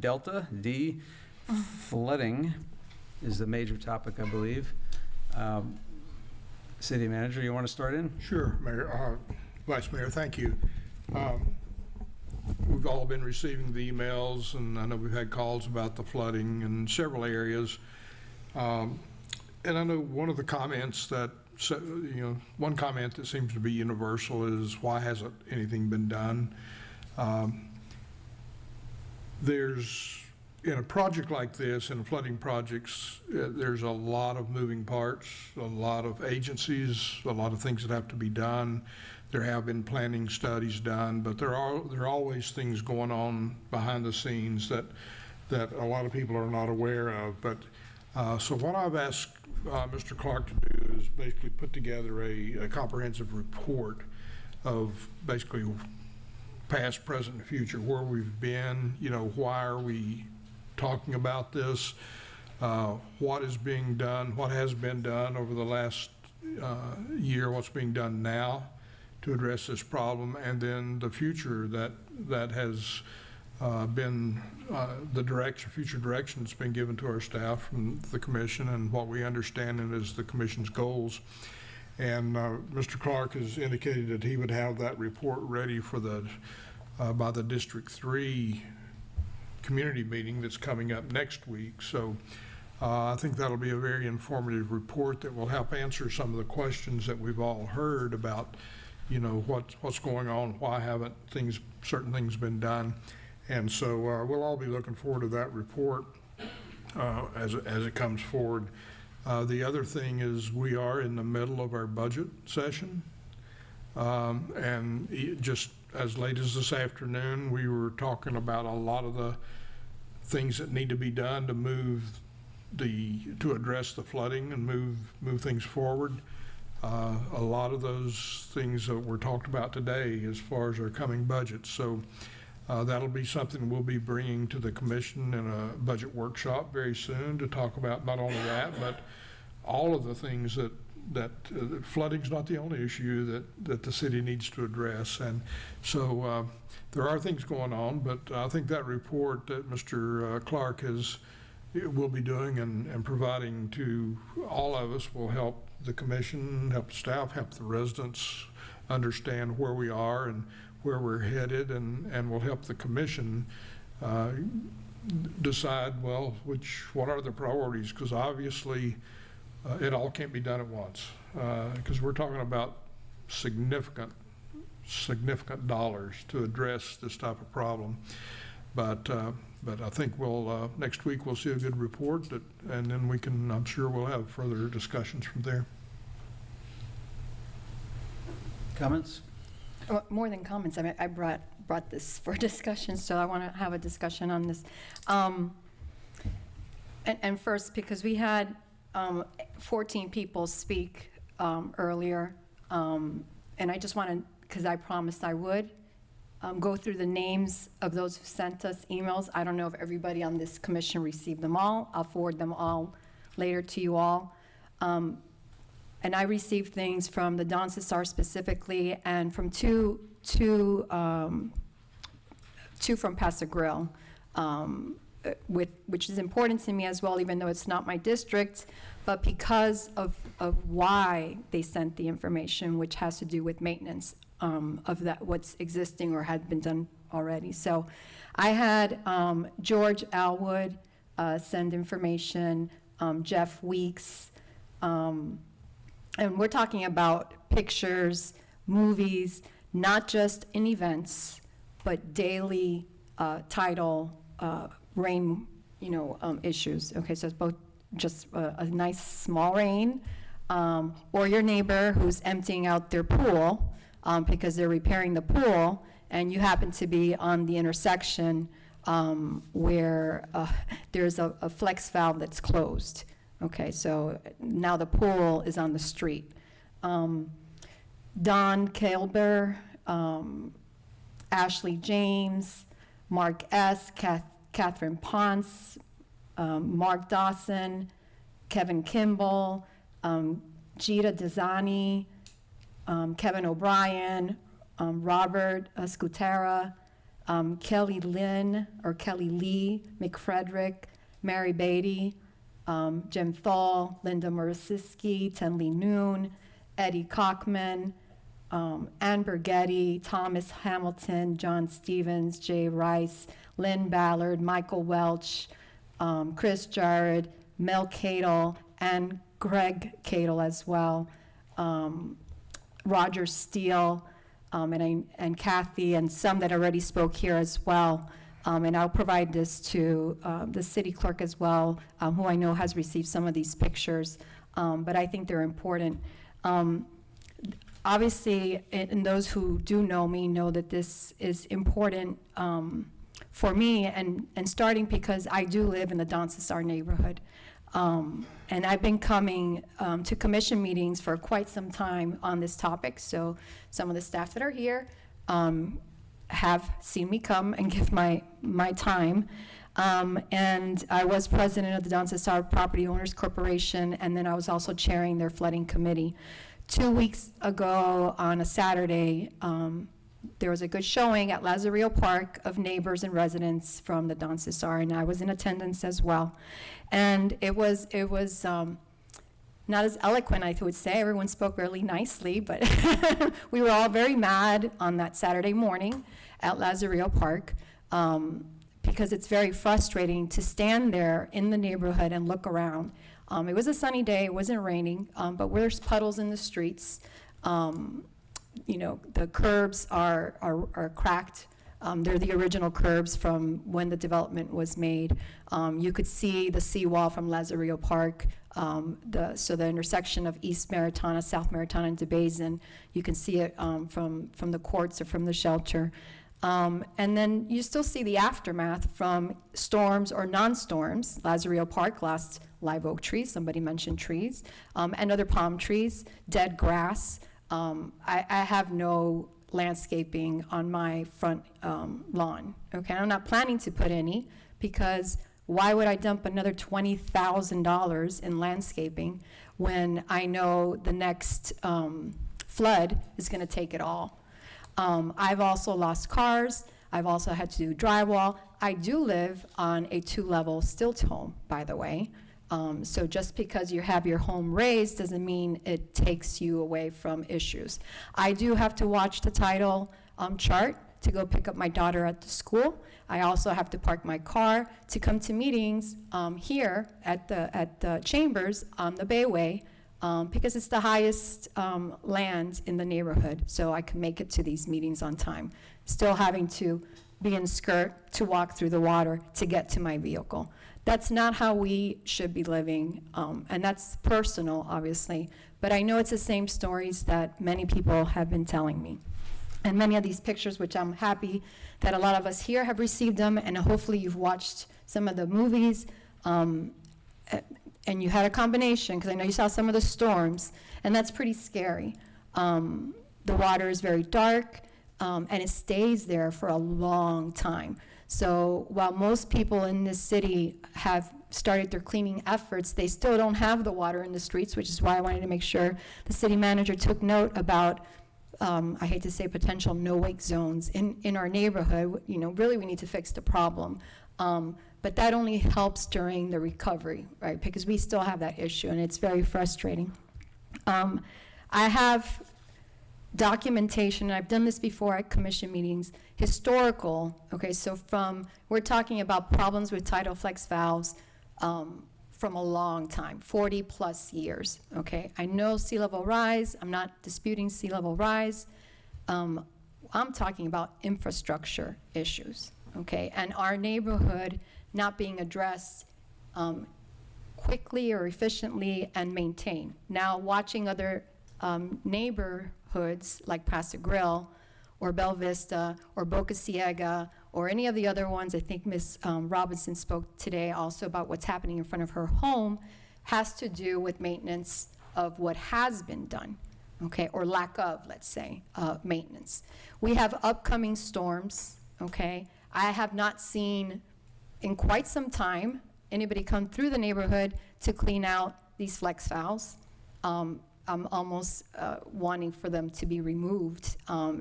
Delta D, flooding is the major topic, I believe. City Manager, you want to start in? Sure, Mayor, Vice Mayor, thank you. We've all been receiving the emails, and I know we've had calls about the flooding in several areas. And I know one of the comments that, one comment that seems to be universal is, why hasn't anything been done? In a project like this, in flooding projects, there's a lot of moving parts, a lot of agencies, a lot of things that have to be done. There have been planning studies done, but there are always things going on behind the scenes that a lot of people are not aware of. But so what I've asked Mr. Clark to do is basically put together a comprehensive report of basically past, present, and future, where we've been, why are we talking about this, what is being done, what has been done over the last year, what's being done now to address this problem, and then the future that has been future direction that's been given to our staff from the commission, and what we understand it as the commission's goals. And Mr. Clark has indicated that he would have that report ready for by the District 3 community meeting that's coming up next week. So I think that'll be a very informative report that will help answer some of the questions that we've all heard about, what's going on, why haven't certain things been done. And so we'll all be looking forward to that report as it comes forward. The other thing is, we are in the middle of our budget session, and just as late as this afternoon, we were talking about a lot of the things that need to be done to address the flooding and move things forward. A lot of those things that were talked about today as far as our coming budget. So that'll be something we'll be bringing to the commission in a budget workshop very soon to talk about not only that, but all of the things that flooding's not the only issue that the city needs to address. And so there are things going on, but I think that report that Mr. Clark will be doing and providing to all of us will help the commission, help the staff, help the residents understand where we are and where we're headed, and will help the commission decide, well, what are the priorities, because obviously it all can't be done at once, because we're talking about significant dollars to address this type of problem. But I think next week we'll see a good report, and then I'm sure we'll have further discussions from there. Comments? More than comments, I mean, I brought this for discussion, so I want to have a discussion on this. And first, because we had 14 people speak earlier, and I just want to, because I promised I would, go through the names of those who sent us emails. I don't know if everybody on this commission received them all. I'll forward them all later to you all. And I received things from the Don Cesar specifically, and from two from Paso Grill, which is important to me as well, even though it's not my district, but because of why they sent the information, which has to do with maintenance of what's existing or had been done already. So I had George Alwood send information, Jeff Weeks, and we're talking about pictures, movies, not just in events, but daily tidal rain, issues. Okay, so it's both just a nice small rain, or your neighbor who's emptying out their pool because they're repairing the pool, and you happen to be on the intersection where there's a flex valve that's closed. Okay, so now the pool is on the street. Don Kilber, Ashley James, Mark S., Catherine Ponce, Mark Dawson, Kevin Kimball, Gita Dezani, Kevin O'Brien, Robert Scutera, Kelly Lee McFrederick, Mary Beatty, Jim Thal, Linda Murasiski, Tenley Noon, Eddie Cockman, Ann Bergetti, Thomas Hamilton, John Stevens, Jay Rice, Lynn Ballard, Michael Welch, Chris Jared, Mel Cadle, and Greg Cadle as well, Roger Steele, and Kathy, and some that already spoke here as well. And I'll provide this to the city clerk as well, who I know has received some of these pictures, but I think they're important. Obviously, and those who do know me know that this is important for me, and starting because I do live in the Don Cesar neighborhood. And I've been coming to commission meetings for quite some time on this topic, so some of the staff that are here have seen me come and give my time. And I was president of the Don Cesar Property Owners Corporation, and then I was also chairing their flooding committee. 2 weeks ago on a Saturday, there was a good showing at Lazarillo Park of neighbors and residents from the Don Cesar, and I was in attendance as well. And it was not as eloquent, I would say. Everyone spoke really nicely, but we were all very mad on that Saturday morning at Lazarillo Park, because it's very frustrating to stand there in the neighborhood and look around. It was a sunny day, it wasn't raining, but there's puddles in the streets. You know, the curbs are cracked. They're the original curbs from when the development was made. You could see the seawall from Lazarillo Park, so the intersection of East Maritana, South Maritana, and DeBasin. You can see it from the courts or from the shelter. And then you still see the aftermath from storms or non-storms. Lazarillo Park lost live oak trees, somebody mentioned trees, and other palm trees, dead grass. I have no landscaping on my front lawn, okay? I'm not planning to put any, because why would I dump another $20,000 in landscaping when I know the next flood is gonna take it all? I've also lost cars. I've also had to do drywall. I do live on a 2-level stilt home, by the way. So just because you have your home raised doesn't mean it takes you away from issues. I do have to watch the tidal chart to go pick up my daughter at the school. I also have to park my car to come to meetings here at the chambers on the Bayway, because it's the highest land in the neighborhood, so I can make it to these meetings on time. Still having to be in skirt to walk through the water to get to my vehicle. That's not how we should be living, and that's personal, obviously, but I know it's the same stories that many people have been telling me. And many of these pictures, which I'm happy that a lot of us here have received them, and hopefully you've watched some of the movies, and you had a combination, because I know you saw some of the storms, and that's pretty scary. The water is very dark, and it stays there for a long time. So while most people in this city have started their cleaning efforts, they still don't have the water in the streets, which is why I wanted to make sure the city manager took note about, I hate to say potential no-wake zones in our neighborhood. You know, really we need to fix the problem. But that only helps during the recovery, right? Because we still have that issue, and it's very frustrating. I have documentation, and I've done this before at commission meetings, historical, okay, so we're talking about problems with tidal flex valves from a long time, 40 plus years, okay? I know sea level rise, I'm not disputing sea level rise. I'm talking about infrastructure issues, okay? And our neighborhood not being addressed quickly or efficiently and maintained. Now, watching other neighborhoods like Paso Grill or Bella Vista or Boca Ciega or any of the other ones, I think Ms. Robinson spoke today also about what's happening in front of her home, has to do with maintenance of what has been done, okay, or lack of, let's say, maintenance. We have upcoming storms, okay? I have not seen in quite some time anybody come through the neighborhood to clean out these flex valves. I'm almost wanting for them to be removed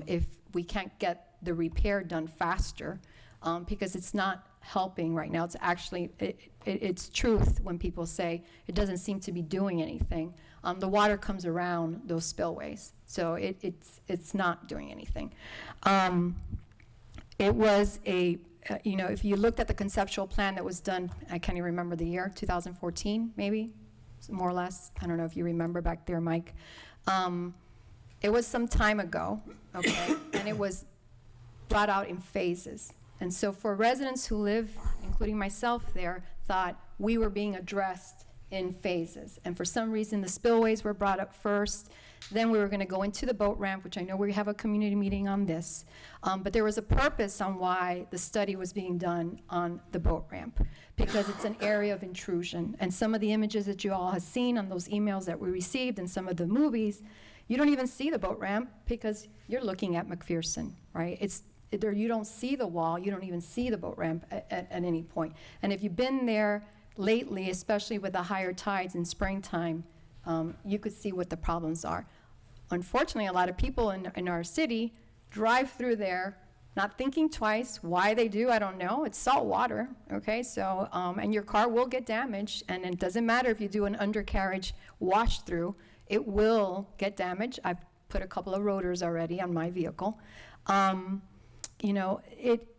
if we can't get the repair done faster, because it's not helping right now. It's actually, it's truth when people say it doesn't seem to be doing anything. The water comes around those spillways, so it's not doing anything. It was if you looked at the conceptual plan that was done, I can't even remember the year, 2014 maybe, more or less. I don't know if you remember back there, Mike. It was some time ago, okay, and it was brought out in phases. And so for residents who live, including myself there, thought we were being addressed in phases. And for some reason, the spillways were brought up first. Then we were going to go into the boat ramp, which I know we have a community meeting on this. But there was a purpose on why the study was being done on the boat ramp, because it's an area of intrusion. And some of the images that you all have seen on those emails that we received and some of the movies, you don't even see the boat ramp because you're looking at McPherson, right? There, you don't see the wall, you don't even see the boat ramp at any point. And if you've been there lately, especially with the higher tides in springtime, you could see what the problems are. Unfortunately, a lot of people in our city drive through there not thinking twice. Why they do, I don't know. It's salt water, okay? So, and your car will get damaged, and it doesn't matter if you do an undercarriage wash through, it will get damaged. I've put a couple of rotors already on my vehicle.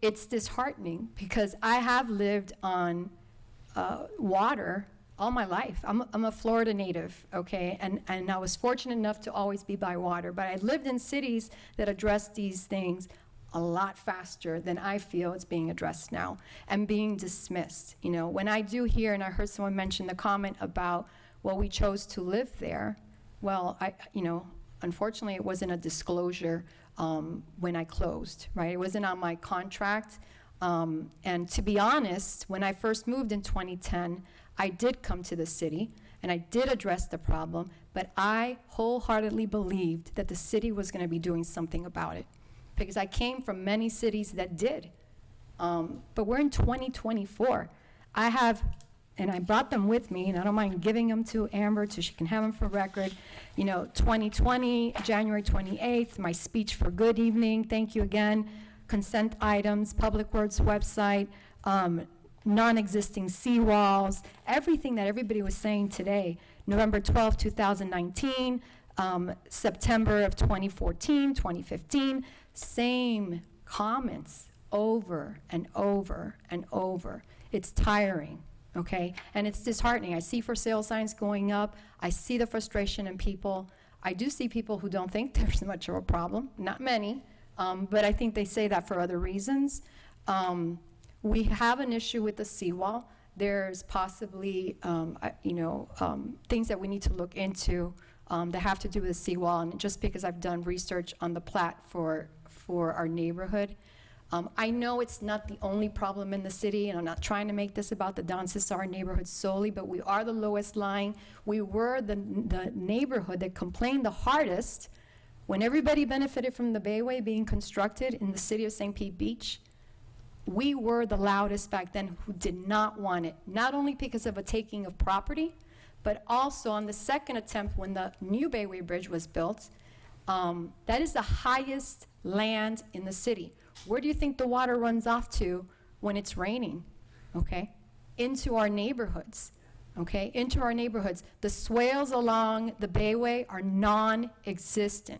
It's disheartening because I have lived on water all my life. I'm a Florida native, okay, and I was fortunate enough to always be by water, but I lived in cities that address these things a lot faster than I feel it's being addressed now and being dismissed. When I do hear, and I heard someone mention the comment about, well, we chose to live there. Well, unfortunately, it wasn't a disclosure when I closed, right? It wasn't on my contract. And to be honest, when I first moved in 2010, I did come to the city and I did address the problem, but I wholeheartedly believed that the city was going to be doing something about it because I came from many cities that did. But we're in 2024. And I brought them with me, and I don't mind giving them to Amber so she can have them for record. 2020, January 28th, my speech for good evening, thank you again. Consent items, Public Works website, non-existing seawalls, everything that everybody was saying today. November 12, 2019, September of 2014, 2015, same comments over and over and over. It's tiring. Okay, and it's disheartening. I see for sale signs going up. I see the frustration in people. I do see people who don't think there's much of a problem, not many, but I think they say that for other reasons. We have an issue with the seawall. There's possibly, things that we need to look into that have to do with the seawall, and just because I've done research on the plat for our neighborhood, I know it's not the only problem in the city, and I'm not trying to make this about the Don Cesar neighborhood solely, but we are the lowest lying. We were the neighborhood that complained the hardest when everybody benefited from the Bayway being constructed in the city of St. Pete Beach. We were the loudest back then who did not want it, not only because of a taking of property, but also on the second attempt when the new Bayway Bridge was built. That is the highest land in the city. Where do you think the water runs off to when it's raining? Okay, into our neighborhoods. Okay, into our neighborhoods. The swales along the Bayway are non-existent.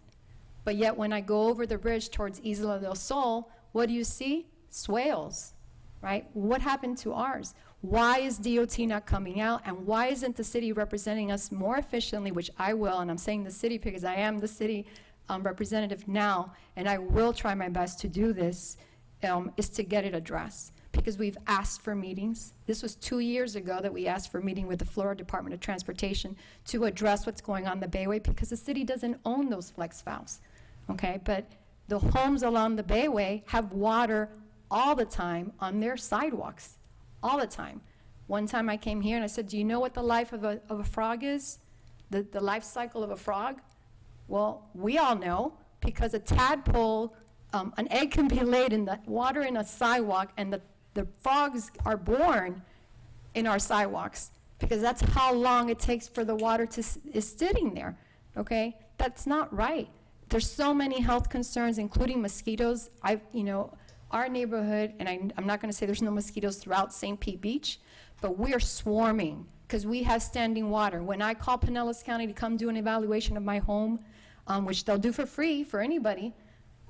But yet when I go over the bridge towards Isla del Sol, what do you see? Swales, right? What happened to ours? Why is DOT not coming out, and why isn't the city representing us more efficiently, which I will, and I'm saying the city because I am the city representative now, and I will try my best to do this, is to get it addressed. Because we've asked for meetings. This was 2 years ago that we asked for a meeting with the Florida Department of Transportation to address what's going on the Bayway, because the city doesn't own those flex valves, okay? But the homes along the Bayway have water all the time on their sidewalks, all the time. One time I came here and I said, do you know what the life of a frog is? The life cycle of a frog? Well, we all know, because a tadpole, an egg can be laid in the water in a sidewalk, and the frogs are born in our sidewalks, because that's how long it takes for the water is sitting there, okay? That's not right. there's so many health concerns, including mosquitoes. Our neighborhood, and I'm not going to say there's no mosquitoes throughout St. Pete Beach, but we are swarming because we have standing water. When I call Pinellas County to come do an evaluation of my home, which they'll do for free for anybody,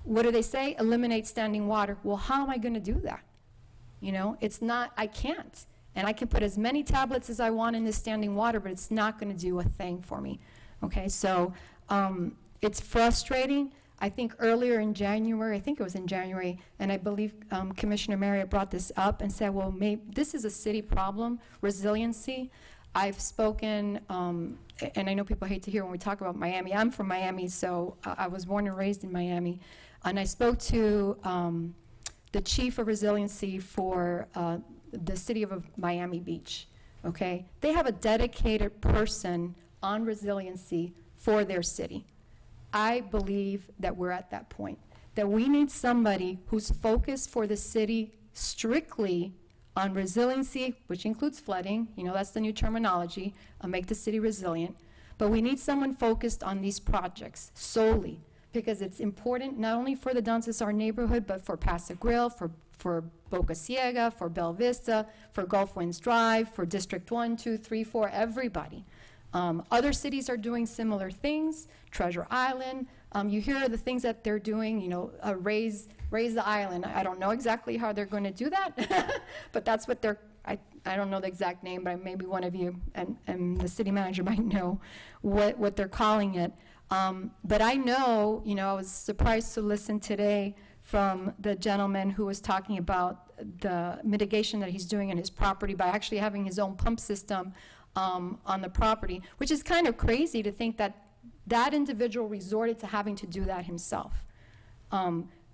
what do they say? Eliminate standing water. Well, how am I going to do that? It's not, I can't. And I can put as many tablets as I want in this standing water, but it's not going to do a thing for me. Okay, so it's frustrating. I think earlier in January, and I believe Commissioner Marriott brought this up and said, well, maybe this is a city problem, resiliency. I've spoken, and I know people hate to hear when we talk about Miami. I'm from Miami, so I was born and raised in Miami. And I spoke to the chief of resiliency for the city of Miami Beach, okay? They have a dedicated person on resiliency for their city. I believe that we're at that point, that we need somebody who's focused for the city strictly on resiliency, which includes flooding, that's the new terminology, make the city resilient, but we need someone focused on these projects solely, because it's important not only for the Don Cesar neighborhood, but for Paso Grill, for Boca Ciega, for Bella Vista, for Gulf Winds Drive, for District 1, 2, 3, 4, everybody. Other cities are doing similar things, Treasure Island. You hear the things that they're doing, raise the island. I don't know exactly how they're going to do that, but that's what I don't know the exact name, but maybe one of you and the city manager might know what they're calling it. But I know, I was surprised to listen today from the gentleman who was talking about the mitigation that he's doing in his property by actually having his own pump system on the property, which is kind of crazy to think that that individual resorted to having to do that himself.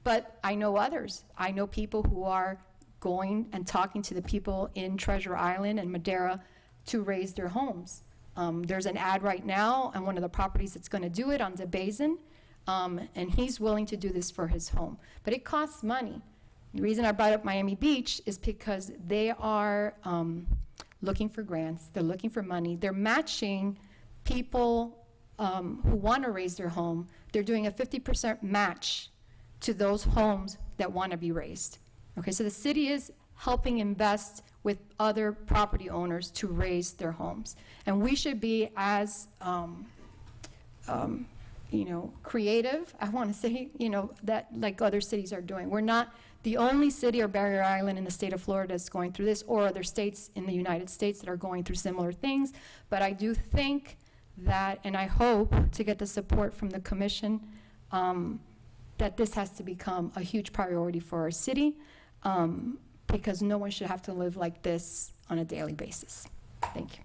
But I know others. I know people who are going and talking to the people in Treasure Island and Madera to raise their homes. There's an ad right now on one of the properties that's going to do it on the Basin, and he's willing to do this for his home. But it costs money. The reason I brought up Miami Beach is because they are looking for grants. They're looking for money. They're matching people who want to raise their home. They're doing a 50% match to those homes that want to be raised. Okay, so the city is helping invest with other property owners to raise their homes. And we should be as, creative, I want to say, that like other cities are doing. We're not the only city or barrier island in the state of Florida that's going through this, or other states in the United States that are going through similar things. But I do think that, and I hope to get the support from the commission, that this has to become a huge priority for our city, because no one should have to live like this on a daily basis. Thank you.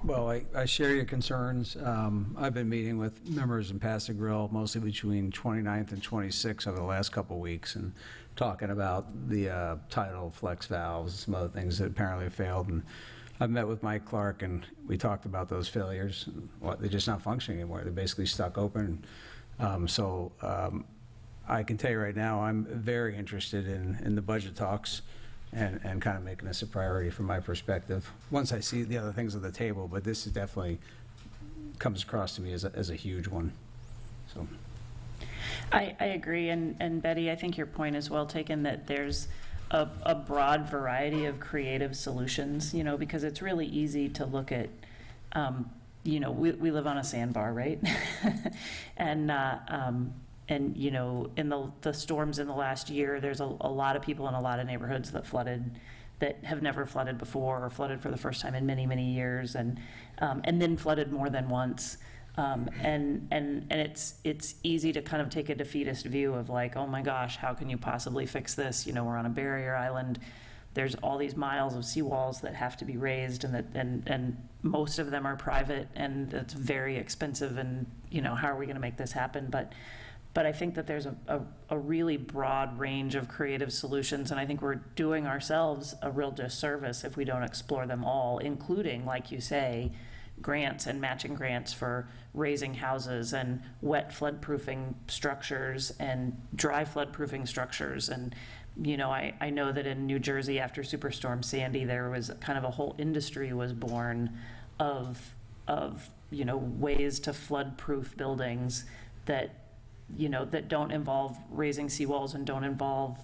Well, I share your concerns. I've been meeting with members in Paso Grill, mostly between 29th and 26th over the last couple of weeks, and talking about the tidal flex valves and some other things that apparently failed. And I've met with Mike Clark, and we talked about those failures. They're just not functioning anymore. They're basically stuck open. I can tell you right now, I'm very interested in the budget talks and kind of making this a priority from my perspective, once I see the other things on the table. But this is definitely comes across to me as a huge one. So I agree, and Betty, I think your point is well taken, that there's a broad variety of creative solutions, because it's really easy to look at, we live on a sandbar, right? And in the storms in the last year, there's a lot of people in a lot of neighborhoods that flooded, that have never flooded before, or flooded for the first time in many, many years, and then flooded more than once. And it's easy to kind of take a defeatist view of like, oh my gosh, how can you possibly fix this? We're on a barrier island. There's all these miles of seawalls that have to be raised, and most of them are private, and it's very expensive. And how are we going to make this happen? But I think that there's a really broad range of creative solutions, and I think we're doing ourselves a real disservice if we don't explore them all, including, like you say, grants and matching grants for raising houses and wet flood-proofing structures and dry flood-proofing structures. And I know that in New Jersey after Superstorm Sandy, there was kind of a whole industry was born of ways to flood-proof buildings that, that don't involve raising seawalls and don't involve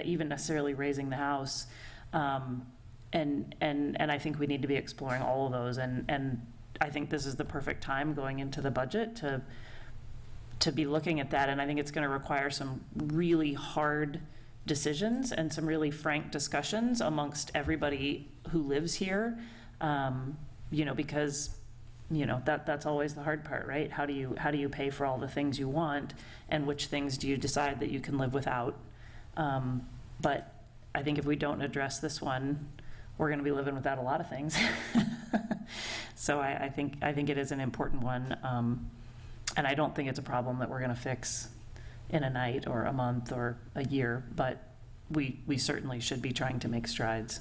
even necessarily raising the house. And I think we need to be exploring all of those. And I think this is the perfect time going into the budget to be looking at that. And I think it's going to require some really hard decisions and some really frank discussions amongst everybody who lives here. Because that's always the hard part, right? How do you pay for all the things you want, and which things do you decide that you can live without? But I think if we don't address this one, we're going to be living without a lot of things. So I think it is an important one, and I don't think it's a problem that we're going to fix in a night or a month or a year. But we certainly should be trying to make strides.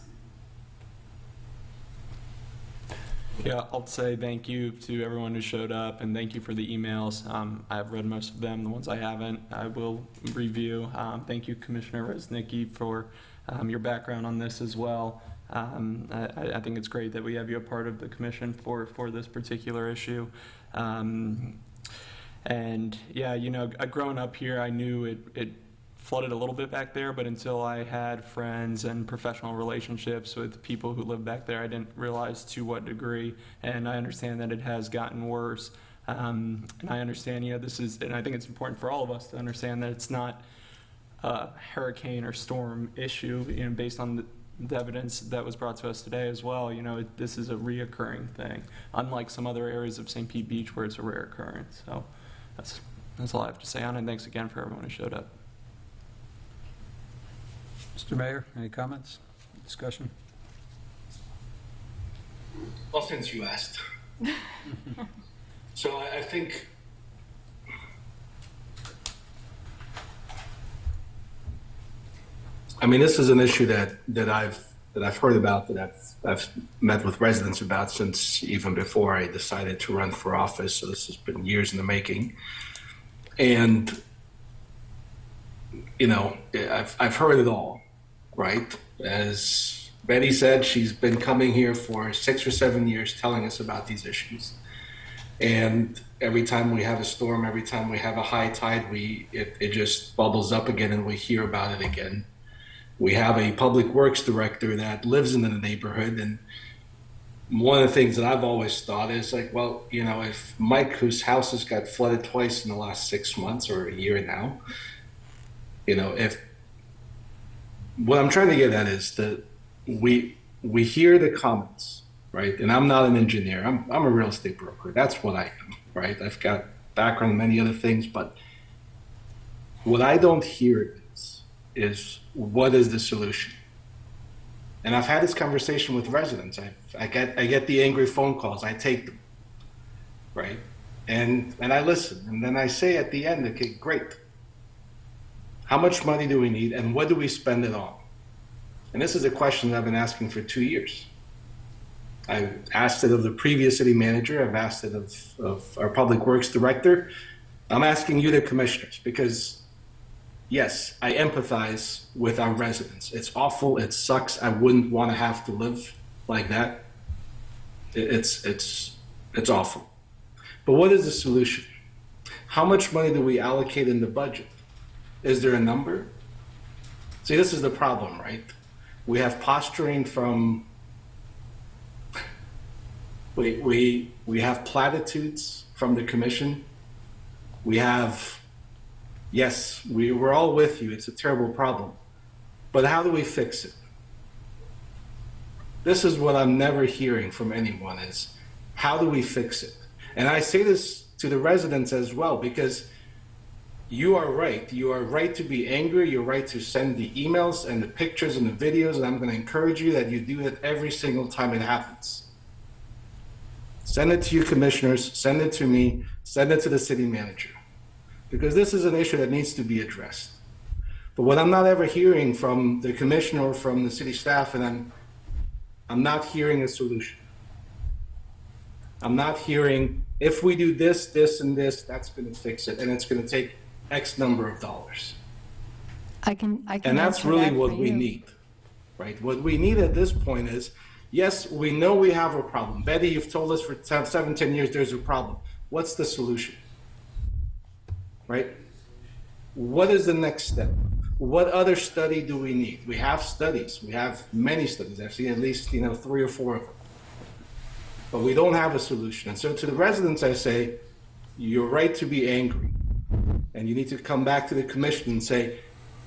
Yeah, I'll say thank you to everyone who showed up, and thank you for the emails. I've read most of them. The ones I haven't, I will review. Thank you, Commissioner Resnicki, for your background on this as well. I think it's great that we have you a part of the commission for this particular issue. And yeah, growing up here, I knew it flooded a little bit back there, but until I had friends and professional relationships with people who live back there, I didn't realize to what degree. And I understand that it has gotten worse. And I understand, this is, and I think it's important for all of us to understand that it's not a hurricane or storm issue, based on the evidence that was brought to us today as well. This is a reoccurring thing, unlike some other areas of St. Pete Beach where it's a rare occurrence. So that's all I have to say on it. And thanks again for everyone who showed up. Mr. Mayor, any comments, discussion? Well, since you asked. So I think this is an issue that I've heard about, that I've met with residents about since even before I decided to run for office. So this has been years in the making. And I've heard it all, right? As Betty said, she's been coming here for 6 or 7 years telling us about these issues. And every time we have a storm, every time we have a high tide, it just bubbles up again and we hear about it again. We have a public works director that lives in the neighborhood, and one of the things that I've always thought is if Mike, whose house has got flooded twice in the last 6 months or a year now, if what I'm trying to get at is that we hear the comments, right? And I'm not an engineer. I'm a real estate broker. That's what I am, right? I've got background in many other things, but what I don't hear is what is the solution? And I've had this conversation with residents. I get the angry phone calls. I take them, right? And I listen. And then I say at the end, okay, great. How much money do we need, and what do we spend it on? And this is a question that I've been asking for 2 years. I've asked it of the previous city manager. I've asked it of our public works director. I'm asking you, the commissioners, because yes, I empathize with our residents. It's awful. It sucks. I wouldn't want to have to live like that. It's awful. But what is the solution? How much money do we allocate in the budget? Is there a number? See, this is the problem, right? We have posturing from, we have platitudes from the commission. We have, yes, we're all with you. It's a terrible problem. But how do we fix it? This is what I'm never hearing from anyone is, how do we fix it? And I say this to the residents as well, because you are right. You are right to be angry. You're right to send the emails and the pictures and the videos, and I'm going to encourage you that you do it every single time it happens. Send it to your commissioners, send it to me, send it to the city manager, because this is an issue that needs to be addressed. But what I'm not ever hearing from the commissioner or from the city staff, and I'm not hearing a solution. I'm not hearing, if we do this, this, and this, that's going to fix it, and it's going to take X number of dollars. I can And that's answer really that what for we you. need, right? What we need at this point is Yes, we know we have a problem. Betty, you've told us for 7, 10 years there's a problem. What's the solution? Right? What is the next step? What other study do we need? We have studies. We have many studies. I've seen at least 3 or 4 of them. But we don't have a solution. And so to the residents, I say, you're right to be angry. And you need to come back to the commission and say,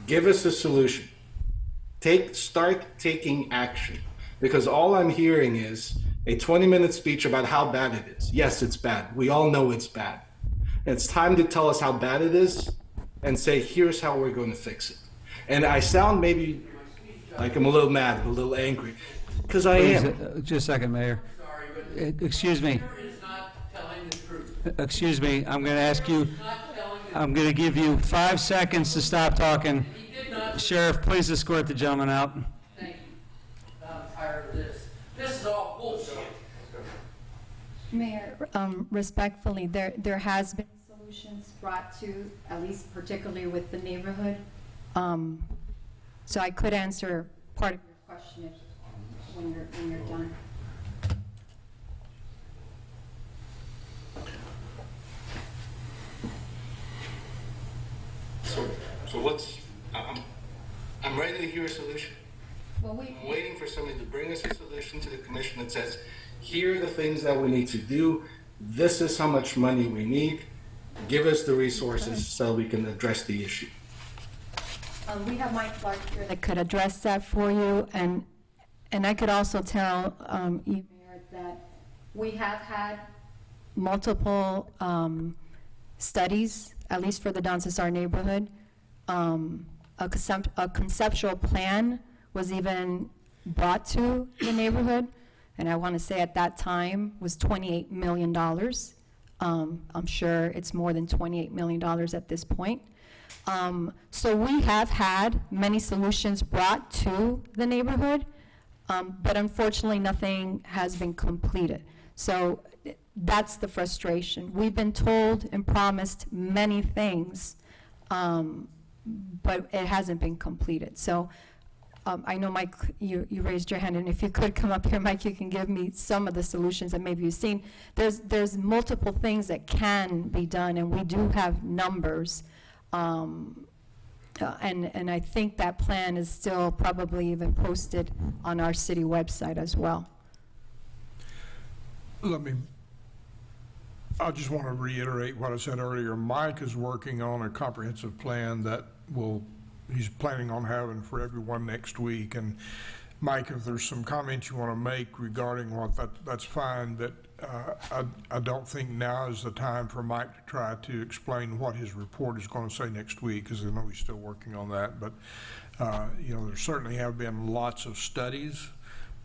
give us a solution. Start taking action. Because all I'm hearing is a 20-minute speech about how bad it is. Yes, it's bad. We all know it's bad. And it's time to tell us how bad it is and say, here's how we're going to fix it. And I sound maybe like I'm a little mad, a little angry, because I am. Just a second, Mayor. Excuse me. Excuse me, I'm going to ask you, I'm going to give you 5 seconds to stop talking. Sheriff, please escort the gentleman out. Thank you. I'm tired of this. This is all bullshit. Mayor, respectfully, there has been solutions brought to, at least particularly with the neighborhood. So I could answer part of your question when you're done. So what's, I'm ready to hear a solution. Well, I'm waiting for somebody to bring us a solution to the commission that says, here are the things that we need to do. This is how much money we need. Give us the resources so we can address the issue. We have Mike Clark here that could address that for you, and I could also tell you, Mayor, that we have had multiple studies, at least for the Don Cesar neighborhood. A conceptual plan was even brought to the neighborhood, and I want to say at that time was $28 million. I'm sure it's more than $28 million at this point. So we have had many solutions brought to the neighborhood, but unfortunately nothing has been completed. So that's the frustration. We've been told and promised many things, but it hasn't been completed. So I know, Mike, you raised your hand, and if you could come up here, Mike, you can give me some of the solutions that maybe you've seen. There's multiple things that can be done, and we do have numbers. And I think that plan is still probably even posted on our city website as well. I just want to reiterate what I said earlier. Mike is working on a comprehensive plan that he's planning on having for everyone next week. And Mike, if there's some comments you want to make regarding that's fine, but I don't think now is the time for Mike to try to explain what his report is going to say next week, because I know he's still working on that. But there certainly have been lots of studies.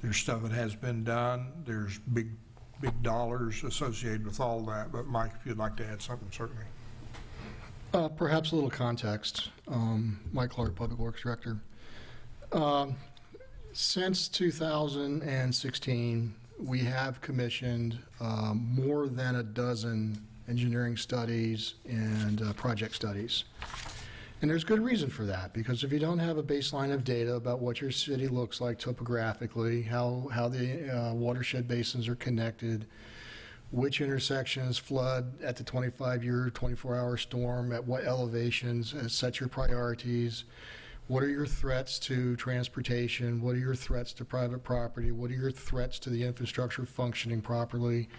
There's stuff that has been done. There's big dollars associated with all that. But Mike, if you'd like to add something, certainly. Perhaps a little context. Mike Clark, Public Works Director. Since 2016, we have commissioned more than a dozen engineering studies and project studies. And there's good reason for that, because if you don't have a baseline of data about what your city looks like topographically, how the watershed basins are connected, which intersections flood at the 25-year, 24-hour storm, at what elevations, set your priorities. What are your threats to transportation? What are your threats to private property? What are your threats to the infrastructure functioning properly?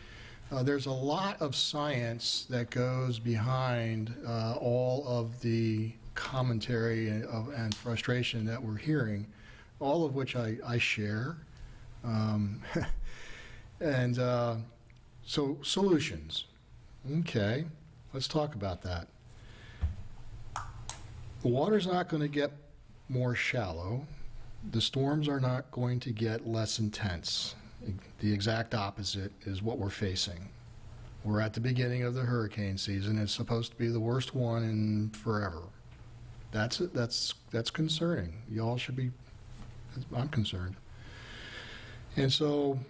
There's a lot of science that goes behind all of the commentary and frustration that we're hearing, all of which I share. So solutions. Okay, let's talk about that. The water's not going to get more shallow. The storms are not going to get less intense. The exact opposite is what we're facing. We're at the beginning of the hurricane season. It's supposed to be the worst one in forever. That's concerning. Y'all should be, I'm concerned. And so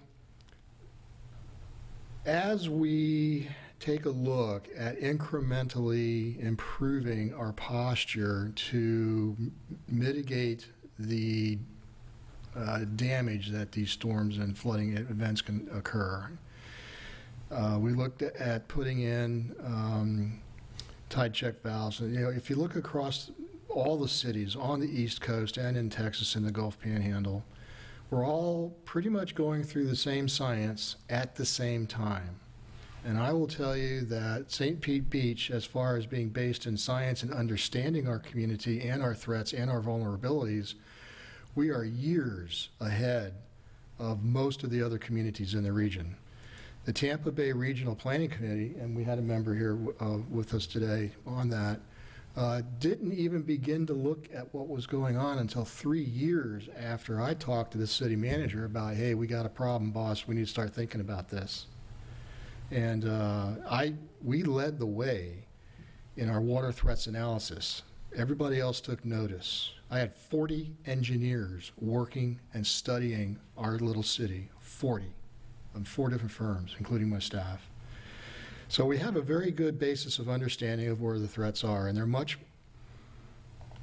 as we take a look at incrementally improving our posture to mitigate the damage that these storms and flooding events can occur. We looked at putting in tide check valves. You know, if you look across all the cities on the East Coast and in Texas in the Gulf Panhandle, we're all pretty much going through the same science at the same time. And I will tell you that St. Pete Beach, as far as being based in science and understanding our community and our threats and our vulnerabilities, we are years ahead of most of the other communities in the region. The Tampa Bay Regional Planning Committee, and we had a member here with us today on that, didn't even begin to look at what was going on until 3 years after I talked to the city manager about, hey, we got a problem, boss, we need to start thinking about this. And we led the way in our water threats analysis. Everybody else took notice. I had 40 engineers working and studying our little city, 40, on 4 different firms, including my staff. So we have a very good basis of understanding of where the threats are, and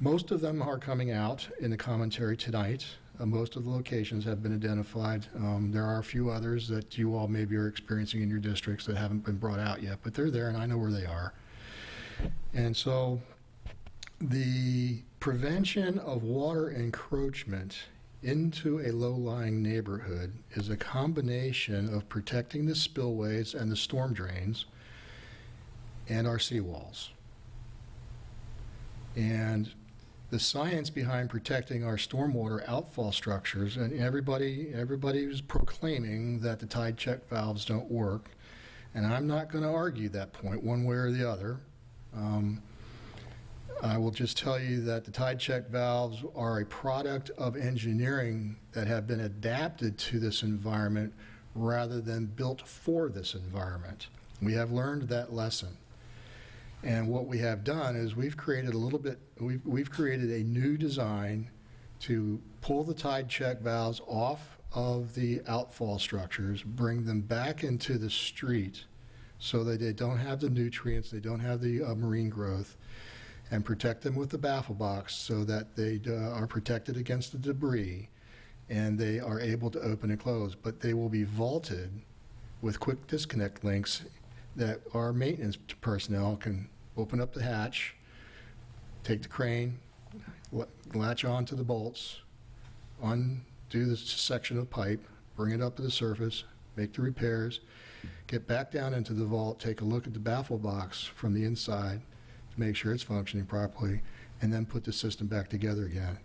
most of them are coming out in the commentary tonight. Most of the locations have been identified. There are a few others that you all maybe are experiencing in your districts that haven't been brought out yet, but they're there and I know where they are. And so the prevention of water encroachment into a low-lying neighborhood is a combination of protecting the spillways and the storm drains and our seawalls. And the science behind protecting our stormwater outfall structures, and everybody is proclaiming that the tide check valves don't work, and I'm not going to argue that point one way or the other. I will just tell you that the tide check valves are a product of engineering that have been adapted to this environment rather than built for this environment. We have learned that lesson. And what we have done is we've created we've created a new design to pull the tide check valves off of the outfall structures, bring them back into the street so that they don't have the nutrients, they don't have the marine growth, and protect them with the baffle box so that they are protected against the debris and they are able to open and close. But they will be vaulted with quick disconnect links that our maintenance personnel can open up the hatch, take the crane, latch on to the bolts, undo the section of pipe, bring it up to the surface, make the repairs, get back down into the vault, take a look at the baffle box from the inside to make sure it's functioning properly, and then put the system back together again.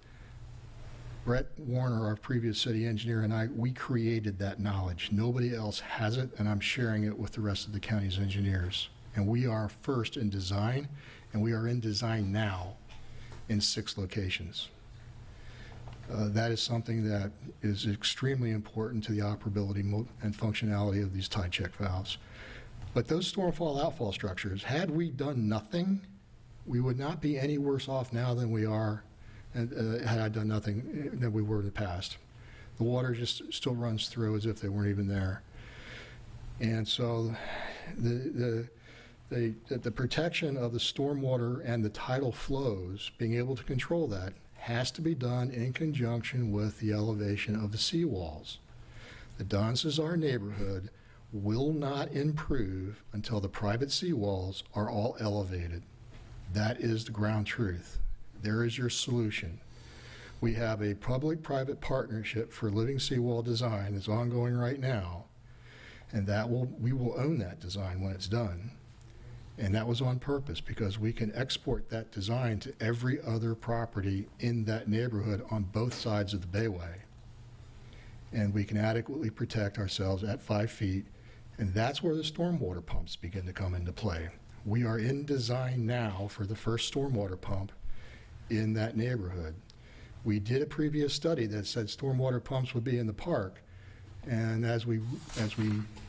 Brett Warner, our previous city engineer, and I, we created that knowledge. Nobody else has it, and I'm sharing it with the rest of the county's engineers. And we are first in design, and we are in design now in 6 locations. That is something that is extremely important to the operability and functionality of these tide check valves. But those stormfall outfall structures, had we done nothing, we would not be any worse off now than we are had I done nothing than we were in the past. The water just still runs through as if they weren't even there. And so the protection of the stormwater and the tidal flows, being able to control that, has to be done in conjunction with the elevation of the seawalls. The Don Cesar neighborhood will not improve until the private seawalls are all elevated. That is the ground truth. There is your solution. We have a public-private partnership for living seawall design that's ongoing right now, and we will own that design when it's done. And that was on purpose because we can export that design to every other property in that neighborhood on both sides of the bayway. And we can adequately protect ourselves at 5 feet, and that's where the stormwater pumps begin to come into play. We are in design now for the first stormwater pump in that neighborhood. We did a previous study that said stormwater pumps would be in the park, and as we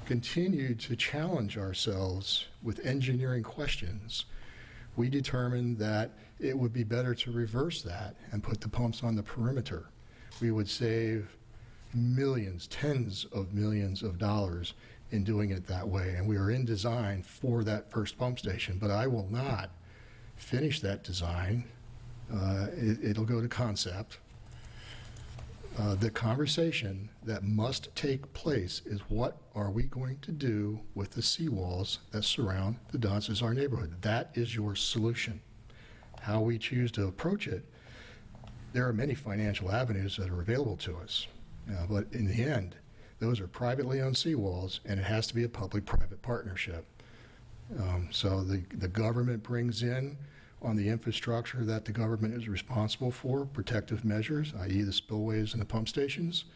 continued to challenge ourselves with engineering questions, we determined that it would be better to reverse that and put the pumps on the perimeter. We would save millions, tens of millions of dollars in doing it that way, and we are in design for that first pump station, but I will not finish that design. It'll go to concept. The conversation that must take place is, what are we going to do with the seawalls that surround the Don Cesar neighborhood? That is your solution. How we choose to approach it, there are many financial avenues that are available to us. But in the end, those are privately owned seawalls, and it has to be a public-private partnership. So the government brings in on the infrastructure that the government is responsible for, protective measures, i.e. the spillways and the pump stations,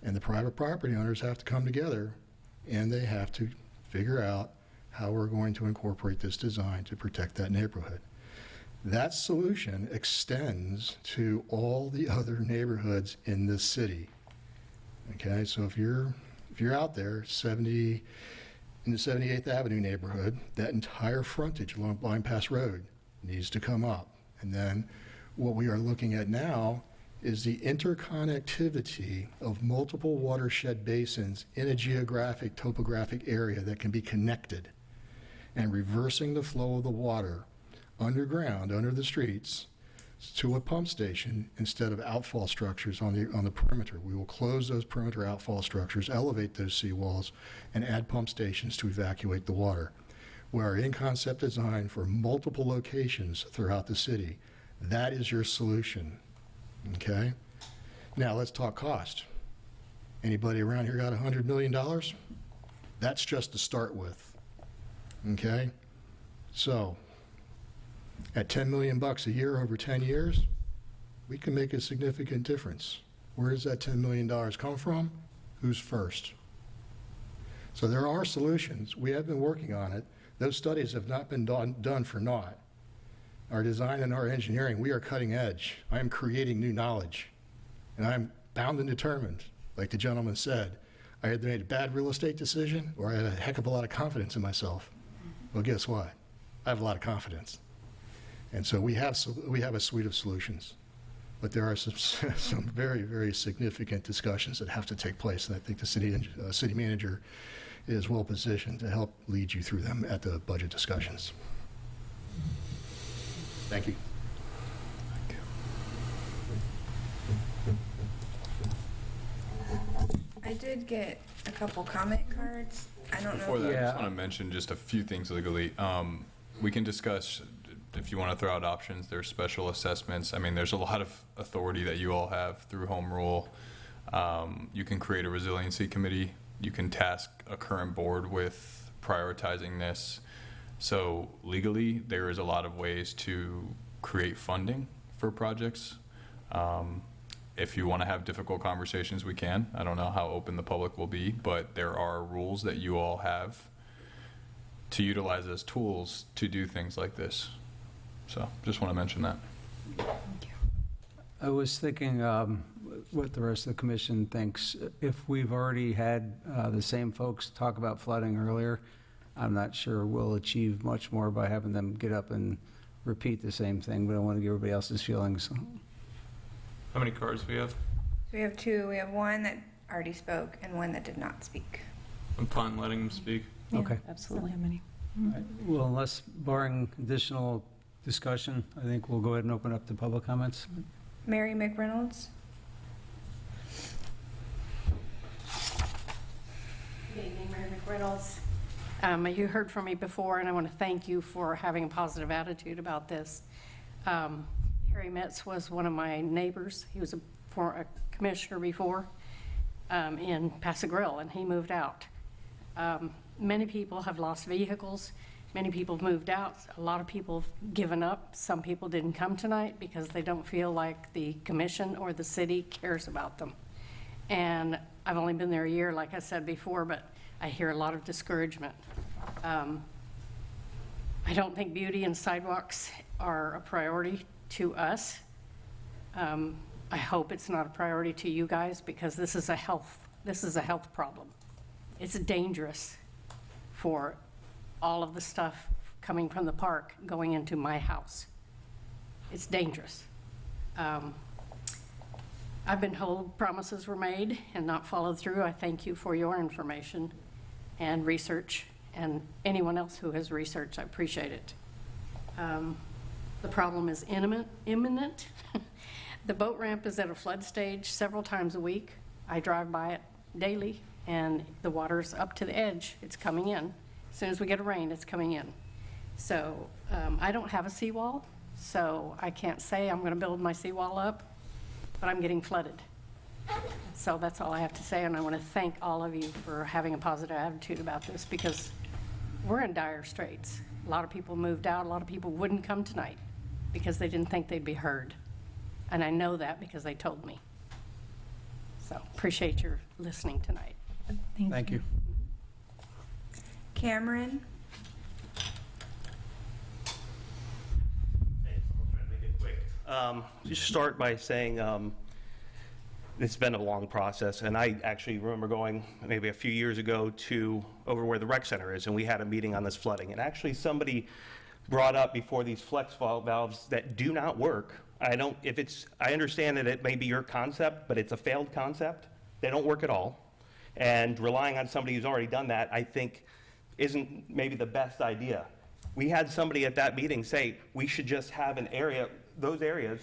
and the private property owners have to come together, and they have to figure out how we're going to incorporate this design to protect that neighborhood. That solution extends to all the other neighborhoods in this city. Okay, so if you're out there, in the 78th Avenue neighborhood, that entire frontage along Blind Pass Road needs to come up. And then what we are looking at now is the interconnectivity of multiple watershed basins in a geographic, topographic area that can be connected, and reversing the flow of the water underground, under the streets, to a pump station instead of outfall structures on the perimeter. We will close those perimeter outfall structures, elevate those seawalls, and add pump stations to evacuate the water. We are in concept design for multiple locations throughout the city. That is your solution, okay? Now let's talk cost. Anybody around here got $100 million? That's just to start with, okay? So at $10 million a year over 10 years, we can make a significant difference. Where does that $10 million come from? Who's first? So there are solutions. We have been working on it. Those studies have not been done for naught. Our design and our engineering, we are cutting edge. I am creating new knowledge. And I'm bound and determined, like the gentleman said. I either made a bad real estate decision, or I had a heck of a lot of confidence in myself. Well, guess what? I have a lot of confidence. And so we have a suite of solutions. But there are some very, very significant discussions that have to take place, and I think the city manager is well positioned to help lead you through them at the budget discussions. Thank you. I did get a couple comment cards. I don't know. Before that, I just want to mention just a few things legally. We can discuss, if you want to throw out options, there's special assessments. I mean, there's a lot of authority that you all have through home rule. You can create a resiliency committee. You can task a current board with prioritizing this. So legally, there is a lot of ways to create funding for projects. If you want to have difficult conversations, we can. I don't know how open the public will be, but there are rules that you all have to utilize as tools to do things like this. So just want to mention that. I was thinking what the rest of the commission thinks. If we've already had the same folks talk about flooding earlier, I'm not sure we'll achieve much more by having them get up and repeat the same thing, but I want to get everybody else's feelings. How many cards do we have? We have two. We have one that already spoke and one that did not speak. I'm fine letting them speak. Yeah, okay. Absolutely. How many? All right. Well, unless barring additional discussion, I think we'll go ahead and open up to public comments. Mary McReynolds. Good evening, Mary McReynolds. You heard from me before, and I want to thank you for having a positive attitude about this. Harry Metz was one of my neighbors. He was a commissioner before in Paso Grill, and he moved out. Many people have lost vehicles. Many people have moved out. A lot of people have given up. Some people didn't come tonight because they don't feel like the commission or the city cares about them. And I've only been there a year, like I said before, but I hear a lot of discouragement. I don't think beauty and sidewalks are a priority to us. I hope it's not a priority to you guys, because this is a health problem. It's dangerous for all of the stuff coming from the park going into my house. It's dangerous. I've been told promises were made and not followed through. I thank you for your information and research, and anyone else who has researched, I appreciate it. The problem is imminent. The boat ramp is at a flood stage several times a week. I drive by it daily, and the water's up to the edge. It's coming in. As soon as we get a rain, it's coming in. So I don't have a seawall, so I can't say I'm going to build my seawall up, but I'm getting flooded. So that's all I have to say, and I want to thank all of you for having a positive attitude about this, because we're in dire straits. A lot of people moved out. A lot of people wouldn't come tonight because they didn't think they'd be heard. And I know that because they told me. So appreciate your listening tonight. Thank you. Cameron? Just start by saying it's been a long process, and I actually remember going maybe a few years ago to over where the rec center is, and we had a meeting on this flooding. And actually, somebody brought up before these flex valves that do not work. I understand that it may be your concept, but it's a failed concept. They don't work at all, and relying on somebody who's already done that, I think, isn't maybe the best idea. We had somebody at that meeting say we should just have an area, those areas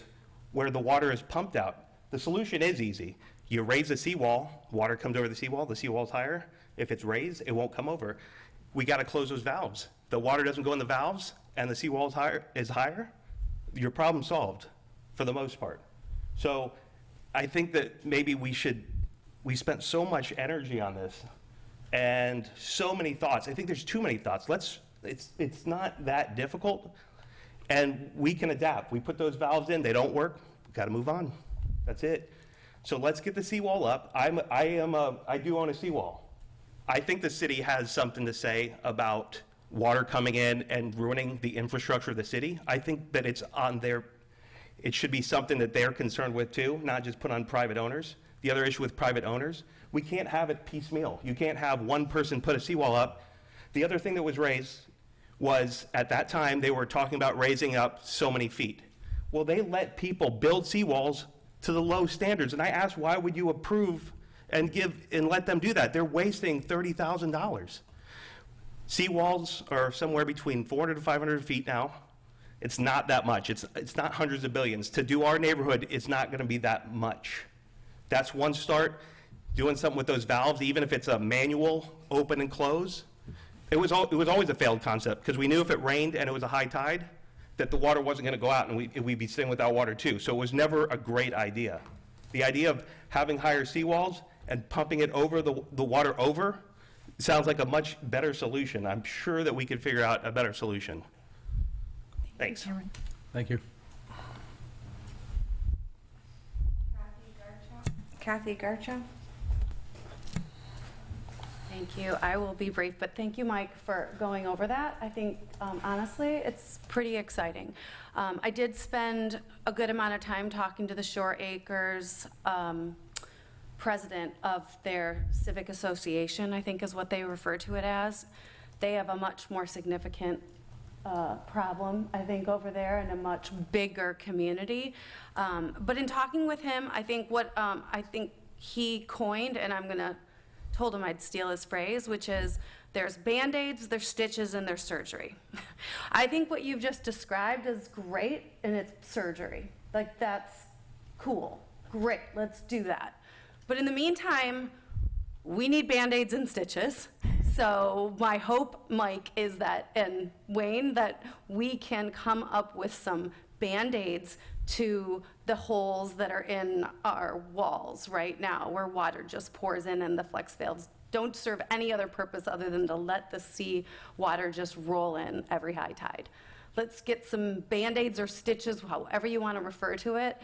where the water is pumped out. The solution is easy. You raise the seawall, water comes over the seawall's higher. If it's raised, it won't come over. We got to close those valves. The water doesn't go in the valves and the seawall is higher, your problem solved for the most part. So I think that maybe we spent so much energy on this and so many thoughts. I think there's too many thoughts. It's not that difficult, and we can adapt. We put those valves in, they don't work, got to move on. That's it. So let's get the seawall up. I do own a seawall. I think the city has something to say about water coming in and ruining the infrastructure of the city. I think that it should be something that they're concerned with too, not just put on private owners. The other issue with private owners, we can't have it piecemeal. You can't have one person put a seawall up. The other thing that was raised was, at that time, they were talking about raising up so many feet. Well, they let people build seawalls to the low standards, and I asked, why would you approve and let them do that? They're wasting $30,000. Seawalls are somewhere between 400 to 500 feet now. It's not that much. It's not hundreds of billions. To do our neighborhood, it's not going to be that much. That's one start. Doing something with those valves, even if it's a manual open and close. It was always a failed concept, because we knew if it rained and it was a high tide, that the water wasn't going to go out and we'd be sitting without water too. So it was never a great idea. The idea of having higher seawalls and pumping it over the water over sounds like a much better solution. I'm sure that we could figure out a better solution. Thanks. Thank you. Kathy Garcha? Thank you. I will be brief, but thank you, Mike, for going over that. I think, honestly, it's pretty exciting. I did spend a good amount of time talking to the Shore Acres president of their civic association, I think is what they refer to it as. They have a much more significant problem, I think, over there, in a much bigger community. But in talking with him, I think what I think he coined, and told him I'd steal his phrase, which is, there's Band-Aids, there's stitches, and there's surgery. I think what you've just described is great, and it's surgery. Like, that's cool. Great, let's do that. But in the meantime, we need Band-Aids and stitches. So my hope, Mike, is that, and Wayne, that we can come up with some Band-Aids to the holes that are in our walls right now, where water just pours in and the flex valves don't serve any other purpose other than to let the sea water just roll in every high tide. Let's get some Band-Aids or stitches, however you want to refer to it,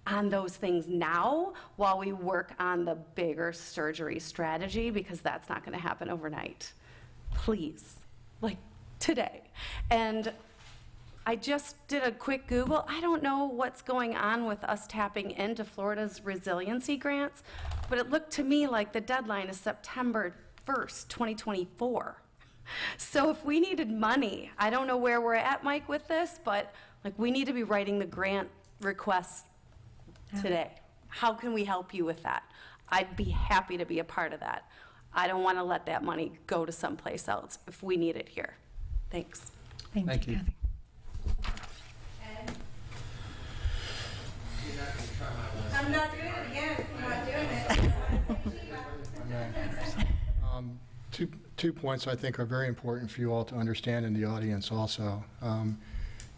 on those things now while we work on the bigger surgery strategy, because that's not going to happen overnight. Please, like today. And I just did a quick Google. I don't know what's going on with us tapping into Florida's resiliency grants, but it looked to me like the deadline is September 1st, 2024. So if we needed money, I don't know where we're at, Mike, with this, but like, we need to be writing the grant requests today. How can we help you with that? I'd be happy to be a part of that. I don't want to let that money go to someplace else if we need it here. Thanks. Thank you. Ed? I'm not doing it again. I'm not doing it. Two points I think are very important for you all to understand in the audience also.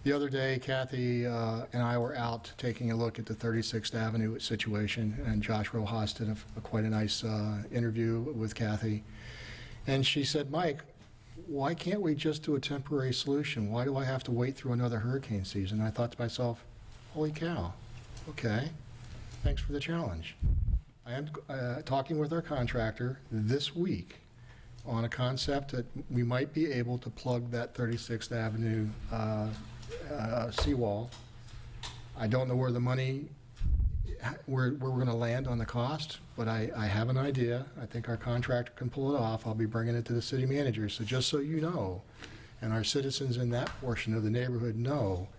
The other day, Kathy and I were out taking a look at the 36th Avenue situation, and Josh Rojas did quite a nice interview with Kathy. And she said, Mike, why can't we just do a temporary solution? Why do I have to wait through another hurricane season? I thought to myself, holy cow, okay, thanks for the challenge. I am talking with our contractor this week on a concept that we might be able to plug that 36th Avenue seawall. I don't know where the money, where we're going to land on the cost, but I have an idea. I think our contractor can pull it off. I'll be bringing it to the city manager. So just so you know, and our citizens in that portion of the neighborhood know,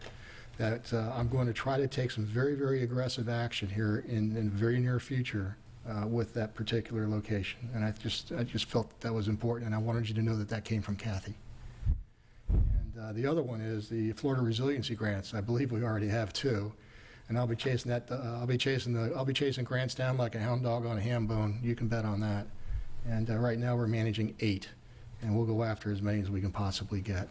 that I'm going to try to take some very, very aggressive action here in the very near future with that particular location. And I just felt that was important, and I wanted you to know that that came from Kathy. And the other one is the Florida Resiliency Grants. I believe we already have 2, and I'll be chasing that. I'll be chasing grants down like a hound dog on a ham bone. You can bet on that. And right now we're managing 8, and we'll go after as many as we can possibly get.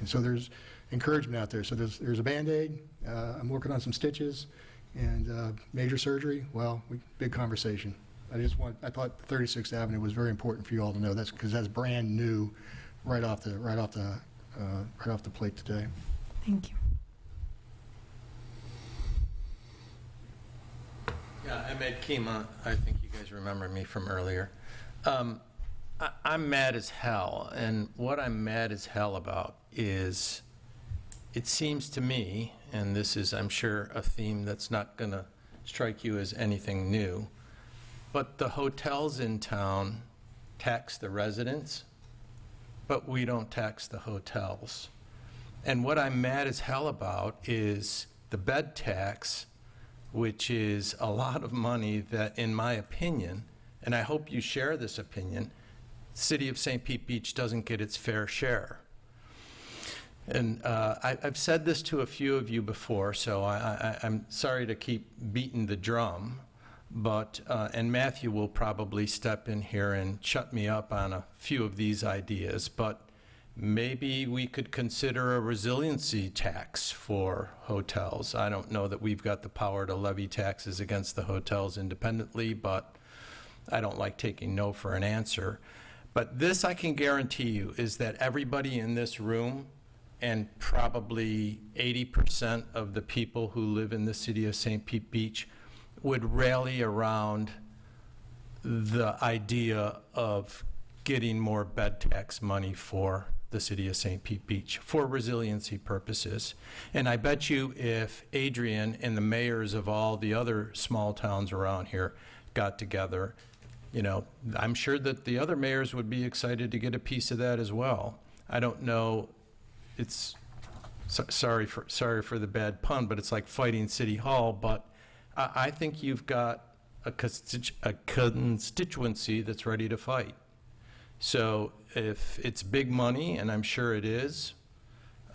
And so there's encouragement out there. So there's a Band-Aid. I'm working on some stitches, and major surgery. Well, big conversation. I thought 36th Avenue was very important for you all to know. That's because that's brand new, right off the plate today. Thank you. Yeah, I'm Ed Kima. I think you guys remember me from earlier. I'm mad as hell, and what I'm mad as hell about is, it seems to me, and this is, I'm sure, a theme that's not going to strike you as anything new, but the hotels in town tax the residents, but we don't tax the hotels. And what I'm mad as hell about is the bed tax, which is a lot of money that, in my opinion, and I hope you share this opinion, the city of St. Pete Beach doesn't get its fair share. And I've said this to a few of you before, so I'm sorry to keep beating the drum, but, and Matthew will probably step in here and shut me up on a few of these ideas, but maybe we could consider a resiliency tax for hotels. I don't know that we've got the power to levy taxes against the hotels independently, but I don't like taking no for an answer. But this I can guarantee you is that everybody in this room, and probably 80% of the people who live in the city of St. Pete Beach, would rally around the idea of getting more bed tax money for the city of St. Pete Beach for resiliency purposes. And I bet you if Adrian and the mayors of all the other small towns around here got together, you know, I'm sure that the other mayors would be excited to get a piece of that as well. I don't know, it's, sorry for the bad pun, but it's like fighting City Hall, but I think you've got a constituency that's ready to fight. So if it's big money, and I'm sure it is,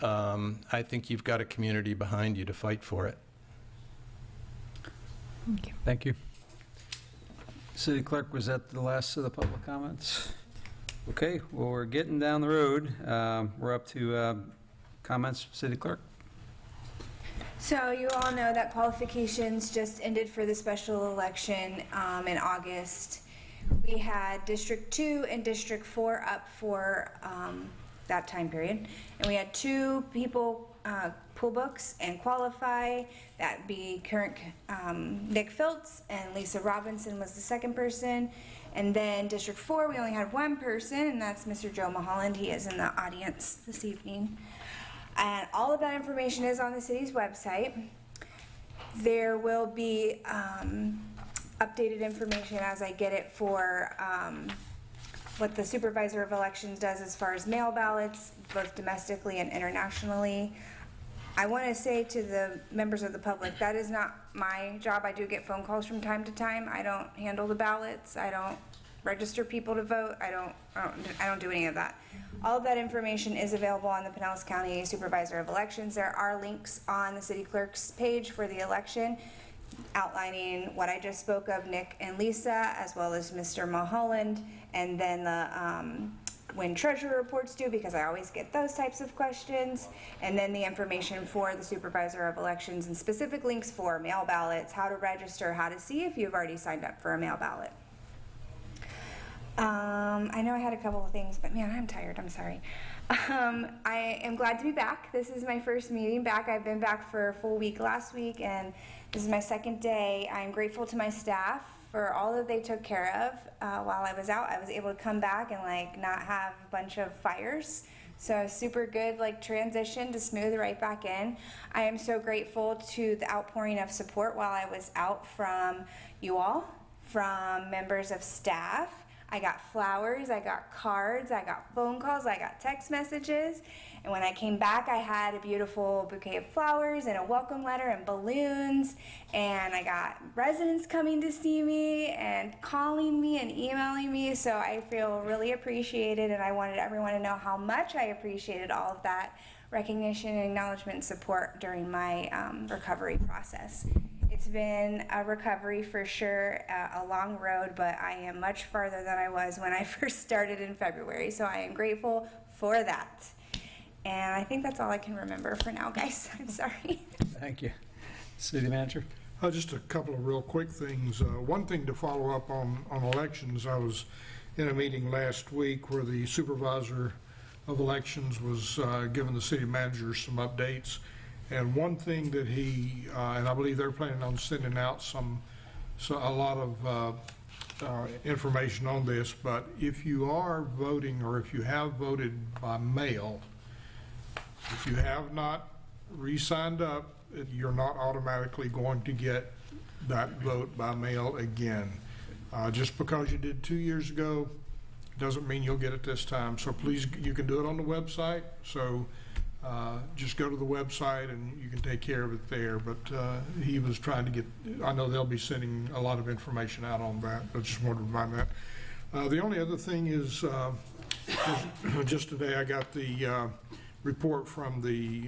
I think you've got a community behind you to fight for it. Thank you. Thank you. City Clerk, was that the last of the public comments? Okay, well, we're getting down the road. We're up to comments, City Clerk. So you all know that qualifications just ended for the special election in August. We had District 2 and District 4 up for that time period. And we had 2 people pull books and qualify. That'd be current Nick Phillips and Lisa Robinson was the second person. And then District 4, we only had 1 person, and that's Mr. Joe Mulholland. He is in the audience this evening. And all of that information is on the city's website. There will be updated information as I get it for what the supervisor of elections does as far as mail ballots, both domestically and internationally. I want to say to the members of the public, that is not my job. I do get phone calls from time to time. I don't handle the ballots. I don't register people to vote. I don't do any of that. All of that information is available on the Pinellas County Supervisor of Elections. There are links on the city clerk's page for the election outlining what I just spoke of, Nick and Lisa, as well as Mr. Mulholland, and then the when treasurer reports due, because I always get those types of questions, and then the information for the supervisor of elections and specific links for mail ballots, how to register, how to see if you've already signed up for a mail ballot. I know I had a couple of things, but man, I'm tired, I'm sorry. I am glad to be back. This is my first meeting back. I've been back for a full week last week, and this is my second day. I'm grateful to my staff for all that they took care of while I was out. I was able to come back and like not have a bunch of fires. So super good like transition to smooth right back in. I am so grateful to the outpouring of support while I was out from you all, from members of staff. I got flowers, I got cards, I got phone calls, I got text messages. And when I came back, I had a beautiful bouquet of flowers and a welcome letter and balloons. And I got residents coming to see me and calling me and emailing me. So I feel really appreciated, and I wanted everyone to know how much I appreciated all of that recognition and acknowledgement and support during my recovery process. It's been a recovery for sure, a long road, but I am much farther than I was when I first started in February, so I am grateful for that. And I think that's all I can remember for now, guys. I'm sorry. Thank you. City Manager? Just a couple of real quick things. One thing to follow up on elections, I was in a meeting last week where the supervisor of elections was giving the city manager some updates. And one thing that he, and I believe they're planning on sending out a lot of information on this, but if you are voting or if you have voted by mail, if you have not re-signed up, you're not automatically going to get that vote by mail again. Just because you did 2 years ago doesn't mean you'll get it this time. So please, you can do it on the website. So just go to the website and you can take care of it there. But he was trying to get, I know they'll be sending a lot of information out on that. I just wanted to remind that. The only other thing is, just today I got the report from the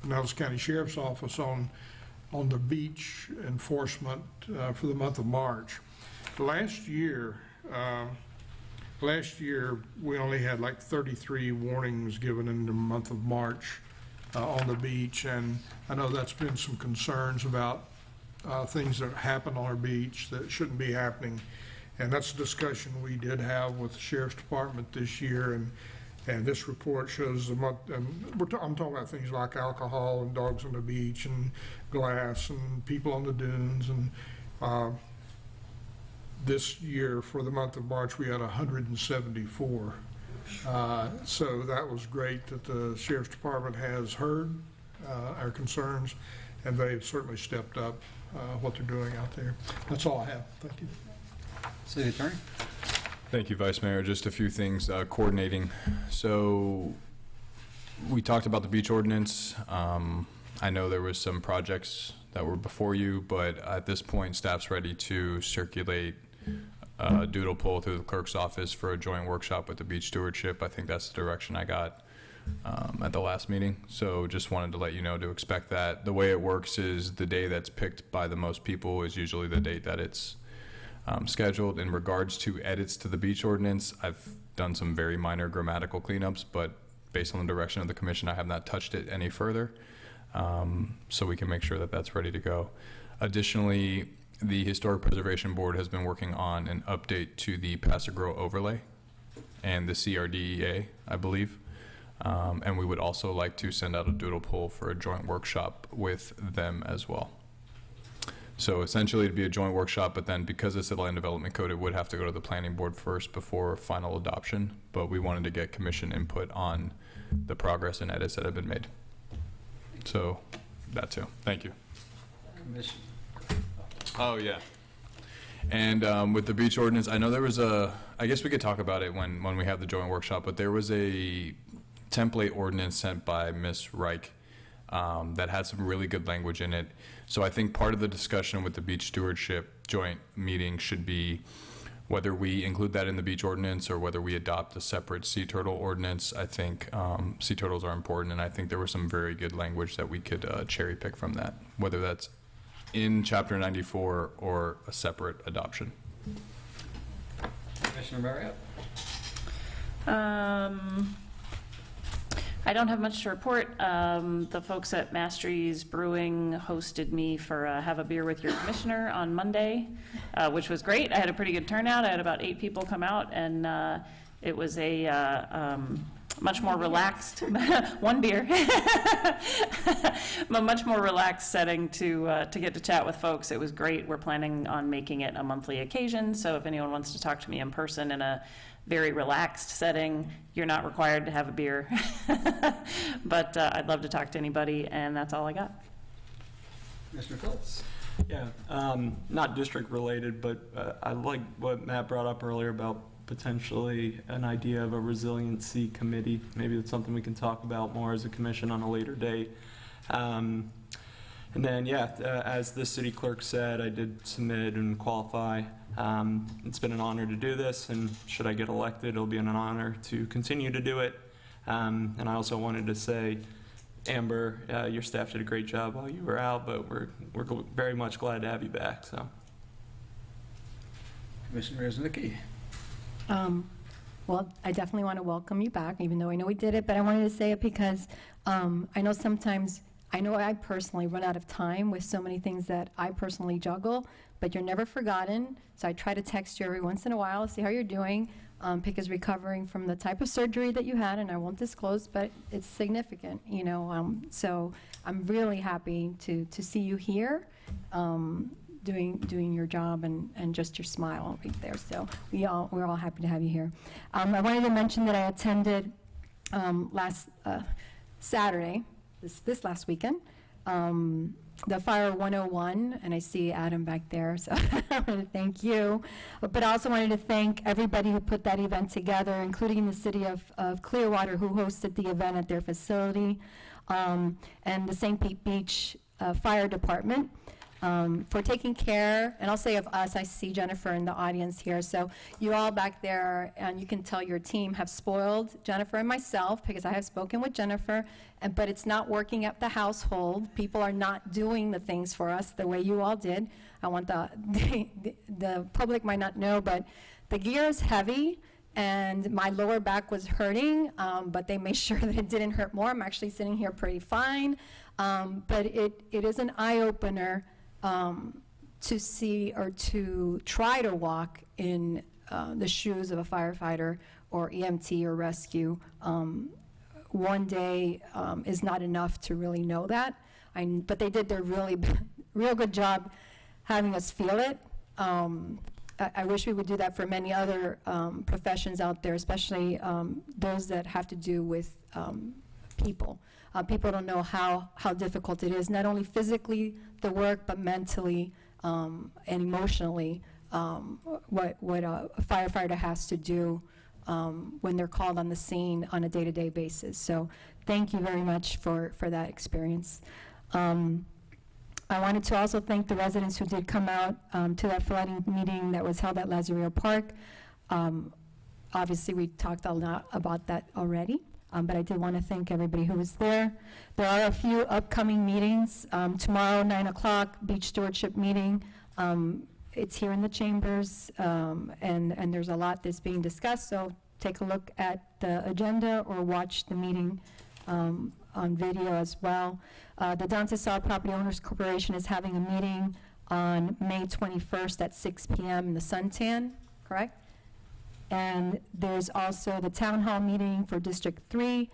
Pinellas County Sheriff's Office on the beach enforcement for the month of March. Last year we only had like 33 warnings given in the month of March on the beach, and I know that's been some concerns about things that happen on our beach that shouldn't be happening, and that's a discussion we did have with the Sheriff's Department this year, and this report shows the month, and I'm talking about things like alcohol and dogs on the beach and glass and people on the dunes, and this year for the month of March we had 174. So that was great that the Sheriff's Department has heard our concerns, and they've certainly stepped up what they're doing out there. That's all I have. Thank you. City Attorney? Thank you, Vice Mayor. Just a few things, coordinating. So we talked about the beach ordinance. I know there was some projects that were before you, but at this point, staff's ready to circulate a doodle poll through the clerk's office for a joint workshop with the beach stewardship. I think that's the direction I got at the last meeting. So just wanted to let you know to expect that. The way it works is the day that's picked by the most people is usually the date that it's scheduled. In regards to edits to the beach ordinance, I've done some very minor grammatical cleanups, but based on the direction of the commission, I have not touched it any further. So we can make sure that that's ready to go. Additionally, the Historic Preservation Board has been working on an update to the Paso Grow overlay and the CRDEA, I believe. And we would also like to send out a doodle poll for a joint workshop with them as well. So essentially it'd be a joint workshop, but then because it's a land development code, it would have to go to the planning board first before final adoption. But we wanted to get commission input on the progress and edits that have been made. So that too. Thank you. Commission. Oh, yeah. And with the beach ordinance, I know there was I guess we could talk about it when we have the joint workshop, but there was a template ordinance sent by Ms. Reich that had some really good language in it. So I think part of the discussion with the beach stewardship joint meeting should be whether we include that in the beach ordinance or whether we adopt a separate sea turtle ordinance. I think sea turtles are important, and I think there was some very good language that we could cherry pick from that, whether that's in Chapter 94 or a separate adoption. Commissioner Marriott? I don't have much to report. The folks at Mastery's Brewing hosted me for Have a Beer with Your Commissioner on Monday, which was great. I had a pretty good turnout. I had about 8 people come out, and it was a much more relaxed, one beer, a much more relaxed setting to get to chat with folks. It was great. We're planning on making it a monthly occasion, so if anyone wants to talk to me in person in a very relaxed setting, you're not required to have a beer. But I'd love to talk to anybody, and that's all I got. Mr. Phillips? Yeah, not district related, but I like what Matt brought up earlier about potentially an idea of a resiliency committee. Maybe that's something we can talk about more as a commission on a later date. And then, yeah, as the city clerk said, I did submit and qualify. It's been an honor to do this, and should I get elected, it'll be an honor to continue to do it. And I also wanted to say, Amber, your staff did a great job while you were out, but we're very much glad to have you back. So, Commissioner Znicki? Well, I definitely want to welcome you back, even though I know we did it, but I wanted to say it because I know sometimes, I know I personally run out of time with so many things that I personally juggle, but you're never forgotten. So I try to text you every once in a while, see how you're doing. Pick is recovering from the type of surgery that you had, and I won't disclose, but it's significant, you know. So I'm really happy to see you here, doing your job and just your smile right there. So we're all happy to have you here. I wanted to mention that I attended last Saturday, this last weekend, the Fire 101, and I see Adam back there, so I want to thank you. But I also wanted to thank everybody who put that event together, including the city of Clearwater, who hosted the event at their facility, and the St. Pete Beach Fire Department. For taking care, and I'll say of us, I see Jennifer in the audience here, so you all back there, and you can tell your team have spoiled Jennifer and myself, because I have spoken with Jennifer, but it's not working at the household. People are not doing the things for us the way you all did. I want the public might not know, but the gear is heavy, and my lower back was hurting, but they made sure that it didn't hurt more. I'm actually sitting here pretty fine, but it is an eye-opener to see or to try to walk in the shoes of a firefighter or EMT or rescue. One day is not enough to really know that, but they did their real good job having us feel it. I wish we would do that for many other professions out there, especially those that have to do with people. People don't know how difficult it is, not only physically the work, but mentally and emotionally, what a firefighter has to do when they're called on the scene on a day-to-day basis. So thank you very much for that experience. I wanted to also thank the residents who did come out to that flooding meeting that was held at Lazarillo Park. Obviously, we talked a lot about that already. But I did want to thank everybody who was there. There are a few upcoming meetings. Tomorrow, 9 o'clock, beach stewardship meeting. It's here in the chambers, and there's a lot that's being discussed, so take a look at the agenda or watch the meeting on video as well. The Dontesau Property Owners Corporation is having a meeting on May 21st at 6 p.m. in the Suntan, correct? And there's also the town hall meeting for District 3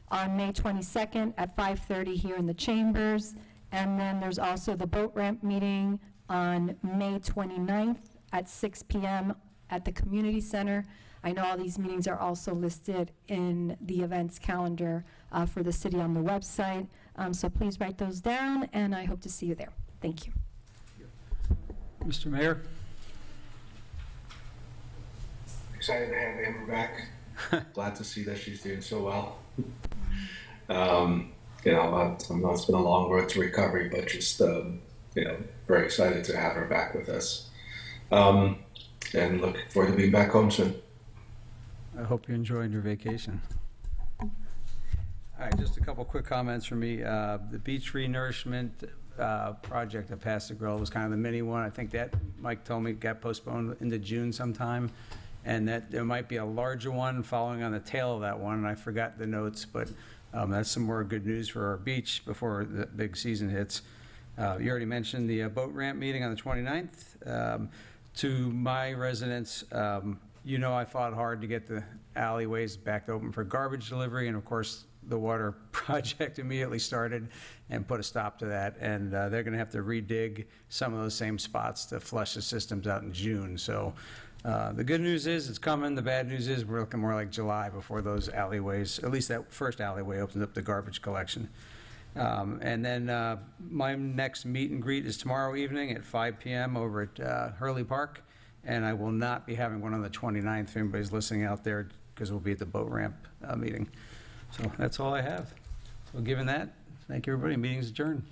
on May 22nd at 5:30 here in the chambers. And then there's also the boat ramp meeting on May 29th at 6 p.m. at the community center. I know all these meetings are also listed in the events calendar for the city on the website. So please write those down, and I hope to see you there. Thank you. Mr. Mayor? Excited to have Amber back. Glad to see that she's doing so well. You know, I know it's been a long road to recovery, but just you know, very excited to have her back with us. And looking forward to being back home soon. I hope you enjoyed your vacation. All right, just a couple quick comments from me. The beach renourishment project at Pastor Grill was kind of the mini one. I think that, Mike told me, got postponed into June sometime, and that there might be a larger one following on the tail of that one, and I forgot the notes, but that's some more good news for our beach before the big season hits. You already mentioned the boat ramp meeting on the 29th. To my residents, you know I fought hard to get the alleyways back open for garbage delivery, and of course, the water project immediately started and put a stop to that. And they're going to have to redig some of those same spots to flush the systems out in June. So the good news is it's coming. The bad news is we're looking more like July before those alleyways, at least that first alleyway, opens up the garbage collection. And then my next meet and greet is tomorrow evening at 5 p.m. over at Hurley Park. And I will not be having one on the 29th if anybody's listening out there, because we'll be at the boat ramp meeting. So that's all I have. So given that, thank you, everybody. Meeting's adjourned.